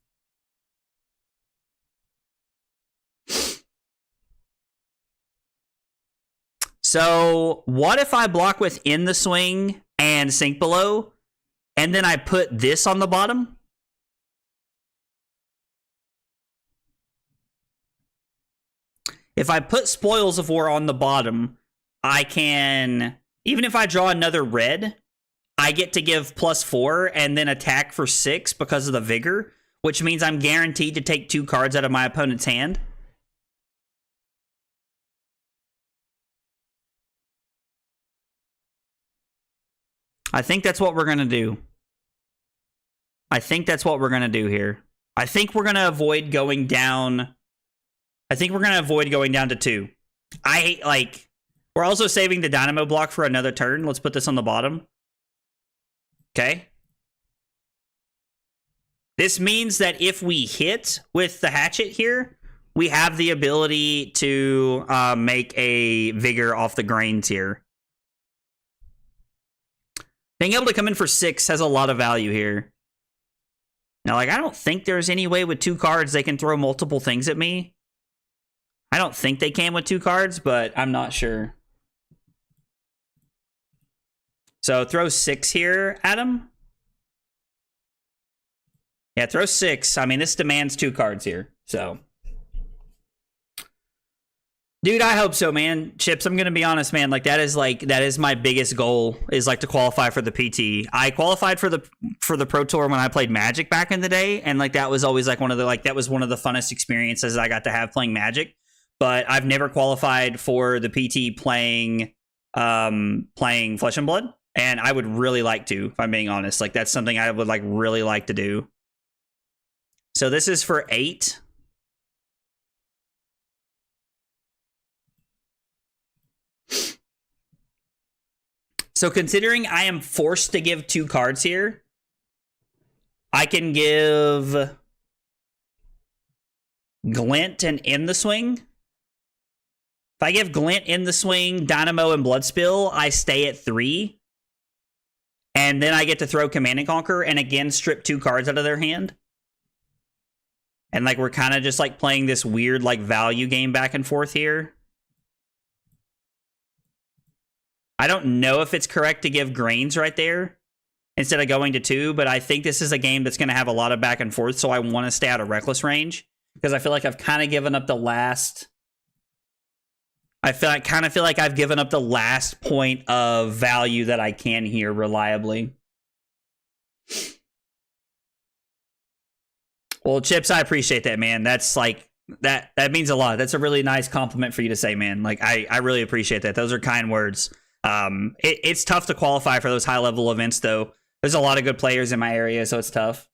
So what if I block within the swing and Sink Below, and then I put this on the bottom? If I put Spoils of War on the bottom, I can, even if I draw another red, I get to give +4 and then attack for 6 because of the Vigor, which means I'm guaranteed to take 2 cards out of my opponent's hand. I think that's what we're going to do. I think that's what we're going to do here. I think we're going to avoid going down. I think we're going to avoid going down to 2. I hate, like, we're also saving the Dynamo block for another turn. Let's put this on the bottom. Okay. This means that if we hit with the Hatchet here, we have the ability to make a Vigor off the Grains here. Being able to come in for 6 has a lot of value here. Now, like, I don't think there's any way with 2 cards they can throw multiple things at me. I don't think they can with 2 cards, but I'm not sure. So throw 6 here, Adam. Yeah, throw 6. I mean, this demands 2 cards here, so. Dude, I hope so, man. Chips, I'm gonna be honest, man. Like that is my biggest goal, is like to qualify for the PT. I qualified for the Pro Tour when I played Magic back in the day, and like that was always like one of the funnest experiences I got to have playing Magic. But I've never qualified for the PT playing Flesh and Blood, and I would really like to, if I'm being honest. Like that's something I would like really like to do. So this is for 8. So considering I am forced to give 2 cards here, I can give Glint and In the Swing. If I give Glint, In the Swing, Dynamo, and Bloodspill, I stay at 3. And then I get to throw Command and Conquer and again strip 2 cards out of their hand. And like we're kind of just like playing this weird like value game back and forth here. I don't know if it's correct to give Grains right there instead of going to 2, but I think this is a game that's going to have a lot of back and forth, so I want to stay out of Reckless range because I feel like I've kind of given up the last... I kind of feel like I've given up the last point of value that I can here reliably. Well, Chips, I appreciate that, man. That's like... That means a lot. That's a really nice compliment for you to say, man. Like, I really appreciate that. Those are kind words. It's tough to qualify for those high-level events, though. There's a lot of good players in my area, so it's tough.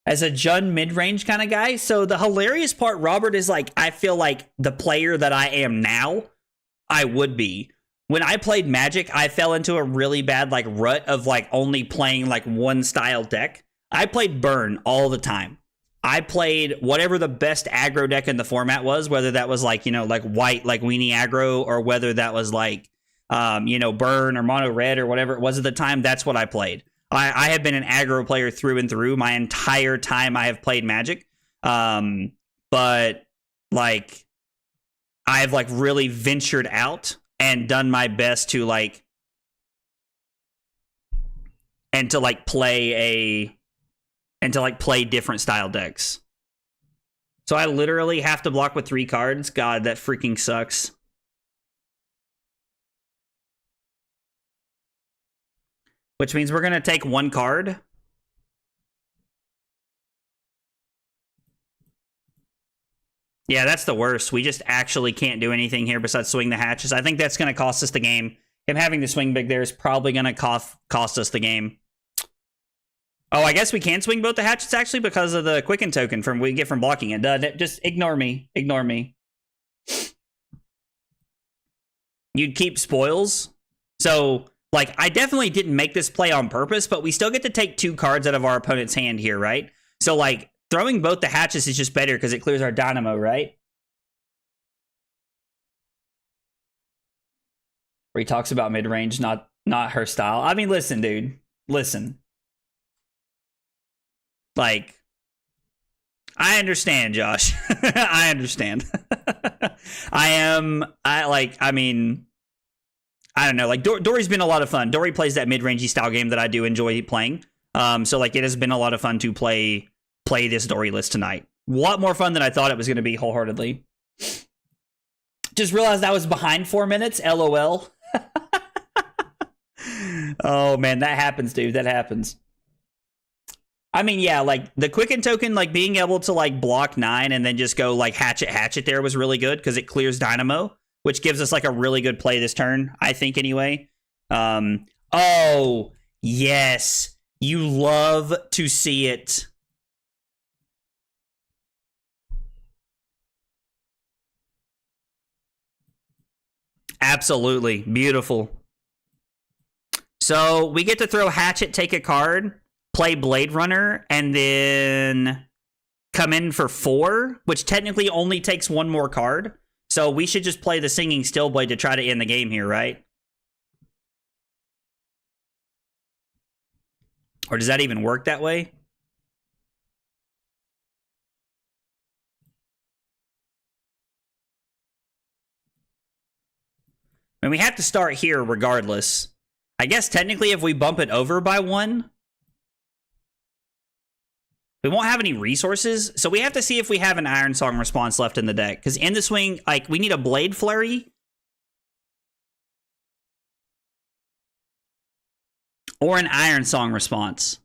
As a Jund mid-range kind of guy, so the hilarious part, Robert, is like, I feel like the player that I am now, I would be. When I played Magic, I fell into a really bad, like, rut of, like, only playing, like, one style deck. I played Burn all the time. I played whatever the best aggro deck in the format was, whether that was, like, you know, like, white, like, weenie aggro, or whether that was, like, you know, Burn or Mono Red or whatever it was at the time. That's what I played. I have been an aggro player through and through my entire time I have played Magic. But like I've like really ventured out and done my best to like play different style decks. So I literally have to block with 3 cards. God, that freaking sucks. Which means we're going to take 1 card. Yeah, that's the worst. We just actually can't do anything here besides swing the hatches. I think that's going to cost us the game. Him having to swing big there is probably going to cost us the game. Oh, I guess we can swing both the hatchets, actually, because of the Quicken token we get from blocking it. Just ignore me. Ignore me. You'd keep spoils. So... like, I definitely didn't make this play on purpose, but we still get to take 2 cards out of our opponent's hand here, right? So, like, throwing both the hatches is just better because it clears our Dynamo, right? Where he talks about mid-range, not her style. I mean, listen, dude. Listen. Like, I understand, Josh. I understand. I don't know, like, Dori's been a lot of fun. Dori plays that mid-rangey style game that I do enjoy playing. So, like, it has been a lot of fun to play this Dori list tonight. A lot more fun than I thought it was going to be, wholeheartedly. Just realized I was behind 4 minutes, LOL. Oh, man, that happens, dude. That happens. I mean, yeah, like, the Quicken token, like, being able to, like, block 9 and then just go, like, Hatchet there was really good because it clears Dynamo, which gives us, like, a really good play this turn, I think, anyway. Oh, yes. You love to see it. Absolutely. Beautiful. So, we get to throw Hatchet, take a card, play Blade Runner, and then come in for 4, which technically only takes 1 more card. So we should just play the Singing Stillblade to try to end the game here, right? Or does that even work that way? I mean, we have to start here regardless. I guess technically if we bump it over by 1, we won't have any resources. So we have to see if we have an Iron Song response left in the deck. Because in the swing, like, we need a Blade Flurry. Or an Iron Song response.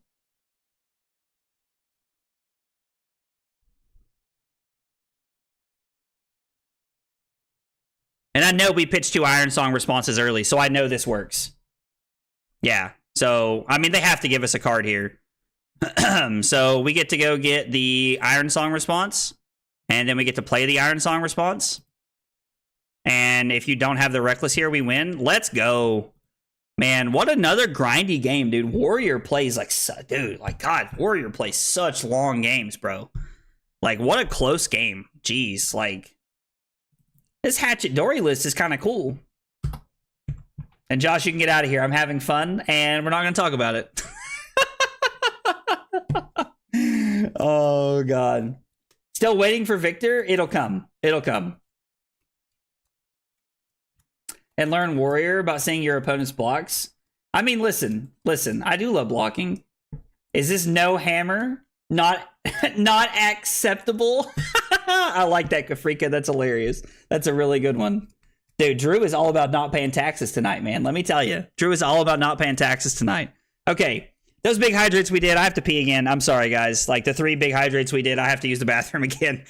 And I know we pitched 2 Iron Song responses early, so I know this works. Yeah, so, I mean, they have to give us a card here. So we get to go get the Iron Song response, and then we get to play the Iron Song response. And if you don't have the Reckless here, we win. Let's go. Man, what another grindy game, dude. Warrior plays like, dude, like, God, Warrior plays such long games, bro. Like, what a close game. Jeez, like, this Hatchet Dori list is kind of cool. And Josh, you can get out of here. I'm having fun, and we're not going to talk about it. Oh, God. Still waiting for Victor? It'll come. It'll come. And learn Warrior about seeing your opponent's blocks. I mean, listen. I do love blocking. Is this no hammer? Not acceptable? I like that, Kafrika. That's hilarious. That's a really good one. Dude, Drew is all about not paying taxes tonight, man. Let me tell you. Drew is all about not paying taxes tonight. Okay. Those big hydrates we did, I have to pee again. I'm sorry, guys. Like, the 3 big hydrates we did, I have to use the bathroom again.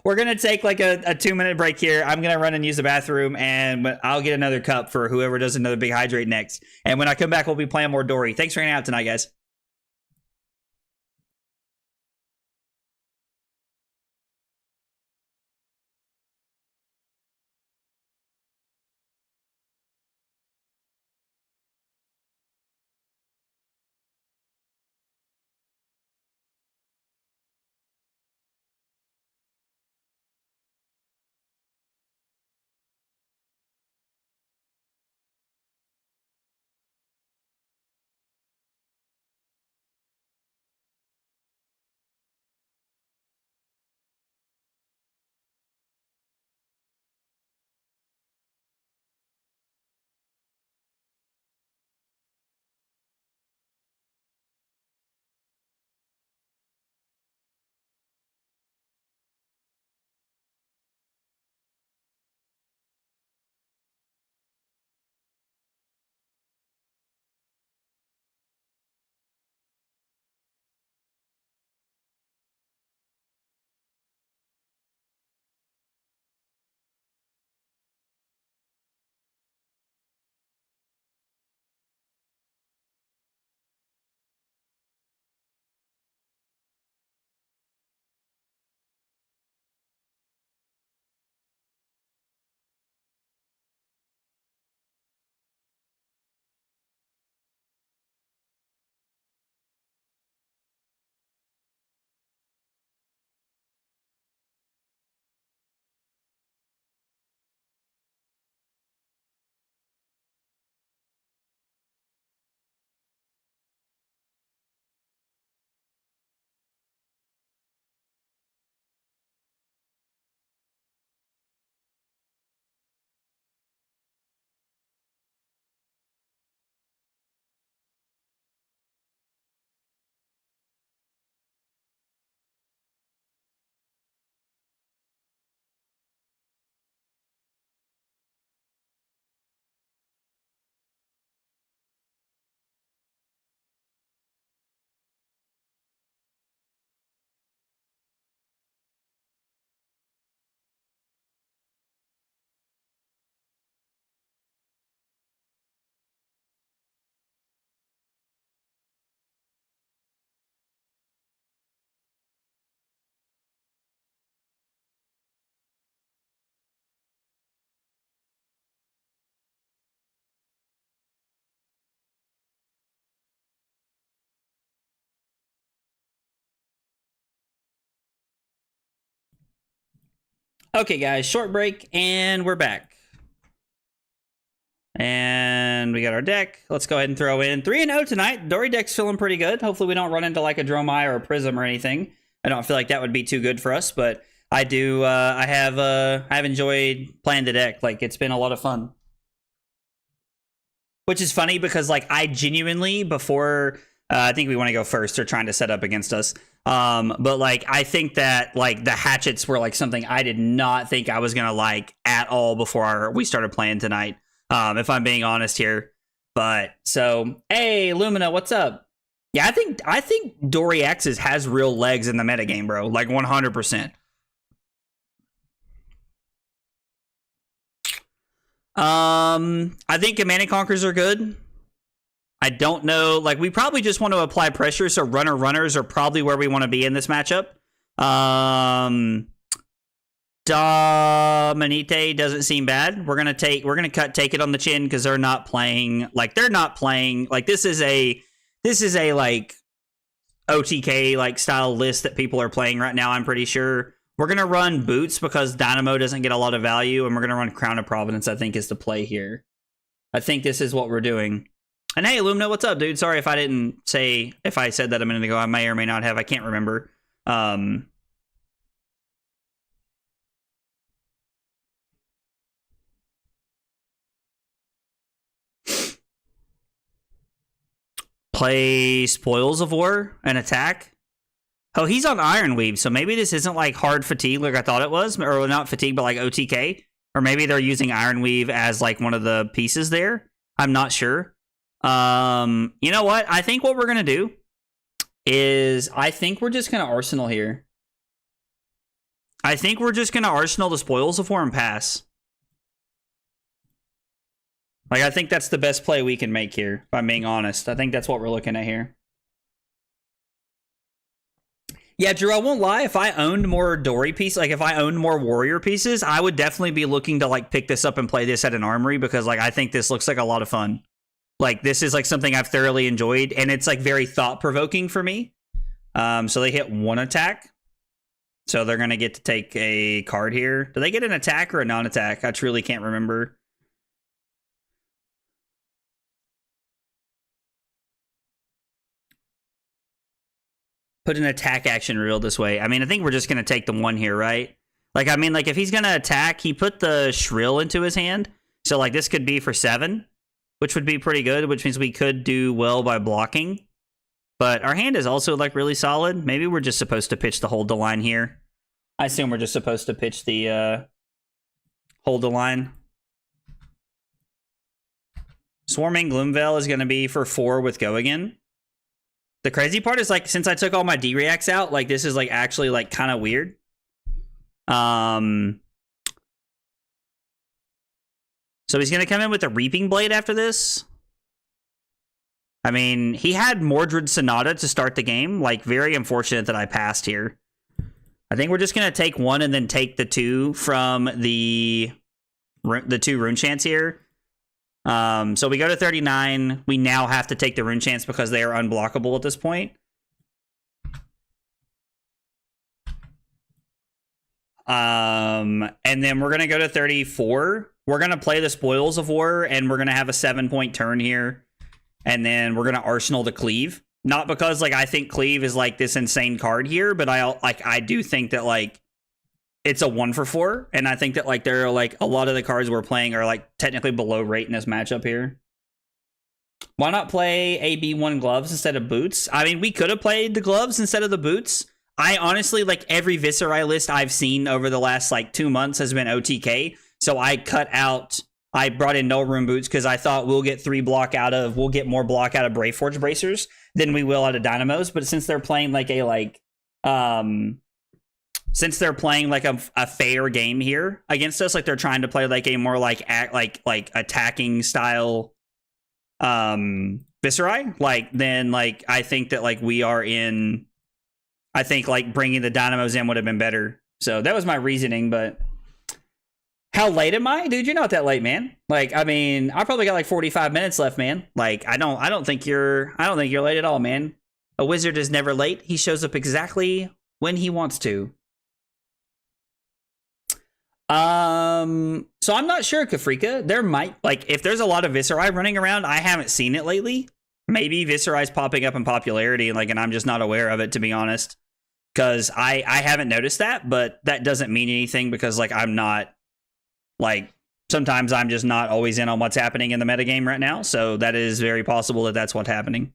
We're going to take, like, a 2-minute break here. I'm going to run and use the bathroom, and I'll get another cup for whoever does another big hydrate next. And when I come back, we'll be playing more Dori. Thanks for hanging out tonight, guys. Okay, guys, short break, and we're back. And we got our deck. Let's go ahead and throw in 3-0 tonight. Dori deck's feeling pretty good. Hopefully we don't run into like a Dromai or a Prism or anything. I don't feel like that would be too good for us, but I do. I have enjoyed playing the deck. Like, it's been a lot of fun. which is funny because like I genuinely before I think we want to go first. They're trying to set up against us. But like I think that like the hatchets were like something I did not think I was gonna like at all before we started playing tonight. If I'm being honest here. But so hey Lumina, what's up? Yeah, I think Dori X's has real legs in the metagame, bro. Like 100%. I think Command and Conquers are good. I don't know. Like, we probably just want to apply pressure, so runners are probably where we want to be in this matchup. Dominite doesn't seem bad. We're gonna take it on the chin because they're not playing like this is a like OTK like style list that people are playing right now. I'm pretty sure we're gonna run Boots because Dynamo doesn't get a lot of value, and we're gonna run Crown of Providence. I think is the play here. I think this is what we're doing. And hey, Lumina, what's up, dude? Sorry if I said that a minute ago. I may or may not have. I can't remember. Play Spoils of War and attack. Oh, he's on Ironweave, so maybe this isn't like hard fatigue like I thought it was, or not fatigue, but like OTK, or maybe they're using Ironweave as like one of the pieces there. I'm not sure. You know what? I think what we're gonna do is I think we're just gonna Arsenal here. I think we're just gonna Arsenal the Spoils of War and pass. Like, I think that's the best play we can make here, if I'm being honest. I think that's what we're looking at here. Yeah, Drew, I won't lie. If I owned more Dori pieces, like if I owned more Warrior pieces, I would definitely be looking to like pick this up and play this at an Armory because like I think this looks like a lot of fun. Like, this is like something I've thoroughly enjoyed, and it's like very thought-provoking for me. So they hit one attack. So they're going to get to take a card here. Do they get an attack or a non-attack? I truly can't remember. Put an attack action rule this way. I mean, I think we're just going to take the one here, right? Like, I mean, like, if he's going to attack, he put the Shrill into his hand. So, like, this could be for 7, which would be pretty good, which means we could do well by blocking. But our hand is also, like, really solid. Maybe we're just supposed to pitch the hold the line here. I assume we're just supposed to pitch the hold the line. Swarming Gloomveil is going to be for 4 with Go Again. The crazy part is, like, since I took all my D-reacts out, like, this is, like, actually, like, kind of weird. So he's going to come in with a Reaping Blade after this. I mean, he had Mordred Sonata to start the game. Like, very unfortunate that I passed here. I think we're just going to take 1 and then take the 2 from the 2 Rune Chants here. So we go to 39. We now have to take the Rune Chants because they are unblockable at this point. And then we're going to go to 34. We're going to play the Spoils of War, and we're going to have a 7-point turn here. And then we're going to Arsenal the Cleave. Not because, like, I think Cleave is, like, this insane card here, but I do think that, like, it's a 1 for 4, and I think that, like, there are, like, a lot of the cards we're playing are, like, technically below rate in this matchup here. Why not play AB1 gloves instead of boots? I mean, we could have played the gloves instead of the boots. I honestly, like, every Viscerai list I've seen over the last, like, 2 months has been OTK, so I brought in Null Rune Boots because I thought we'll get more block out of Braveforge Bracers than we will out of Dynamos, but since they're playing, like, since they're playing like a fair game here against us, like they're trying to play like a more like attacking style Viscerai, like then like I think that like we are in. I think like bringing the Dynamos in would have been better. So that was my reasoning. But how late am I, dude? You're not that late, man. Like I mean, I probably got like 45 minutes left, man. Like I don't think you're late at all, man. A wizard is never late. He shows up exactly when he wants to. So I'm not sure, Kafrika. There might, like, if there's a lot of Viscerai running around, I haven't seen it lately. Maybe Viscerai's popping up in popularity, like, and I'm just not aware of it, to be honest. Because I haven't noticed that, but that doesn't mean anything because, like, I'm not, like, Sometimes I'm just not always in on what's happening in the metagame right now, so that is very possible that that's what's happening.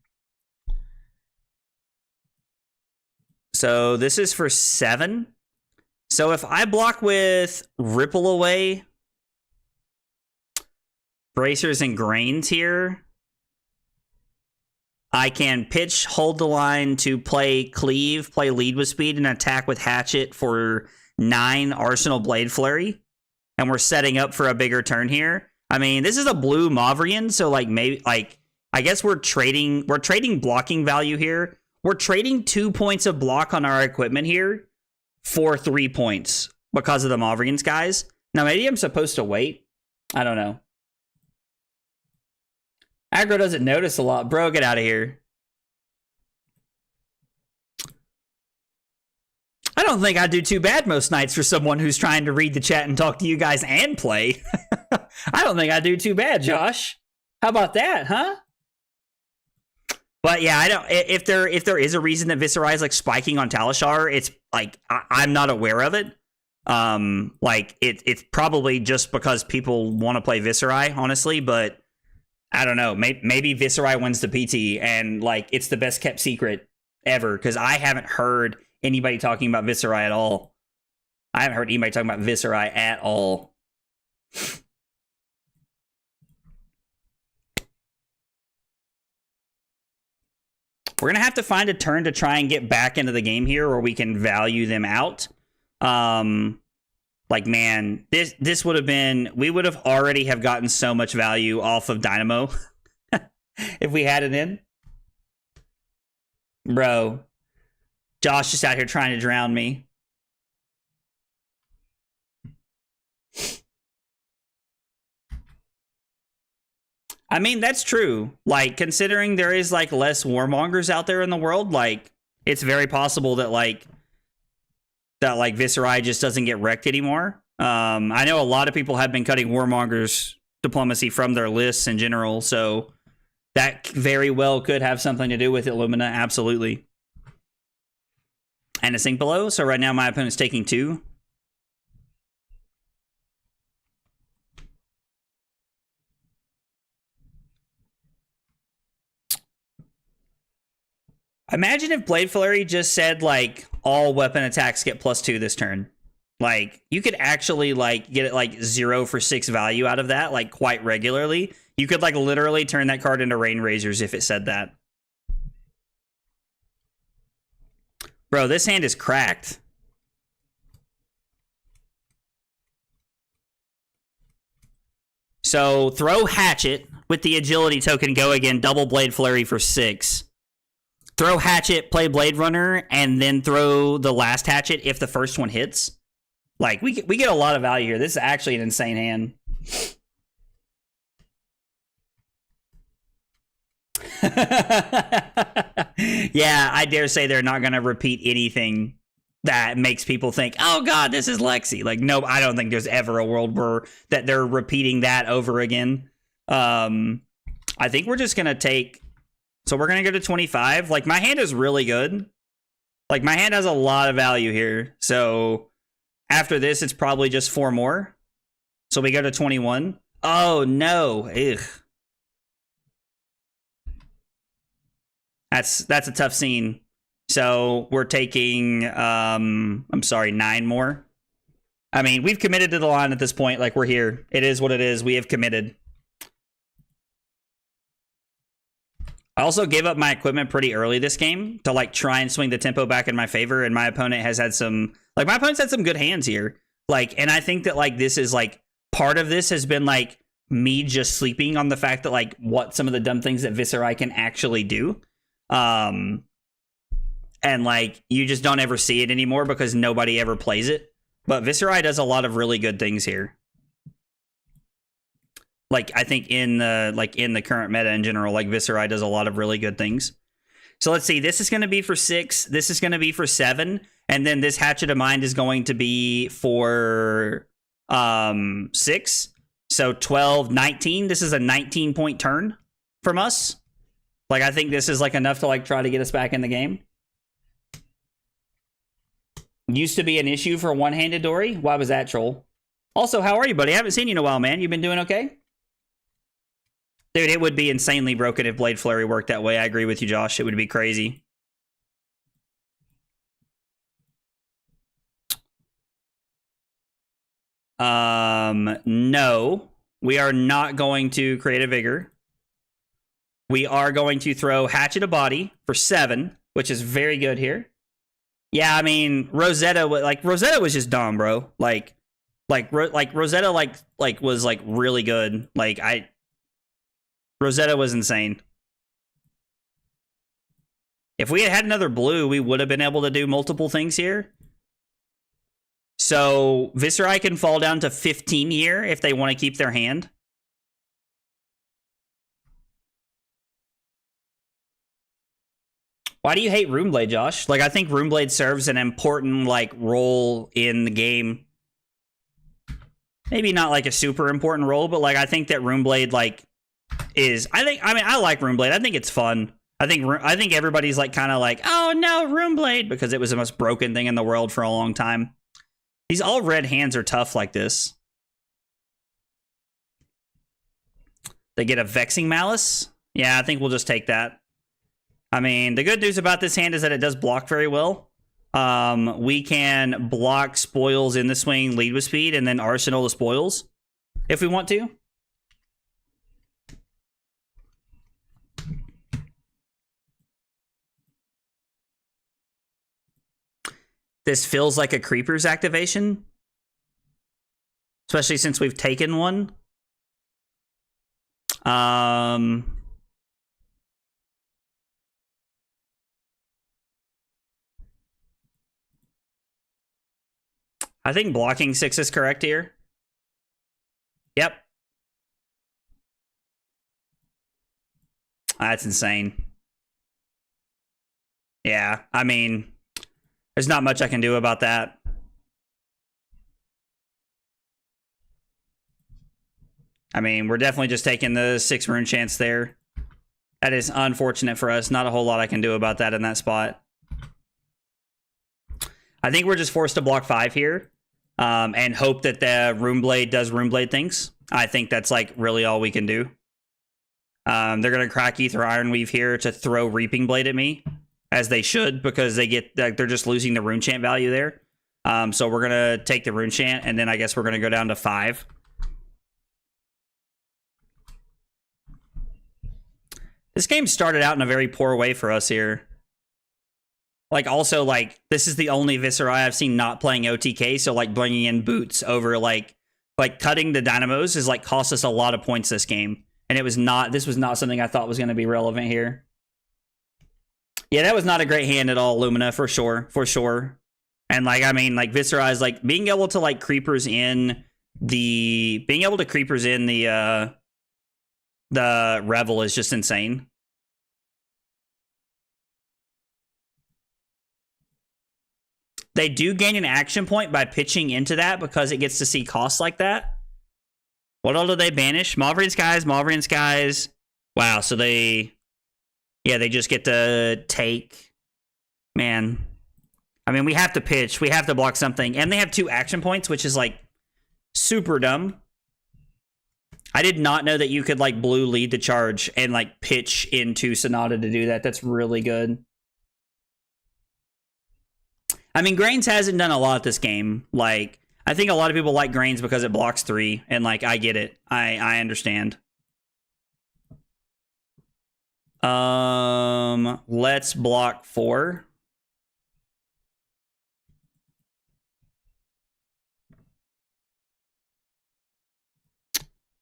So this is for 7. So if I block with Ripple Away, Bracers and Grains here, I can pitch, hold the line to play Cleave, play Lead with Speed, and attack with Hatchet for 9 Arsenal Blade Flurry. And we're setting up for a bigger turn here. I mean, this is a blue Mauvrion, so like maybe like I guess we're trading blocking value here. We're trading 2 points of block on our equipment here for 3 points because of the Mauvrions, guys. Now maybe I'm supposed to wait. I don't know. Aggro doesn't notice a lot. Bro, get out of here. I don't think I do too bad most nights for someone who's trying to read the chat and talk to you guys and play. I don't think I do too bad, Josh. How about that, huh? But yeah, I don't. If there is a reason that Viserai is like spiking on Talishar, it's like I'm not aware of it. Like it's probably just because people want to play Viserai, honestly. But I don't know. Maybe Viserai wins the PT, and like it's the best kept secret ever because I haven't heard anybody talking about Viserai at all. I haven't heard anybody talking about Viserai at all. We're gonna have to find a turn to try and get back into the game here, where we can value them out. Like man, this would have been, we would have already have gotten so much value off of Dynamo if we had it in. Bro, Josh just out here trying to drown me. I mean, that's true. Like, considering there is, like, less warmongers out there in the world, like, it's very possible that, like, Viserai just doesn't get wrecked anymore. I know a lot of people have been cutting warmongers diplomacy from their lists in general, so that very well could have something to do with Illumina, absolutely. And a sink below, so right now my opponent's taking 2. Imagine if Blade Flurry just said, like, all weapon attacks get +2 this turn. Like, you could actually, like, get it, like, 0 for 6 value out of that, like, quite regularly. You could, like, literally turn that card into Rain Razors if it said that. Bro, this hand is cracked. So, throw Hatchet with the Agility token, go again, double Blade Flurry for 6. Throw Hatchet, play Blade Runner, and then throw the last Hatchet if the first one hits. Like, we get a lot of value here. This is actually an insane hand. Yeah, I dare say they're not going to repeat anything that makes people think, oh god, this is Lexi. Like, no, I don't think there's ever a world where that they're repeating that over again. I think we're just going to take... So we're going to go to 25. Like, my hand is really good. Like, my hand has a lot of value here. So after this, it's probably just 4 more. So we go to 21. Oh, no. Ugh. That's a tough scene. So we're taking, I'm sorry, 9 more. I mean, we've committed to the line at this point. Like, we're here. It is what it is. We have committed. I also gave up my equipment pretty early this game to, like, try and swing the tempo back in my favor, and my opponent has had some, like, my opponent's had some good hands here. Like, and I think that, like, this is, like, part of this has been, like, me just sleeping on the fact that, like, what some of the dumb things that Viserai can actually do. And, like, you just don't ever see it anymore because nobody ever plays it. But Viserai does a lot of really good things here. Like, I think in the current meta in general, like, Viserai does a lot of really good things. So let's see. This is going to be for 6. This is going to be for 7. And then this Hatchet of Mind is going to be for 6. So 12, 19. This is a 19-point turn from us. Like, I think this is, like, enough to, like, try to get us back in the game. Used to be an issue for one-handed Dori. Why was that, Troll? Also, how are you, buddy? I haven't seen you in a while, man. You been doing okay? Dude, it would be insanely broken if Blade Flurry worked that way. I agree with you, Josh. It would be crazy. No. We are not going to create a Vigor. We are going to throw Hatchet Dori for 7, which is very good here. Yeah, I mean, Rosetta was just dumb, bro. Like Rosetta was like really good. Rosetta was insane. If we had had another blue, we would have been able to do multiple things here. So Viserai can fall down to 15 here if they want to keep their hand. Why do you hate Runeblade, Josh? Like, I think Runeblade serves an important, like, role in the game. Maybe not, like, a super important role, but, like, I think that Runeblade, like, I like Runeblade. I think it's fun. I think everybody's, like, kind of like, oh, no, Runeblade, because it was the most broken thing in the world for a long time. These all red hands are tough like this. They get a Vexing Malice. Yeah, I think we'll just take that. I mean, the good news about this hand is that it does block very well. We can block spoils in the swing, lead with speed, and then arsenal the spoils if we want to. This feels like a Creeper's activation, especially since we've taken one. I think blocking 6 is correct here. Yep. That's insane. Yeah, I mean, there's not much I can do about that. I mean, we're definitely just taking the 6 rune chance there. That is unfortunate for us. Not a whole lot I can do about that in that spot. I think we're just forced to block 5 here. And hope that the Runeblade does Runeblade things. I think that's like really all we can do. They're going to crack Ether Ironweave here to throw Reaping Blade at me, as they should, because they're just losing the rune chant value there. So we're going to take the rune chant, and then I guess we're going to go down to 5. This game started out in a very poor way for us here. Like, also, like, this is the only Viserai I've seen not playing OTK, so, like, bringing in boots over, like cutting the Dynamos is, like, cost us a lot of points this game. And this was not something I thought was going to be relevant here. Yeah, that was not a great hand at all, Lumina, for sure, And, like, I mean, like, Viserai is, like, being able to, like, creepers in the Revel is just insane. They do gain an action point by pitching into that because it gets to see costs like that. What all do they banish? Malverian Skies. Wow, so they just get to take. Man. I mean, we have to pitch. We have to block something. And they have 2 action points, which is, like, super dumb. I did not know that you could, like, blue lead the charge and, like, pitch into Sonata to do that. That's really good. I mean, Grains hasn't done a lot this game. Like, I think a lot of people like Grains because it blocks 3, and, like, I get it. I understand. Let's block 4.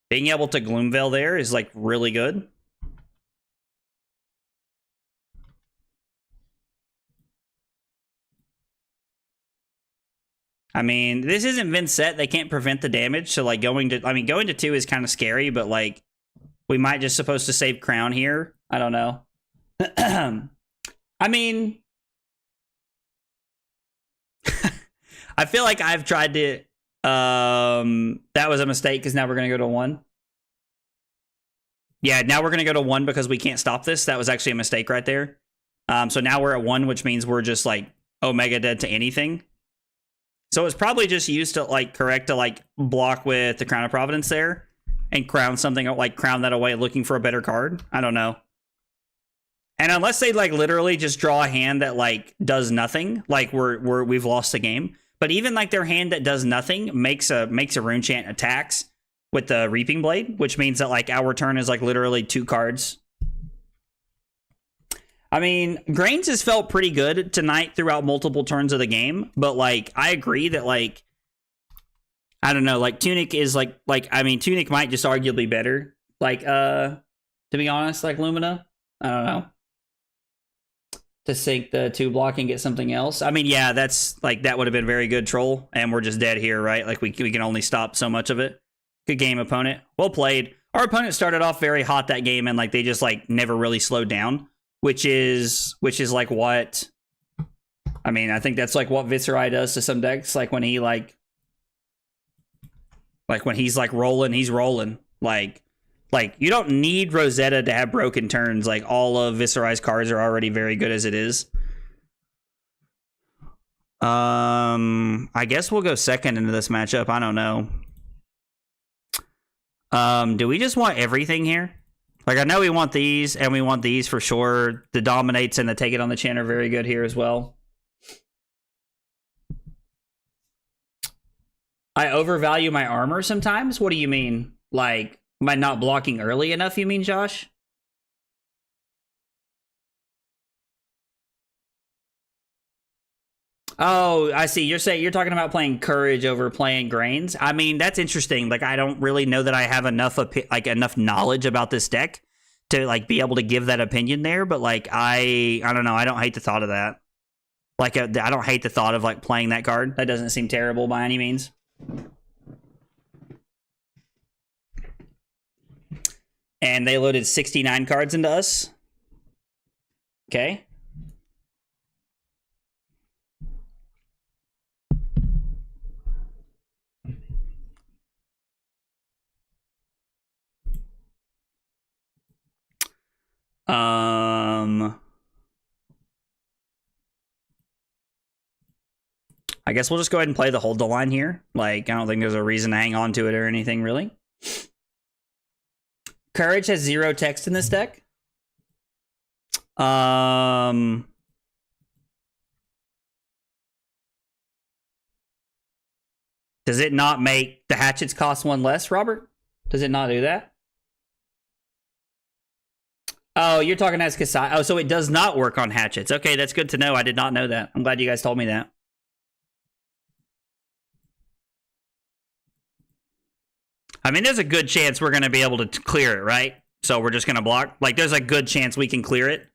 Being able to Gloomveil there is, like, really good. I mean, this isn't Vincent. They can't prevent the damage. So, like, going to 2 is kind of scary, but, like, we might just supposed to save Crown here. I don't know. I mean, I feel like I've tried to, that was a mistake because now we're going to go to 1. Yeah, now we're going to go to 1 because we can't stop this. That was actually a mistake right there. So now we're at 1, which means we're just, like, Omega dead to anything. So it's probably just used to like correct to like block with the Crown of Providence there and crown something, like crown that away looking for a better card. I don't know. And unless they like literally just draw a hand that like does nothing, like we've lost the game. But even like their hand that does nothing makes a rune chant attacks with the Reaping Blade, which means that like our turn is like literally 2 cards. I mean, Grains has felt pretty good tonight throughout multiple turns of the game, but like I agree that like I don't know, like Tunic is like I mean Tunic might just arguably better. Like to be honest, like Lumina, I don't know. To sink the 2 block and get something else. I mean, yeah, that's like that would have been very good, Troll, and we're just dead here, right? Like we can only stop so much of it. Good game, opponent. Well played. Our opponent started off very hot that game, and like they just like never really slowed down. Which is like what, I mean, I think that's like what Viserai does to some decks. Like when he like when he's like rolling, he's rolling. Like you don't need Rosetta to have broken turns. Like all of Viserai's cards are already very good as it is. I guess we'll go second into this matchup. I don't know. Do we just want everything here? Like, I know we want these, and we want these for sure. The Dominates and the Take It on the Chin are very good here as well. I overvalue my armor sometimes? What do you mean? Like, am I not blocking early enough, you mean, Josh? Oh, I see. You're talking about playing Courage over playing Grains. I mean, that's interesting. Like, I don't really know that I have enough knowledge about this deck to like be able to give that opinion there. But like, I don't know. I don't hate the thought of that. Like, I don't hate the thought of like playing that card. That doesn't seem terrible by any means. And they loaded 69 cards into us. Okay. I guess we'll just go ahead and play the hold the line here. Like, I don't think there's a reason to hang on to it or anything, really. Courage has 0 text in this deck. Does it not make the hatchets cost 1 less, Robert? Does it not do that? Oh, you're talking as Kasai. Oh, so it does not work on hatchets. Okay, that's good to know. I did not know that. I'm glad you guys told me that. I mean, there's a good chance we're going to be able to clear it, right? So we're just going to block. Like, there's a good chance we can clear it.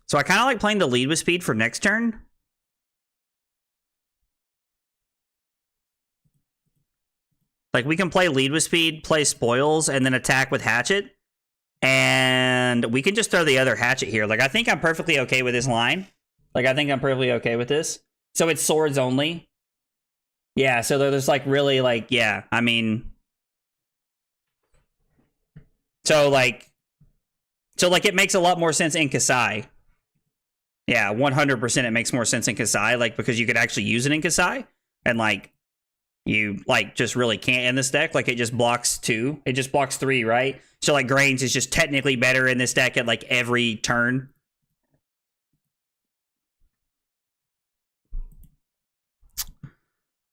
So I kind of like playing the lead with speed for next turn. Like, we can play lead with speed, play spoils, and then attack with hatchet. And we can just throw the other hatchet here. Like, I think I'm perfectly okay with this line. Like, I think I'm perfectly okay with this. So it's swords only. Yeah, so there's, like, really, like, yeah, I mean... So, like, it makes a lot more sense in Kasai. Yeah, 100% it makes more sense in Kasai, like, because you could actually use it in Kasai. And, like, you, like, just really can't in this deck. Like, it just blocks 2. It just blocks 3, right? So, like, Grains is just technically better in this deck at, like, every turn.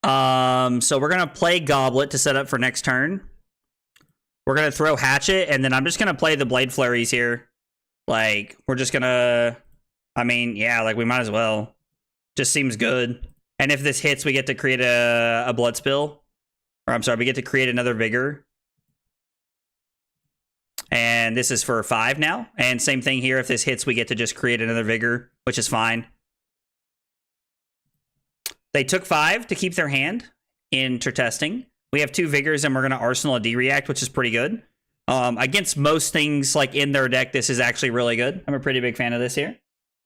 So we're going to play Goblet to set up for next turn. We're going to throw Hatchet, and then I'm just going to play the Blade Flurries here. Like, we're just going to... I mean, yeah, like, we might as well. Just seems good. And if this hits, we get to create a Blood Spill. Or, I'm sorry, we get to create another Vigor. And this is for 5 now. And same thing here. If this hits, we get to just create another Vigor, which is fine. They took 5 to keep their hand in testing. We have 2 Vigors, and we're going to Arsenal a D-React, which is pretty good. Against most things, like, in their deck, this is actually really good. I'm a pretty big fan of this here.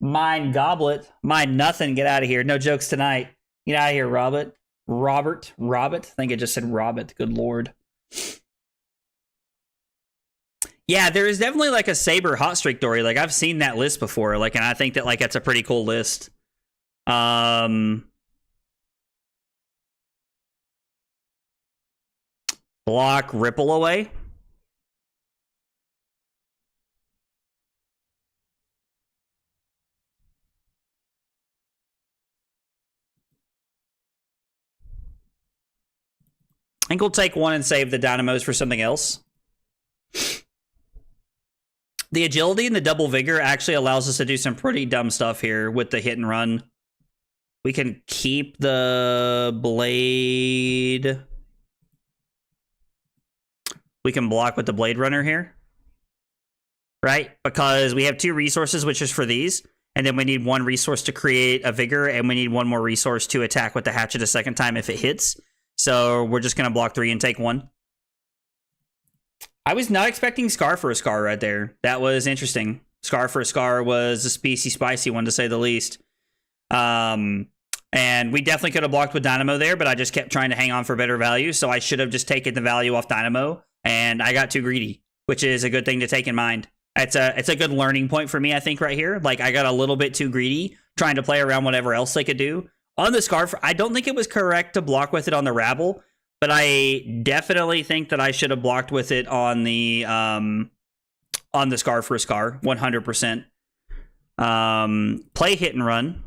Mine Goblet. Mine nothing. Get out of here. No jokes tonight. Get out of here, Robert. Robert. I think I just said Robert. Good lord. Yeah, there is definitely like a Saber Hot Streak Dory. Like I've seen that list before. Like, and I think that like that's a pretty cool list. Block Ripple Away. I think we'll take one and save the Dynamos for something else. The agility and the double vigor actually allows us to do some pretty dumb stuff here with the hit and run. We can keep the blade. We can block with the blade runner here. Right? Because we have 2 resources, which is for these. And then we need 1 resource to create a vigor. And we need 1 more resource to attack with the hatchet a second time if it hits. So we're just going to block 3 and take 1. I was not expecting Scar for a Scar right there. That was interesting. Scar for a Scar was a spicy one, to say the least. And we definitely could have blocked with Dynamo there, but I just kept trying to hang on for better value. So I should have just taken the value off Dynamo, and I got too greedy, which is a good thing to take in mind. It's a good learning point for me, I think, right here. Like, I got a little bit too greedy, trying to play around whatever else they could do. On the Scarf, I don't think it was correct to block with it on the Rabble, but I definitely think that I should have blocked with it on the Scar for a Scar, 100%. Play Hit and Run.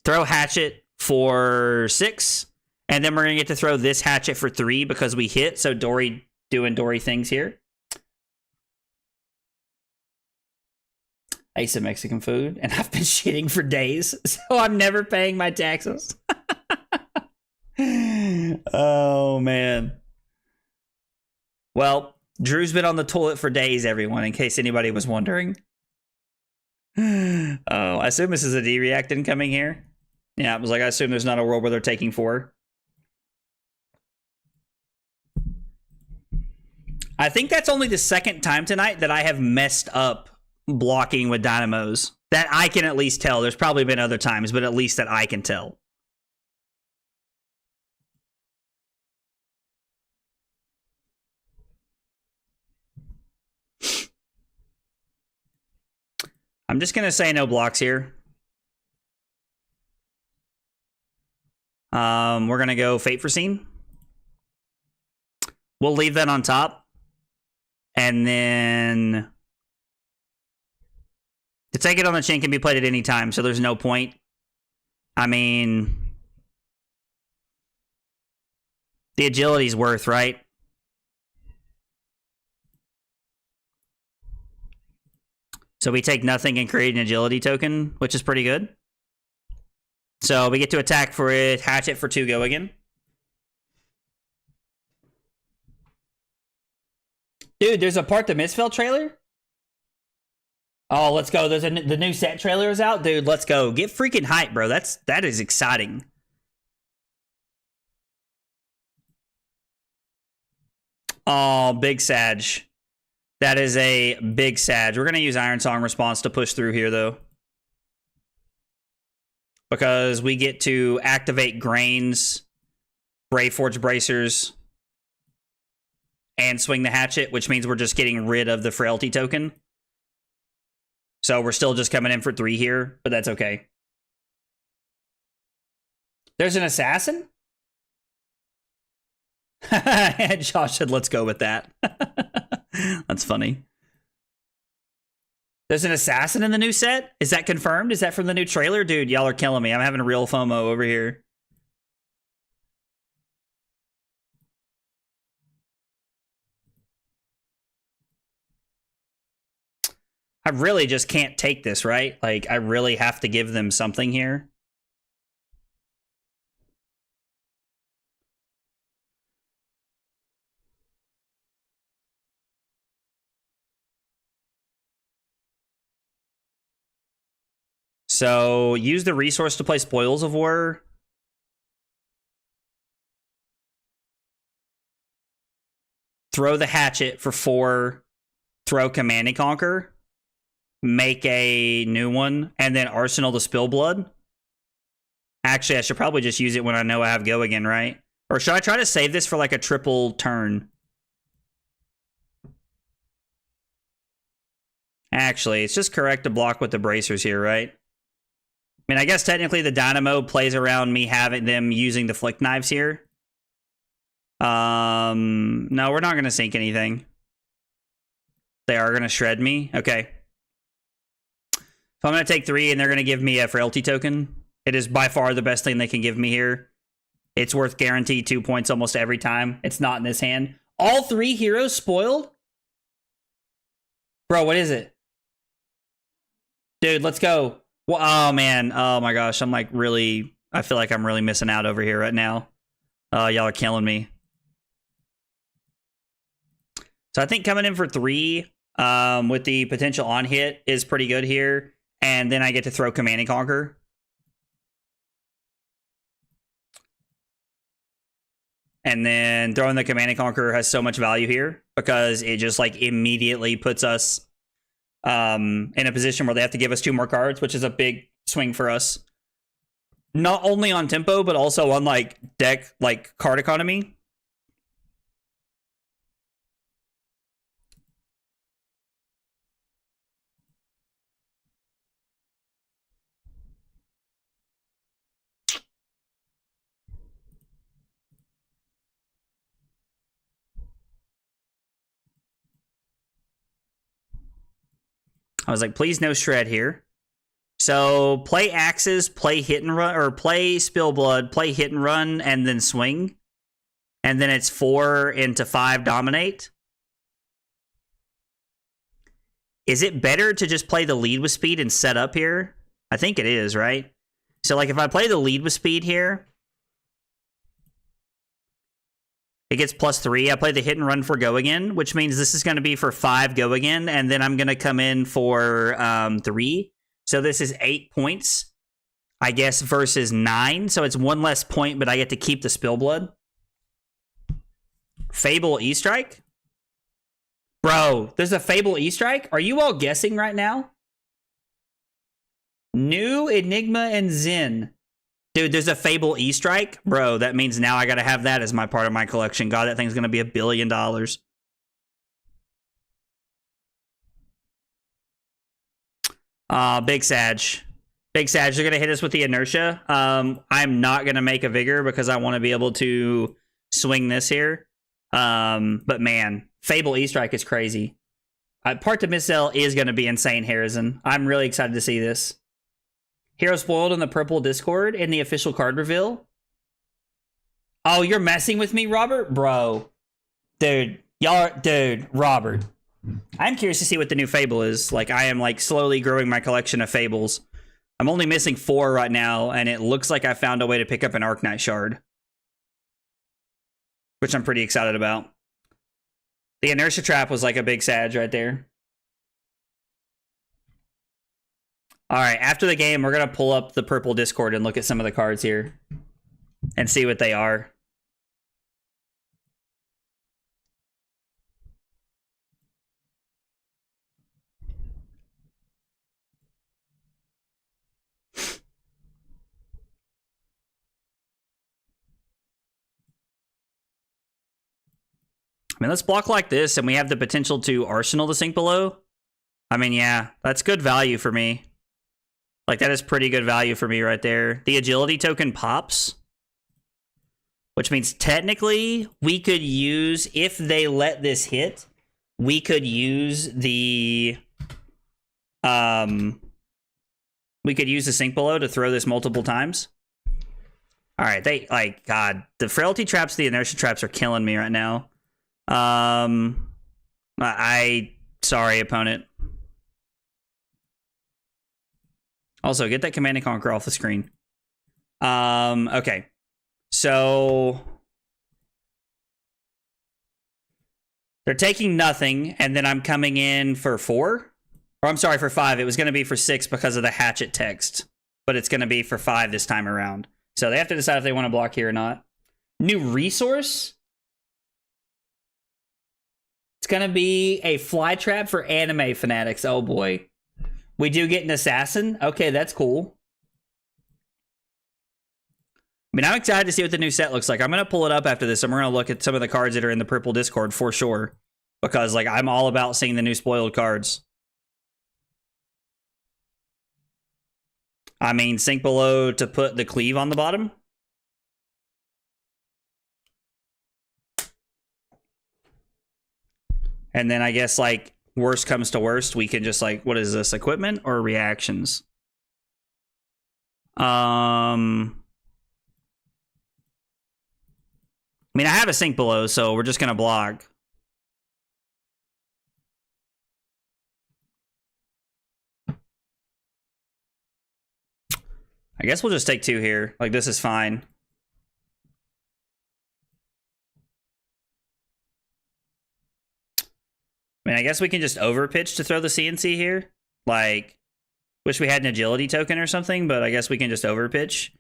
Throw Hatchet for 6, and then we're going to get to throw this Hatchet for 3 because we hit, so Dory doing Dory things here. I ate some Mexican food, and I've been shitting for days, so I'm never paying my taxes. Oh, man. Well, Drew's been on the toilet for days, everyone, in case anybody was wondering. Oh, I assume this is a D-React incoming here. Yeah, it was like, I assume there's not a world where they're taking 4. I think that's only the second time tonight that I have messed up blocking with Dynamos. That I can at least tell. There's probably been other times, but at least that I can tell. I'm just going to say no blocks here. We're going to go Fate Foreseen. We'll leave that on top. And then to take it on the chin can be played at any time, so there's no point. I mean, the agility's worth, right? So we take nothing and create an agility token, which is pretty good. So we get to attack for it, Hatchet for 2 go again. Dude, there's a Part the Misfell trailer? Oh, let's go. There's the new set trailer is out. Dude, let's go. Get freaking hype, bro. That is exciting. Oh, big Sag. That is a big Sag. We're going to use Iron Song Response to push through here, though. Because we get to activate Grains, Brave Forge Bracers, and swing the Hatchet, which means we're just getting rid of the Frailty token. So we're still just coming in for 3 here, but that's okay. There's an Assassin? Josh said, let's go with that. That's funny. There's an Assassin in the new set? Is that confirmed? Is that from the new trailer? Dude, y'all are killing me. I'm having a real FOMO over here. I really just can't take this, right? Like, I really have to give them something here. So, use the resource to play Spoils of War. Throw the Hatchet for 4. Throw Command and Conquer. Make a new one. And then Arsenal the Spill Blood. Actually, I should probably just use it when I know I have go again, right? Or should I try to save this for like a triple turn? Actually, it's just correct to block with the bracers here, right? I mean, I guess technically the Dynamo plays around me having them using the flick knives here. No, we're not going to sink anything. They are going to shred me. Okay. So I'm going to take 3, and they're going to give me a frailty token. It is by far the best thing they can give me here. It's worth guaranteed 2 points almost every time. It's not in this hand. All 3 heroes spoiled? Bro, what is it? Dude, let's go. Well, oh, man. Oh, my gosh. I'm like really... I feel like I'm really missing out over here right now. Y'all are killing me. So I think coming in for 3 with the potential on hit is pretty good here. And then I get to throw Command and Conquer. And then throwing the Command and Conquer has so much value here because it just like immediately puts us in a position where they have to give us 2 more cards, which is a big swing for us. Not only on tempo, but also on like deck, like card economy. I was like, please no shred here. So play axes, play hit and run, or play spill blood, play hit and run, and then swing. And then it's 4 into 5 dominate. Is it better to just play the lead with speed and set up here? I think it is, right? So like if I play the lead with speed here, it gets +3. I play the hit and run for go again, which means this is going to be for 5 go again, and then I'm going to come in for 3. So this is 8 points, I guess, versus 9. So it's 1 less point, but I get to keep the spill blood. Fable E-Strike? Bro, there's a Fable E-Strike? Are you all guessing right now? New, Enigma, and Zen. Dude, there's a Fable E-Strike? Bro, that means now I gotta have that as my part of my collection. God, that thing's gonna be $1 billion. Big Sag. Big Sag, they're gonna hit us with the inertia. I'm not gonna make a Vigor because I want to be able to swing this here. But man, Fable E-Strike is crazy. Part to Missile is gonna be insane, Harrison. I'm really excited to see this. Hero spoiled in the purple Discord in the official card reveal. Oh, you're messing with me, Robert? Bro. Dude, Robert. I'm curious to see what the new Fable is. Like, I am like slowly growing my collection of Fables. I'm only missing 4 right now, and it looks like I found a way to pick up an Arknight Shard. Which I'm pretty excited about. The Inertia Trap was like a big Sag right there. All right, after the game, we're going to pull up the purple Discord and look at some of the cards here and see what they are. I mean, let's block like this, and we have the potential to Arsenal the Sink Below. I mean, yeah, that's good value for me. Like, that is pretty good value for me right there. The agility token pops. Which means technically we could use, if they let this hit, we could use the Sink Below to throw this multiple times. All right, they, like, God, the Frailty Traps, the Inertia Traps are killing me right now. Sorry, opponent. Also, get that Command and Conquer off the screen. Okay. So they're taking nothing, and then I'm coming in for 4. Or I'm sorry, for 5. It was going to be for 6 because of the Hatchet text, but it's going to be for 5 this time around. So they have to decide if they want to block here or not. New resource? It's going to be a fly trap for anime fanatics. Oh boy. We do get an assassin. Okay, that's cool. I mean, I'm excited to see what the new set looks like. I'm going to pull it up after this, and we're going to look at some of the cards that are in the purple Discord for sure. Because, like, I'm all about seeing the new spoiled cards. I mean, sink below to put the cleave on the bottom. And then I guess, like, worst comes to worst, we can just, like, what is this? Equipment or reactions? I mean, I have a sink below, so we're just going to block. I guess we'll just take 2 here. Like, this is fine. I mean, I guess we can just overpitch to throw the CNC here. Like, wish we had an agility token or something, but I guess we can just overpitch.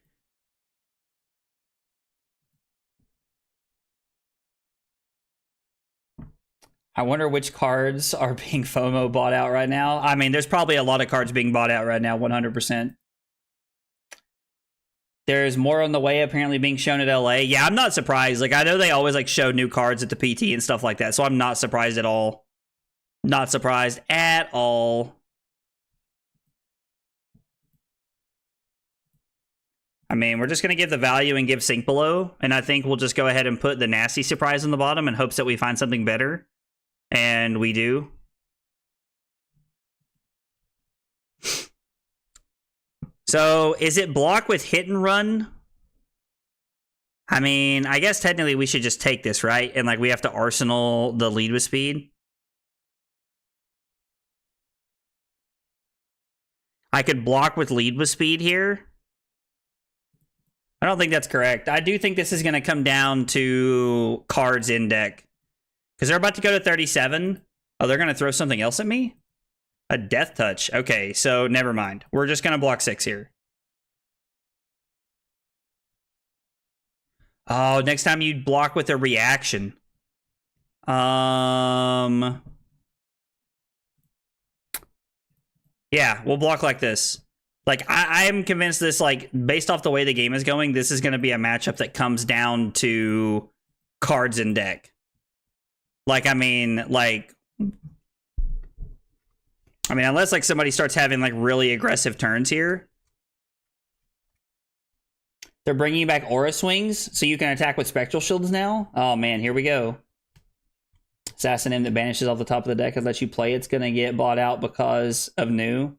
I wonder which cards are being FOMO bought out right now. I mean, there's probably a lot of cards being bought out right now, 100%. There's more on the way apparently being shown at LA. Yeah, I'm not surprised. Like, I know they always, like, show new cards at the PT and stuff like that, so I'm not surprised at all. Not surprised at all. I mean, we're just going to give the value and give sink below, and I think we'll just go ahead and put the nasty surprise on the bottom in hopes that we find something better. And we do. So, is it block with hit and run? I mean, I guess technically we should just take this, right? And, like, we have to arsenal the lead with speed. I could block with lead with speed here. I don't think that's correct. I do think this is going to come down to cards in deck. Because they're about to go to 37. Oh, they're going to throw something else at me? A death touch. Okay, so never mind. We're just going to block 6 here. Oh, next time you block with a reaction. Yeah, we'll block like this. Like, I am convinced this, like, based off the way the game is going, this is going to be a matchup that comes down to cards in deck. Like, I mean, unless, like, somebody starts having, like, really aggressive turns here. They're bringing back Aura Swings, so you can attack with Spectral Shields now. Oh, man, here we go. Assassin Imp that banishes off the top of the deck and lets you play. It's going to get bought out because of new.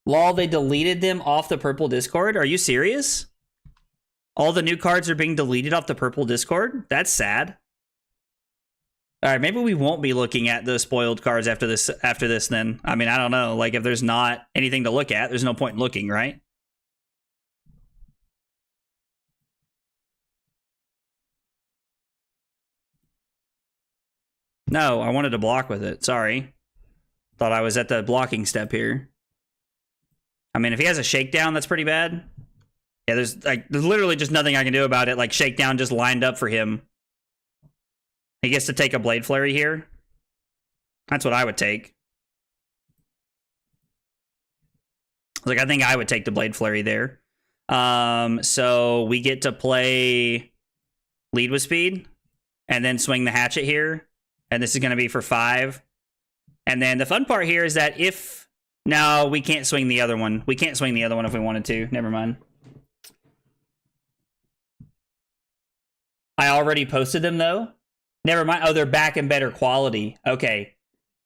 Lol, they deleted them off the purple Discord? Are you serious? All the new cards are being deleted off the purple Discord? That's sad. All right, maybe we won't be looking at the spoiled cards after this then. I mean, I don't know. Like, if there's not anything to look at, there's no point in looking, right? No, I wanted to block with it. Sorry. Thought I was at the blocking step here. I mean, if he has a shakedown, that's pretty bad. Yeah, there's literally just nothing I can do about it. Like, shakedown just lined up for him. He gets to take a Blade Flurry here. That's what I would take. Like, I think I would take the Blade Flurry there. So we get to play lead with speed and then swing the hatchet here. And this is going to be for 5. And then the fun part here is that if... No, we can't swing the other one. We can't swing the other one if we wanted to. Never mind. I already posted them, though. Never mind. Oh, they're back in better quality. Okay.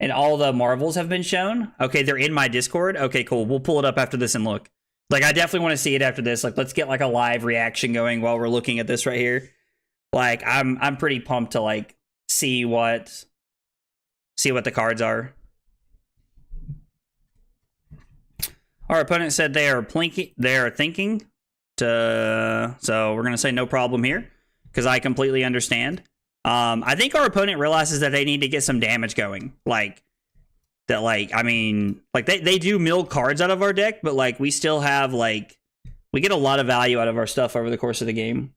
And all the marvels have been shown? Okay, they're in my Discord? Okay, cool. We'll pull it up after this and look. Like, I definitely want to see it after this. Like, let's get, like, a live reaction going while we're looking at this right here. Like, I'm pretty pumped to, like, see what the cards are. Our opponent said they are thinking to, so we're going to say no problem here because I completely understand. I think our opponent realizes that they need to get some damage going. Like, that, like, I mean, like, they do mill cards out of our deck, but, like, we still have, like, we get a lot of value out of our stuff over the course of the game.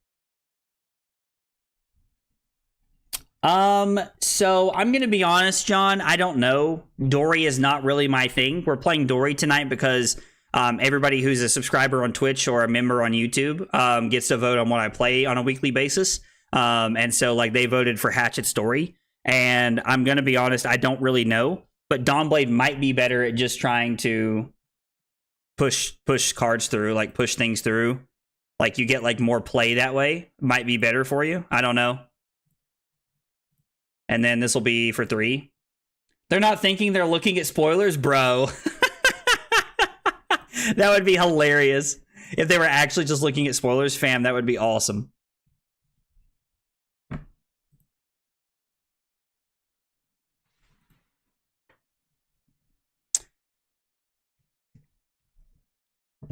So I'm going to be honest, John, I don't know. Dori is not really my thing. We're playing Dori tonight because Everybody who's a subscriber on Twitch or a member on YouTube gets to vote on what I play on a weekly basis. And so like they voted for Hatchet Dori. And I'm going to be honest, I don't really know. But Dawnblade might be better at just trying to push cards through, like push things through. Like you get like more play that way. Might be better for you. I don't know. And then this will be for 3. They're not thinking they're looking at spoilers, bro. That would be hilarious. If they were actually just looking at spoilers, fam, that would be awesome.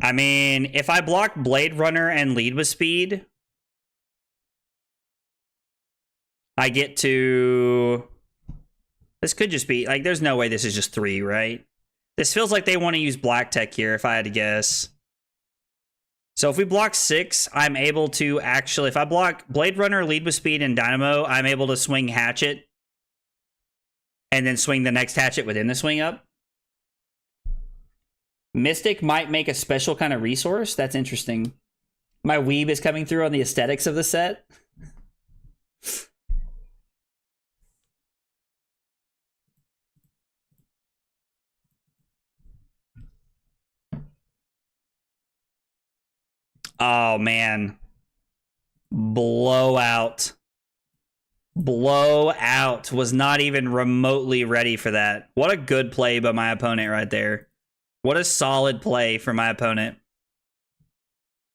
I mean, if I block Blade Runner and lead with speed, I get to... This could just be... Like, there's no way this is just 3, right? This feels like they want to use black tech here, if I had to guess. So if we block 6, I'm able to actually... If I block Blade Runner, lead with speed, and Dynamo, I'm able to swing Hatchet. And then swing the next Hatchet within the swing up. Mystic might make a special kind of resource. That's interesting. My weeb is coming through on the aesthetics of the set. Oh, man. Blowout. Blowout. Was not even remotely ready for that. What a good play by my opponent right there. What a solid play for my opponent.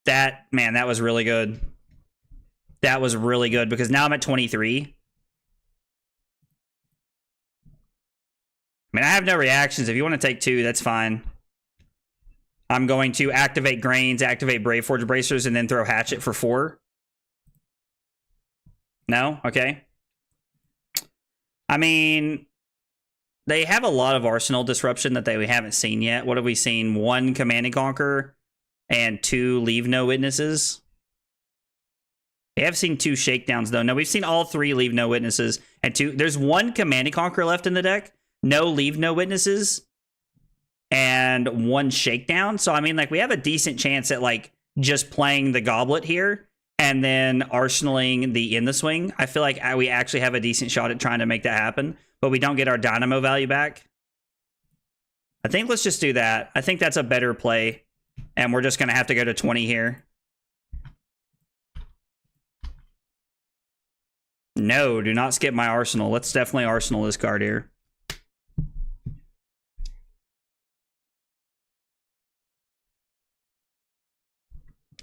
That, man, that was really good. That was really good because now I'm at 23. I mean, I have no reactions. If you want to take 2, that's fine. I'm going to activate Grains, activate Braveforge Bracers, and then throw Hatchet for 4. No? Okay. I mean... They have a lot of Arsenal disruption that we haven't seen yet. What have we seen? 1 Command and Conquer and 2 Leave No Witnesses. They have seen 2 Shakedowns, though. No, we've seen all 3 Leave No Witnesses and 2. There's 1 Command and Conquer left in the deck. No Leave No Witnesses and 1 Shakedown. So, I mean, like, we have a decent chance at, like, just playing the Goblet here and then arsenaling the In the Swing. I feel like we actually have a decent shot at trying to make that happen. But we don't get our Dynamo value back. I think let's just do that. I think that's a better play. And we're just going to have to go to 20 here. No, do not skip my Arsenal. Let's definitely Arsenal this card here.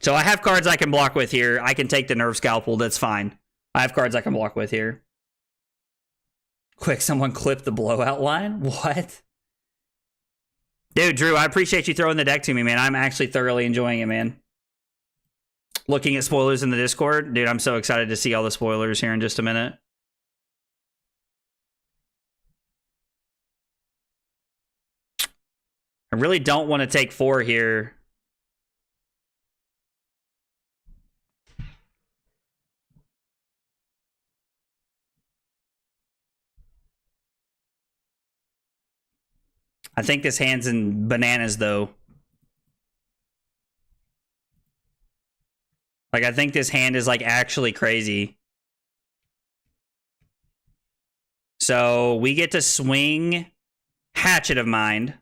So I have cards I can block with here. I can take the Nerve Scalpel. That's fine. I have cards I can block with here. Quick, someone clip the blowout line? What? Dude, Drew, I appreciate you throwing the deck to me, man. I'm actually thoroughly enjoying it, man. Looking at spoilers in the Discord. Dude, I'm so excited to see all the spoilers here in just a minute. I really don't want to take 4 here. I think this hand's in bananas, though. Like, I think this hand is, like, actually crazy. So, we get to swing Hatchet of Mind.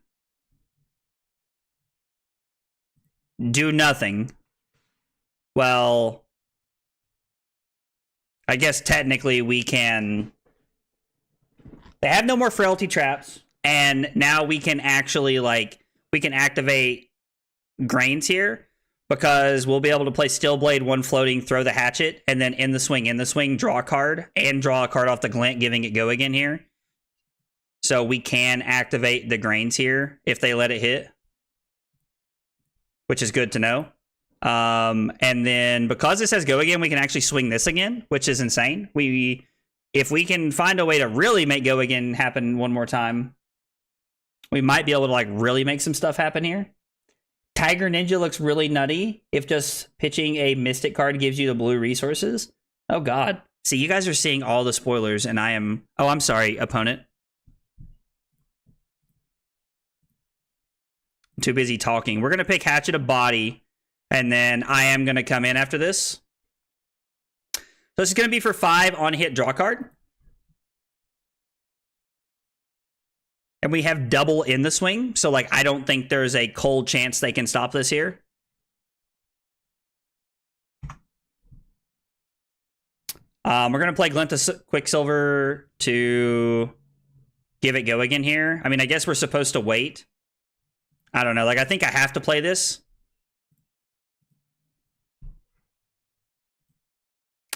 Do nothing. Well, I guess technically we can... They have no more Frailty Traps. And now we can actually, like, we can activate Grains here because we'll be able to play Steel Blade, 1 floating, throw the Hatchet, and then in the swing, draw a card, and draw a card off the glint, giving it go again here. So we can activate the Grains here if they let it hit, which is good to know. And then because this has go again, we can actually swing this again, which is insane. If we can find a way to really make go again happen one more time, we might be able to, like, really make some stuff happen here. Tiger Ninja looks really nutty if just pitching a Mystic card gives you the blue resources. Oh, God. See, you guys are seeing all the spoilers, and I am... Oh, I'm sorry, opponent. too busy talking. We're going to pick Hatchet of Body, and then I am going to come in after this. So this is going to be for 5 on hit draw card. And we have double in the swing, so like I don't think there's a cold chance they can stop this here. We're going to play Glint of Quicksilver to give it go again here. I mean, I guess we're supposed to wait. I don't know. Like, I think I have to play this.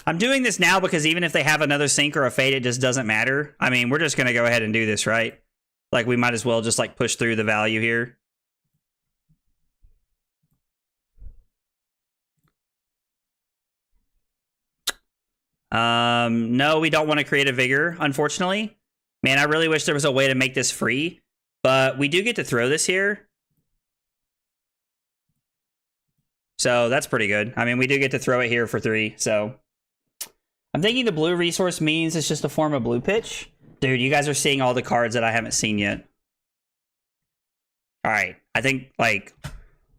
I'm doing this now because even if they have another Sink or a Fade, it just doesn't matter. I mean, we're just going to go ahead and do this, right? Like, we might as well just, like, push through the value here. No, we don't want to create a Vigor, unfortunately. Man, I really wish there was a way to make this free. But we do get to throw this here. So that's pretty good. I mean, we do get to throw it here for 3, so... I'm thinking the blue resource means it's just a form of blue pitch. Dude, you guys are seeing all the cards that I haven't seen yet. Alright, I think, like,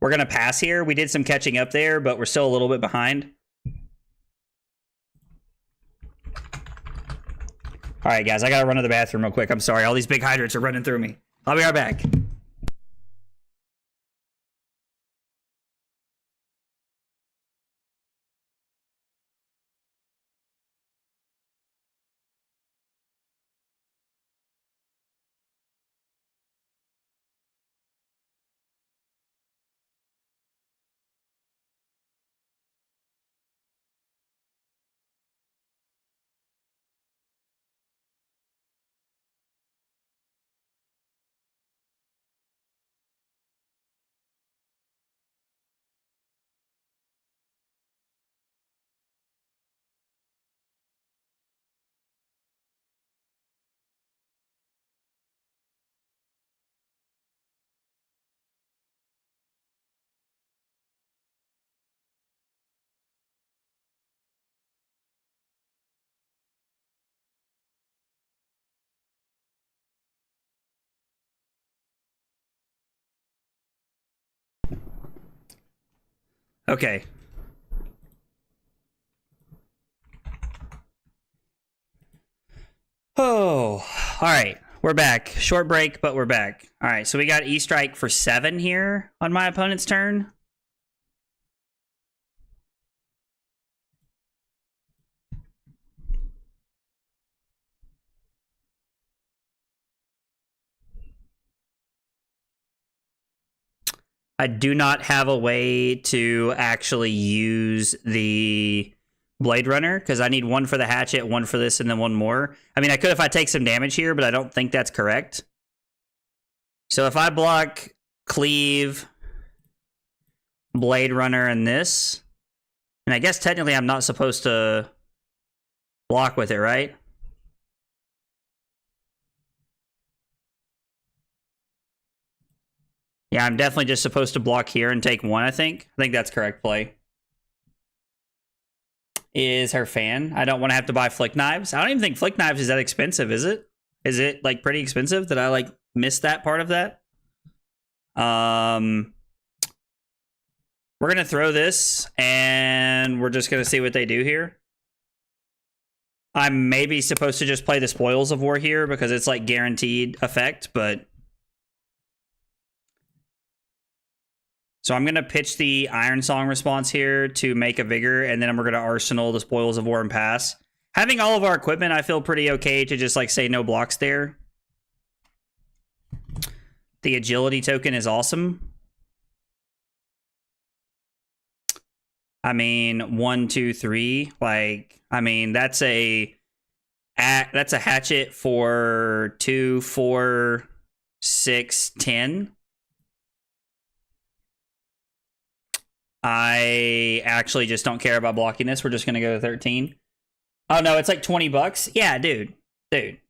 we're going to pass here. We did some catching up there, but we're still a little bit behind. Alright, guys, I got to run to the bathroom real quick. I'm sorry, all these big hydrants are running through me. I'll be right back. Okay. Oh, all right. We're back. Short break, but we're back. All right, so we got E-Strike for 7 here on my opponent's turn. I do not have a way to actually use the Blade Runner because I need 1 for the Hatchet, 1 for this, and then 1 more. I mean, I could if I take some damage here, but I don't think that's correct. So if I block Cleave, Blade Runner, and this, and I guess technically I'm not supposed to block with it, right? Yeah, I'm definitely just supposed to block here and take 1, I think. I think that's correct play. Is her fan. I don't want to have to buy Flick Knives. I don't even think Flick Knives is that expensive, is it? Is it, like, pretty expensive? Did I, like, miss that part of that? We're going to throw this, and we're just going to see what they do here. I'm maybe supposed to just play the Spoils of War here because it's, like, guaranteed effect, but... So I'm going to pitch the Iron Song response here to make a Vigor, and then we're going to Arsenal the Spoils of War and pass. Having all of our equipment, I feel pretty okay to just, like, say no blocks there. The Agility token is awesome. I mean, 1, 2, 3. Like, I mean, that's a Hatchet for 2, 4, 6, 10. I actually just don't care about blocking this. We're just going to go to 13. Oh, no, it's like 20 bucks? Yeah, dude. Dude.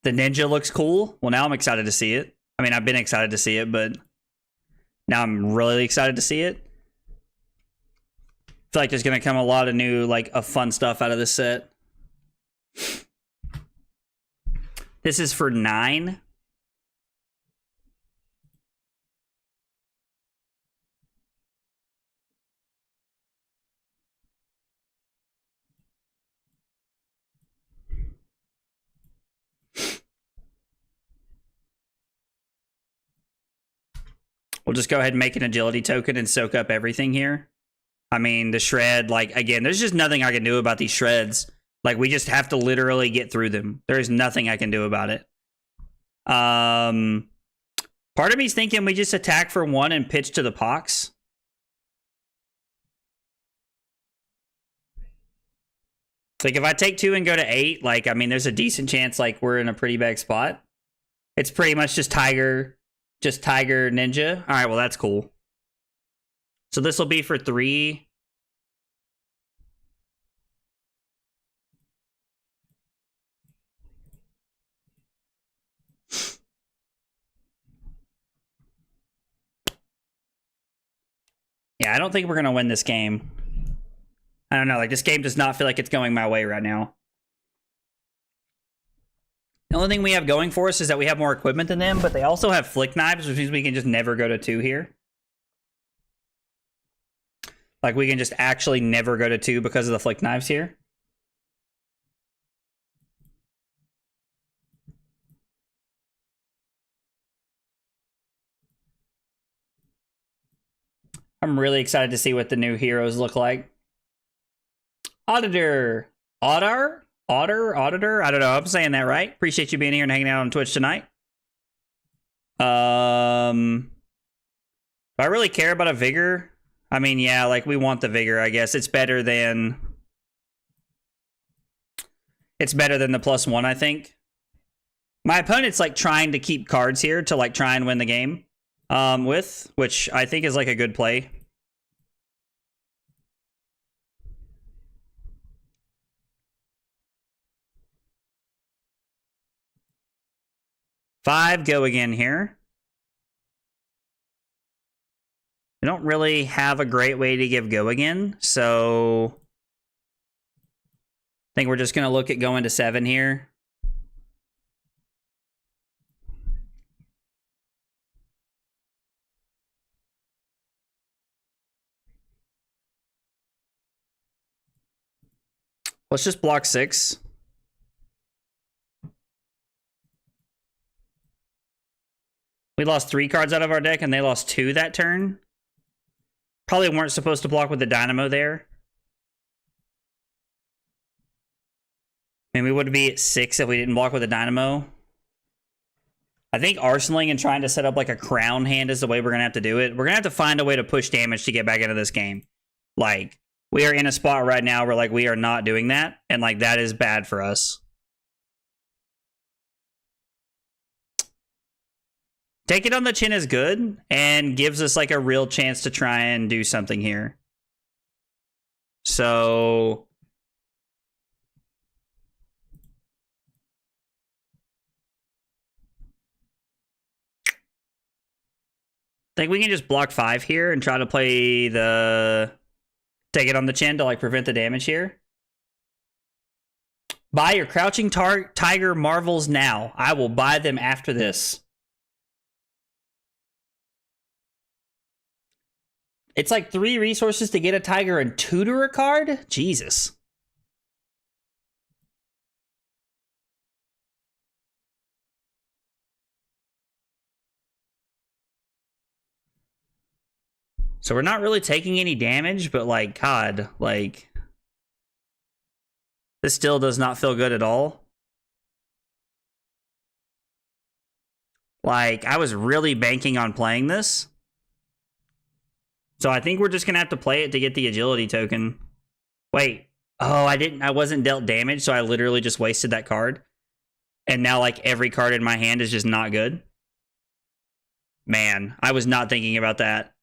The Ninja looks cool. Well, now I'm excited to see it. I mean, I've been excited to see it, but now I'm really excited to see it. I feel like there's going to come a lot of new, like, fun stuff out of this set. This is for 9. We'll just go ahead and make an agility token and soak up everything here. I mean, the shred, like, again, there's just nothing I can do about these shreds. Like, we just have to literally get through them. There is nothing I can do about it. Part of me's thinking we just attack for 1 and pitch to the Pox. Like, if I take 2 and go to 8, like, I mean, there's a decent chance, like, we're in a pretty bad spot. It's pretty much just Tiger Ninja. All right, well, that's cool. So this will be for 3. Yeah, I don't think we're going to win this game. I don't know, like, this game does not feel like it's going my way right now. The only thing we have going for us is that we have more equipment than them, but they also have flick knives, which means we can just never go to 2 here. Like, we can just actually never go to 2 because of the flick knives here. I'm really excited to see what the new heroes look like. Auditor. Auditor? I don't know. I'm saying that right. Appreciate you being here and hanging out on Twitch tonight. Do I really care about a Vigor? I mean, yeah, like, we want the Vigor, I guess. It's better than the +1, I think. My opponent's, like, trying to keep cards here to, like, try and win the game with, which I think is, like, a good play. Five, go again here. We don't really have a great way to give go again, so I think we're just going to look at going to 7 here. Let's just block 6. We lost 3 cards out of our deck, and they lost 2 that turn. Probably weren't supposed to block with the Dynamo there. I mean, we would be at 6 if we didn't block with the Dynamo. I think arsenaling and trying to set up like a crown hand is the way we're going to have to do it. We're going to have to find a way to push damage to get back into this game. Like, we are in a spot right now where, like, we are not doing that, and, like, that is bad for us. Take it on the chin is good, and gives us, like, a real chance to try and do something here. So I think we can just block 5 here and try to play the take it on the chin to, like, prevent the damage here. Buy your Crouching Tiger Marvels now. I will buy them after this. It's like 3 resources to get a Tiger and tutor a card? Jesus. So we're not really taking any damage, but, like, God, like, this still does not feel good at all. Like, I was really banking on playing this. So I think we're just going to have to play it to get the agility token. Wait. Oh, I wasn't dealt damage, so I literally just wasted that card. And now, like, every card in my hand is just not good. Man, I was not thinking about that.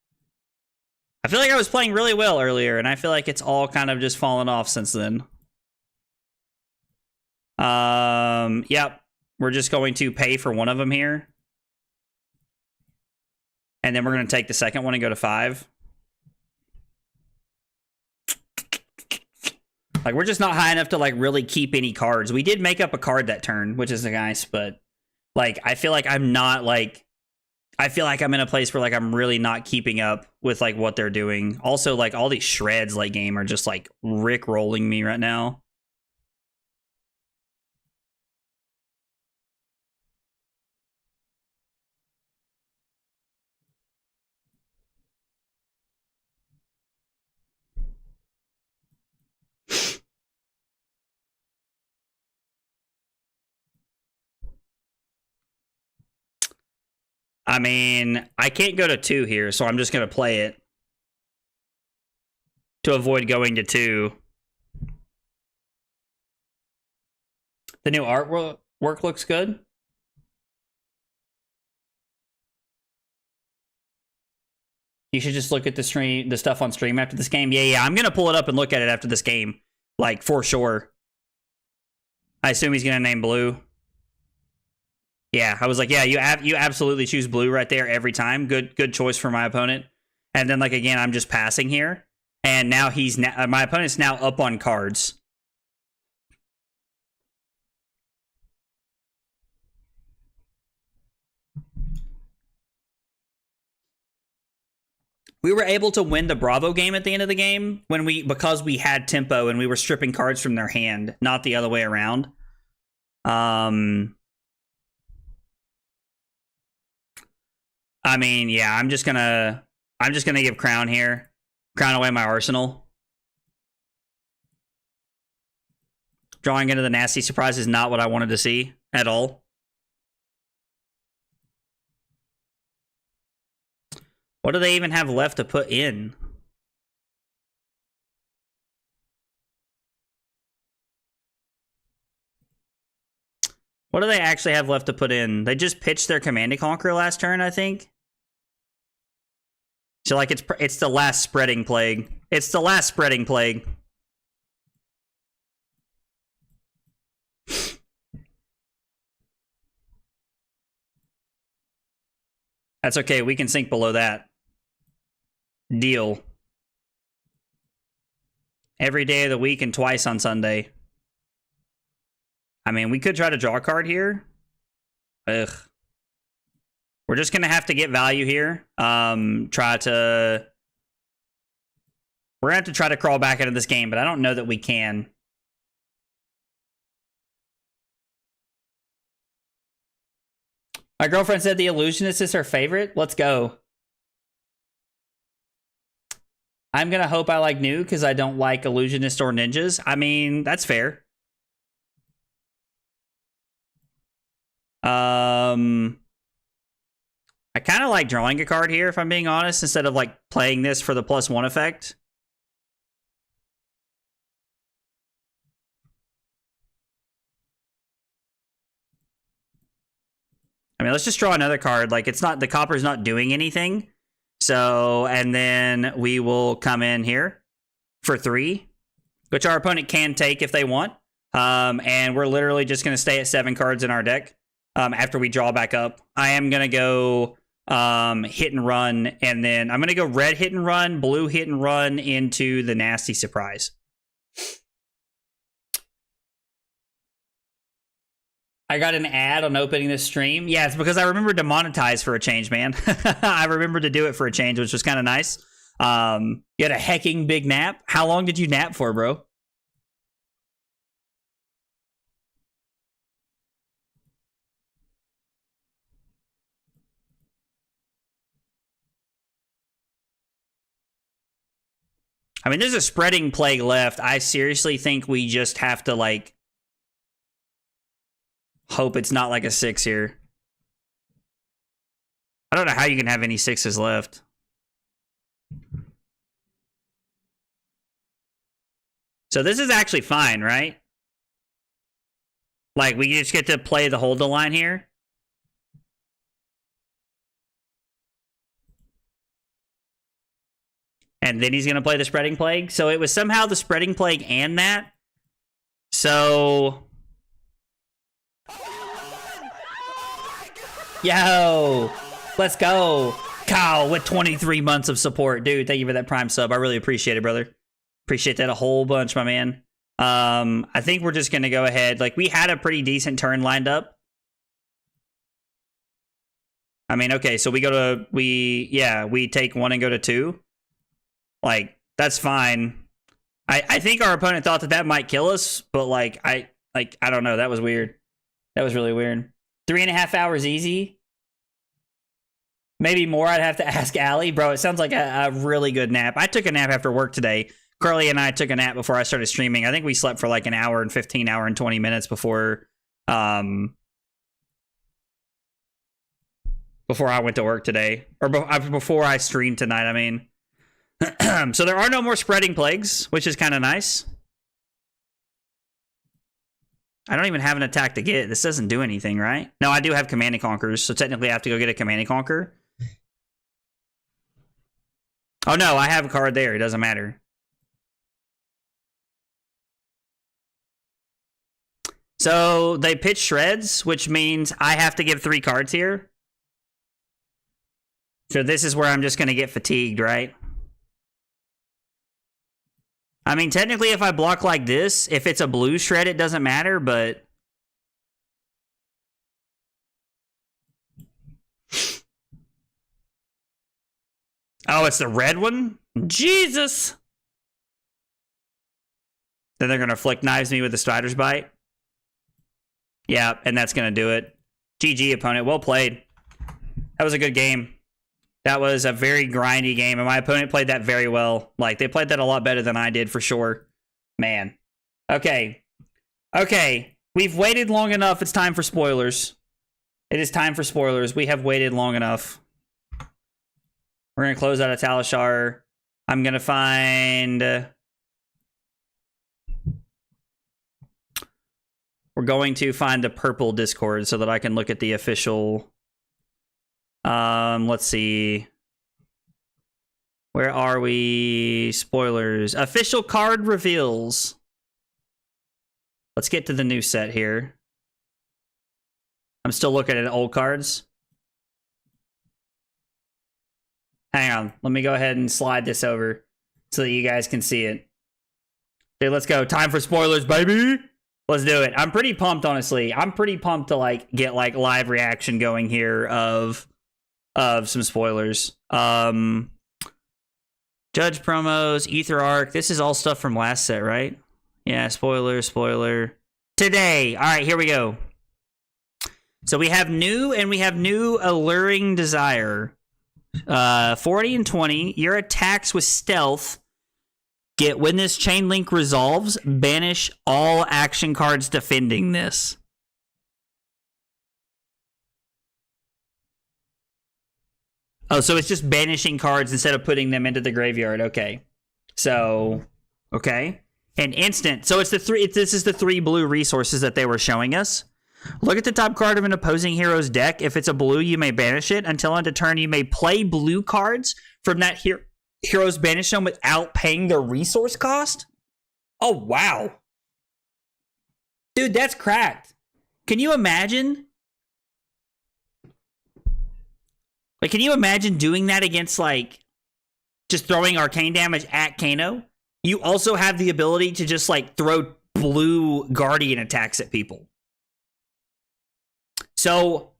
I feel like I was playing really well earlier, and I feel like it's all kind of just fallen off since then. Yep. We're just going to pay for one of them here. And then we're going to take the second one and go to 5. Like, Like, we're just not high enough to, like, really keep any cards. We did make up a card that turn, which is nice, but, like, I feel like I'm not, like... I feel like I'm in a place where, like, I'm really not keeping up with, like, what they're doing. Also, like, all these shreds late game are just, like, rick-rolling me right now. I mean, I can't go to 2 here, so I'm just going to play it to avoid going to 2. The new artwork looks good. You should just look at the stuff on stream after this game. Yeah, I'm going to pull it up and look at it after this game. Like, for sure. I assume he's going to name blue. Yeah, I was like, yeah, you absolutely choose blue right there every time. Good choice for my opponent. And then, like, again, I'm just passing here. And now my opponent's now up on cards. We were able to win the Bravo game at the end of the game because we had tempo and we were stripping cards from their hand, not the other way around. I mean, yeah, I'm just gonna give Crown here. Crown away my arsenal. Drawing into the nasty surprise is not what I wanted to see at all. What do they even have left to put in? What do they actually have left to put in? They just pitched their Command and Conquer last turn, I think. So, like, it's the last spreading plague. It's the last spreading plague. That's okay. We can sink below that. Deal. Every day of the week and twice on Sunday. I mean, we could try to draw a card here. Ugh. We're just going to have to get value here. We're going to have to try to crawl back into this game, but I don't know that we can. My girlfriend said the Illusionist is her favorite. Let's go. I'm going to hope I like new because I don't like Illusionist or Ninjas. I mean, that's fair. I kind of like drawing a card here, if I'm being honest, instead of, like, playing this for the +1 effect. I mean, let's just draw another card. Like, it's not, the copper's not doing anything. So, and then we will come in here for 3, which our opponent can take if they want. And we're literally just going to stay at 7 cards in our deck after we draw back up. I am going to go hit and run, and then I'm going to go red hit and run, blue hit and run into the nasty surprise. I got an ad on opening this stream. Yeah, it's because I remember to monetize for a change, man. I remember to do it for a change, which was kind of nice. You had a hecking big nap. How long did you nap for, bro? I mean, there's a spreading plague left. I seriously think we just have to, like, hope it's not like a 6 here. I don't know how you can have any 6s left. So this is actually fine, right? Like, we just get to play the hold the line here. And then he's going to play the Spreading Plague. So it was somehow the Spreading Plague and that. So... Yo! Let's go! Kyle with 23 months of support. Dude, thank you for that Prime sub. I really appreciate it, brother. Appreciate that a whole bunch, my man. I think we're just going to go ahead. Like, we had a pretty decent turn lined up. I mean, okay, so we take 1 and go to 2. Like, that's fine. I think our opponent thought that might kill us, but like I don't know. That was weird. That was really weird. 3.5 hours easy. Maybe more. I'd have to ask Allie. Bro, it sounds like a really good nap. I took a nap after work today. Carly and I took a nap before I started streaming. I think we slept for like an hour and 15 hour and 20 minutes before I went to work today, or before I streamed tonight, I mean. So there are no more spreading plagues, which is kind of nice. I don't even have an attack to get. This doesn't do anything, right? No, I do have Command and Conquers, so technically I have to go get a Command and Conquer. Oh no, I have a card there. It doesn't matter. So they pitch Shreds, which means I have to give 3 cards here. So this is where I'm just going to get fatigued, right? I mean, technically, if I block like this, if it's a blue Shred, it doesn't matter, but... Oh, it's the red one? Jesus! Then they're going to Flick Knives me with the Spider's Bite. Yeah, and that's going to do it. GG, opponent. Well played. That was a good game. That was a very grindy game, and my opponent played that very well. Like, they played that a lot better than I did, for sure. Man. Okay. Okay. We've waited long enough. It's time for spoilers. It is time for spoilers. We have waited long enough. We're going to close out a Talishar. I'm going to find... We're going to find the purple Discord so that I can look at the official... let's see. Where are we? Spoilers. Official card reveals. Let's get to the new set here. I'm still looking at old cards. Hang on. Let me go ahead and slide this over so that you guys can see it. Okay, let's go. Time for spoilers, baby. Let's do it. I'm pretty pumped, honestly. I'm pretty pumped to like get like live reaction going here of some spoilers. Judge promos, Ether Arc. This is all stuff from last set, right? Yeah, spoiler. Today. All right, here we go. So we have new Alluring Desire. 40 and 20. Your attacks with stealth get, when this chain link resolves, banish all action cards defending this. Oh, so it's just banishing cards instead of putting them into the graveyard. Okay. So, okay. And instant. So it's this is the 3 blue resources that they were showing us. Look at the top card of an opposing hero's deck. If it's a blue, you may banish it. Until end of turn, you may play blue cards from that hero's banish zone without paying their resource cost. Oh, wow. Dude, that's cracked. Can you imagine? Like, can you imagine doing that against, like, just throwing arcane damage at Kano? You also have the ability to just, like, throw blue Guardian attacks at people. So,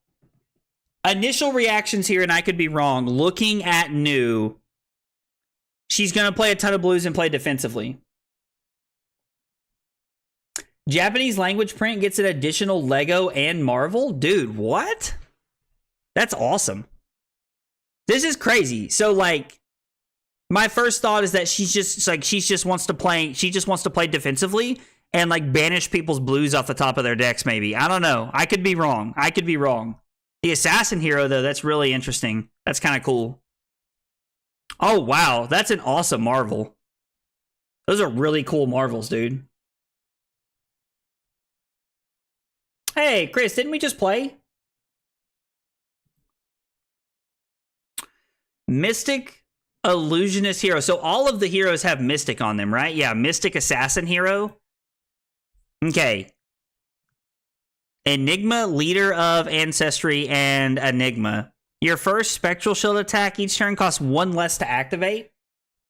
initial reactions here, and I could be wrong, looking at new, she's going to play a ton of blues and play defensively. Japanese language print gets an additional Lego and Marvel? Dude, what? That's awesome. This is crazy. So, like, my first thought is that she just wants to play defensively and, like, banish people's blues off the top of their decks, maybe. I don't know. I could be wrong. The assassin hero, though, that's really interesting. That's kind of cool. Oh, wow. That's an awesome Marvel. Those are really cool Marvels, dude. Hey, Chris, didn't we just play? Mystic Illusionist hero. So all of the heroes have Mystic on them, right? Yeah, Mystic Assassin hero. Okay. Enigma, Leader of Ancestry, and Enigma. Your first Spectral Shield attack each turn costs 1 less to activate?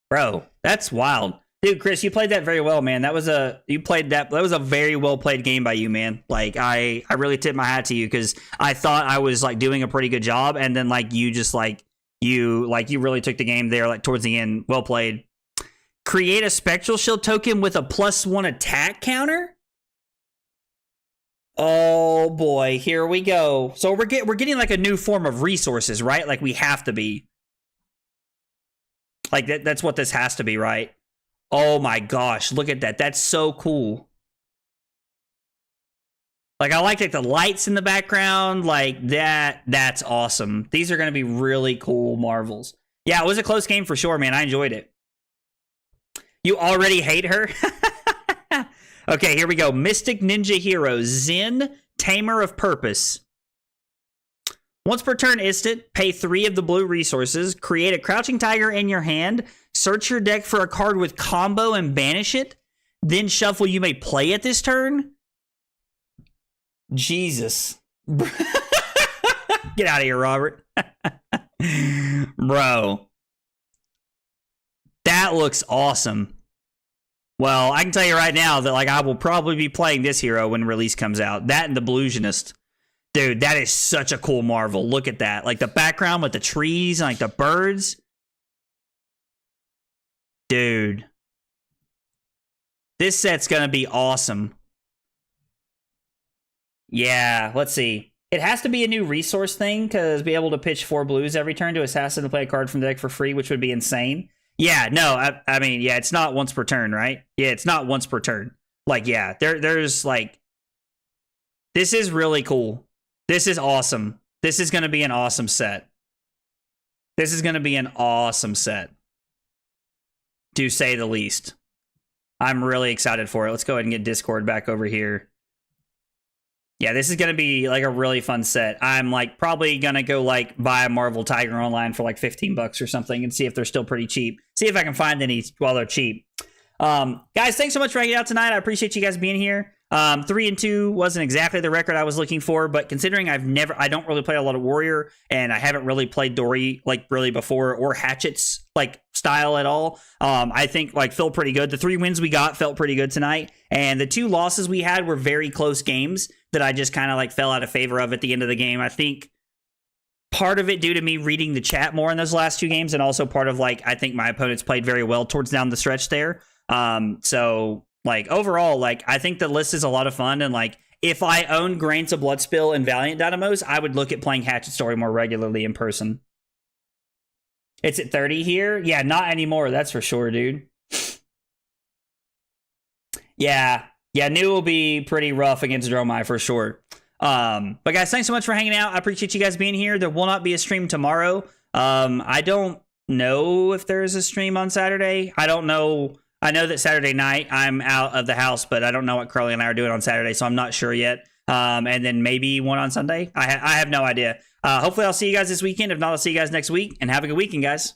Bro, that's wild. Dude, Chris, you played that very well, man. That was a very well played game by you, man. Like I really tip my hat to you because I thought I was like doing a pretty good job, and then like you just you really took the game there like towards the end. Well played. Create a spectral shield token with a +1 attack counter. Oh boy, here we go. So we're getting like a new form of resources, right? Like we have to be. Like that's what this has to be, right? Oh my gosh, look at that. That's so cool. Like I like the lights in the background, like that's awesome. These are going to be really cool marvels. Yeah, it was a close game for sure, man. I enjoyed it. You already hate her? Okay, here we go. Mystic Ninja Hero, Zen, Tamer of Purpose. Once per turn instant, pay 3 of the blue resources, create a Crouching Tiger in your hand, search your deck for a card with combo and banish it, then shuffle you may play at this turn. Jesus. Get out of here, Robert. Bro. That looks awesome. Well, I can tell you right now that like I will probably be playing this hero when release comes out. That and the Bluesionist. Dude, that is such a cool marvel. Look at that. Like the background with the trees and like the birds. Dude. This set's going to be awesome. Yeah, let's see. It has to be a new resource thing because be able to pitch 4 blues every turn to assassin to play a card from the deck for free, which would be insane. Yeah, no, I mean, yeah, it's not once per turn, right? Yeah, it's not once per turn. Like, yeah, there's like, this is really cool. This is awesome. This is going to be an awesome set. This is going to be an awesome set, to say the least. I'm really excited for it. Let's go ahead and get Discord back over here. Yeah, this is going to be like a really fun set. I'm like probably going to go like buy a Marvel Tiger online for like $15 or something and see if they're still pretty cheap. See if I can find any while they're cheap. Guys, thanks so much for hanging out tonight. I appreciate you guys being here. 3-2 wasn't exactly the record I was looking for, but considering I don't really play a lot of Warrior and I haven't really played Dori like really before or Hatchet's like style at all. I think like felt pretty good. The 3 wins we got felt pretty good tonight. And the 2 losses we had were very close games that I just kind of like fell out of favor of at the end of the game. I think part of it due to me reading the chat more in those last 2 games, and also part of like, I think my opponents played very well towards down the stretch there. So like overall, like I think the list is a lot of fun, and like if I own Grains of Bloodspill and Valiant Dynamos, I would look at playing Hatchet Dori more regularly in person. It's at 30 here? Yeah, not anymore, that's for sure, dude. Yeah, New will be pretty rough against Dromai for sure. But guys, thanks so much for hanging out. I appreciate you guys being here. There will not be a stream tomorrow. I don't know if there is a stream on Saturday. I don't know. I know that Saturday night I'm out of the house, but I don't know what Carly and I are doing on Saturday, so I'm not sure yet. And then maybe one on Sunday. I have no idea. Hopefully I'll see you guys this weekend. If not, I'll see you guys next week, and have a good weekend, guys.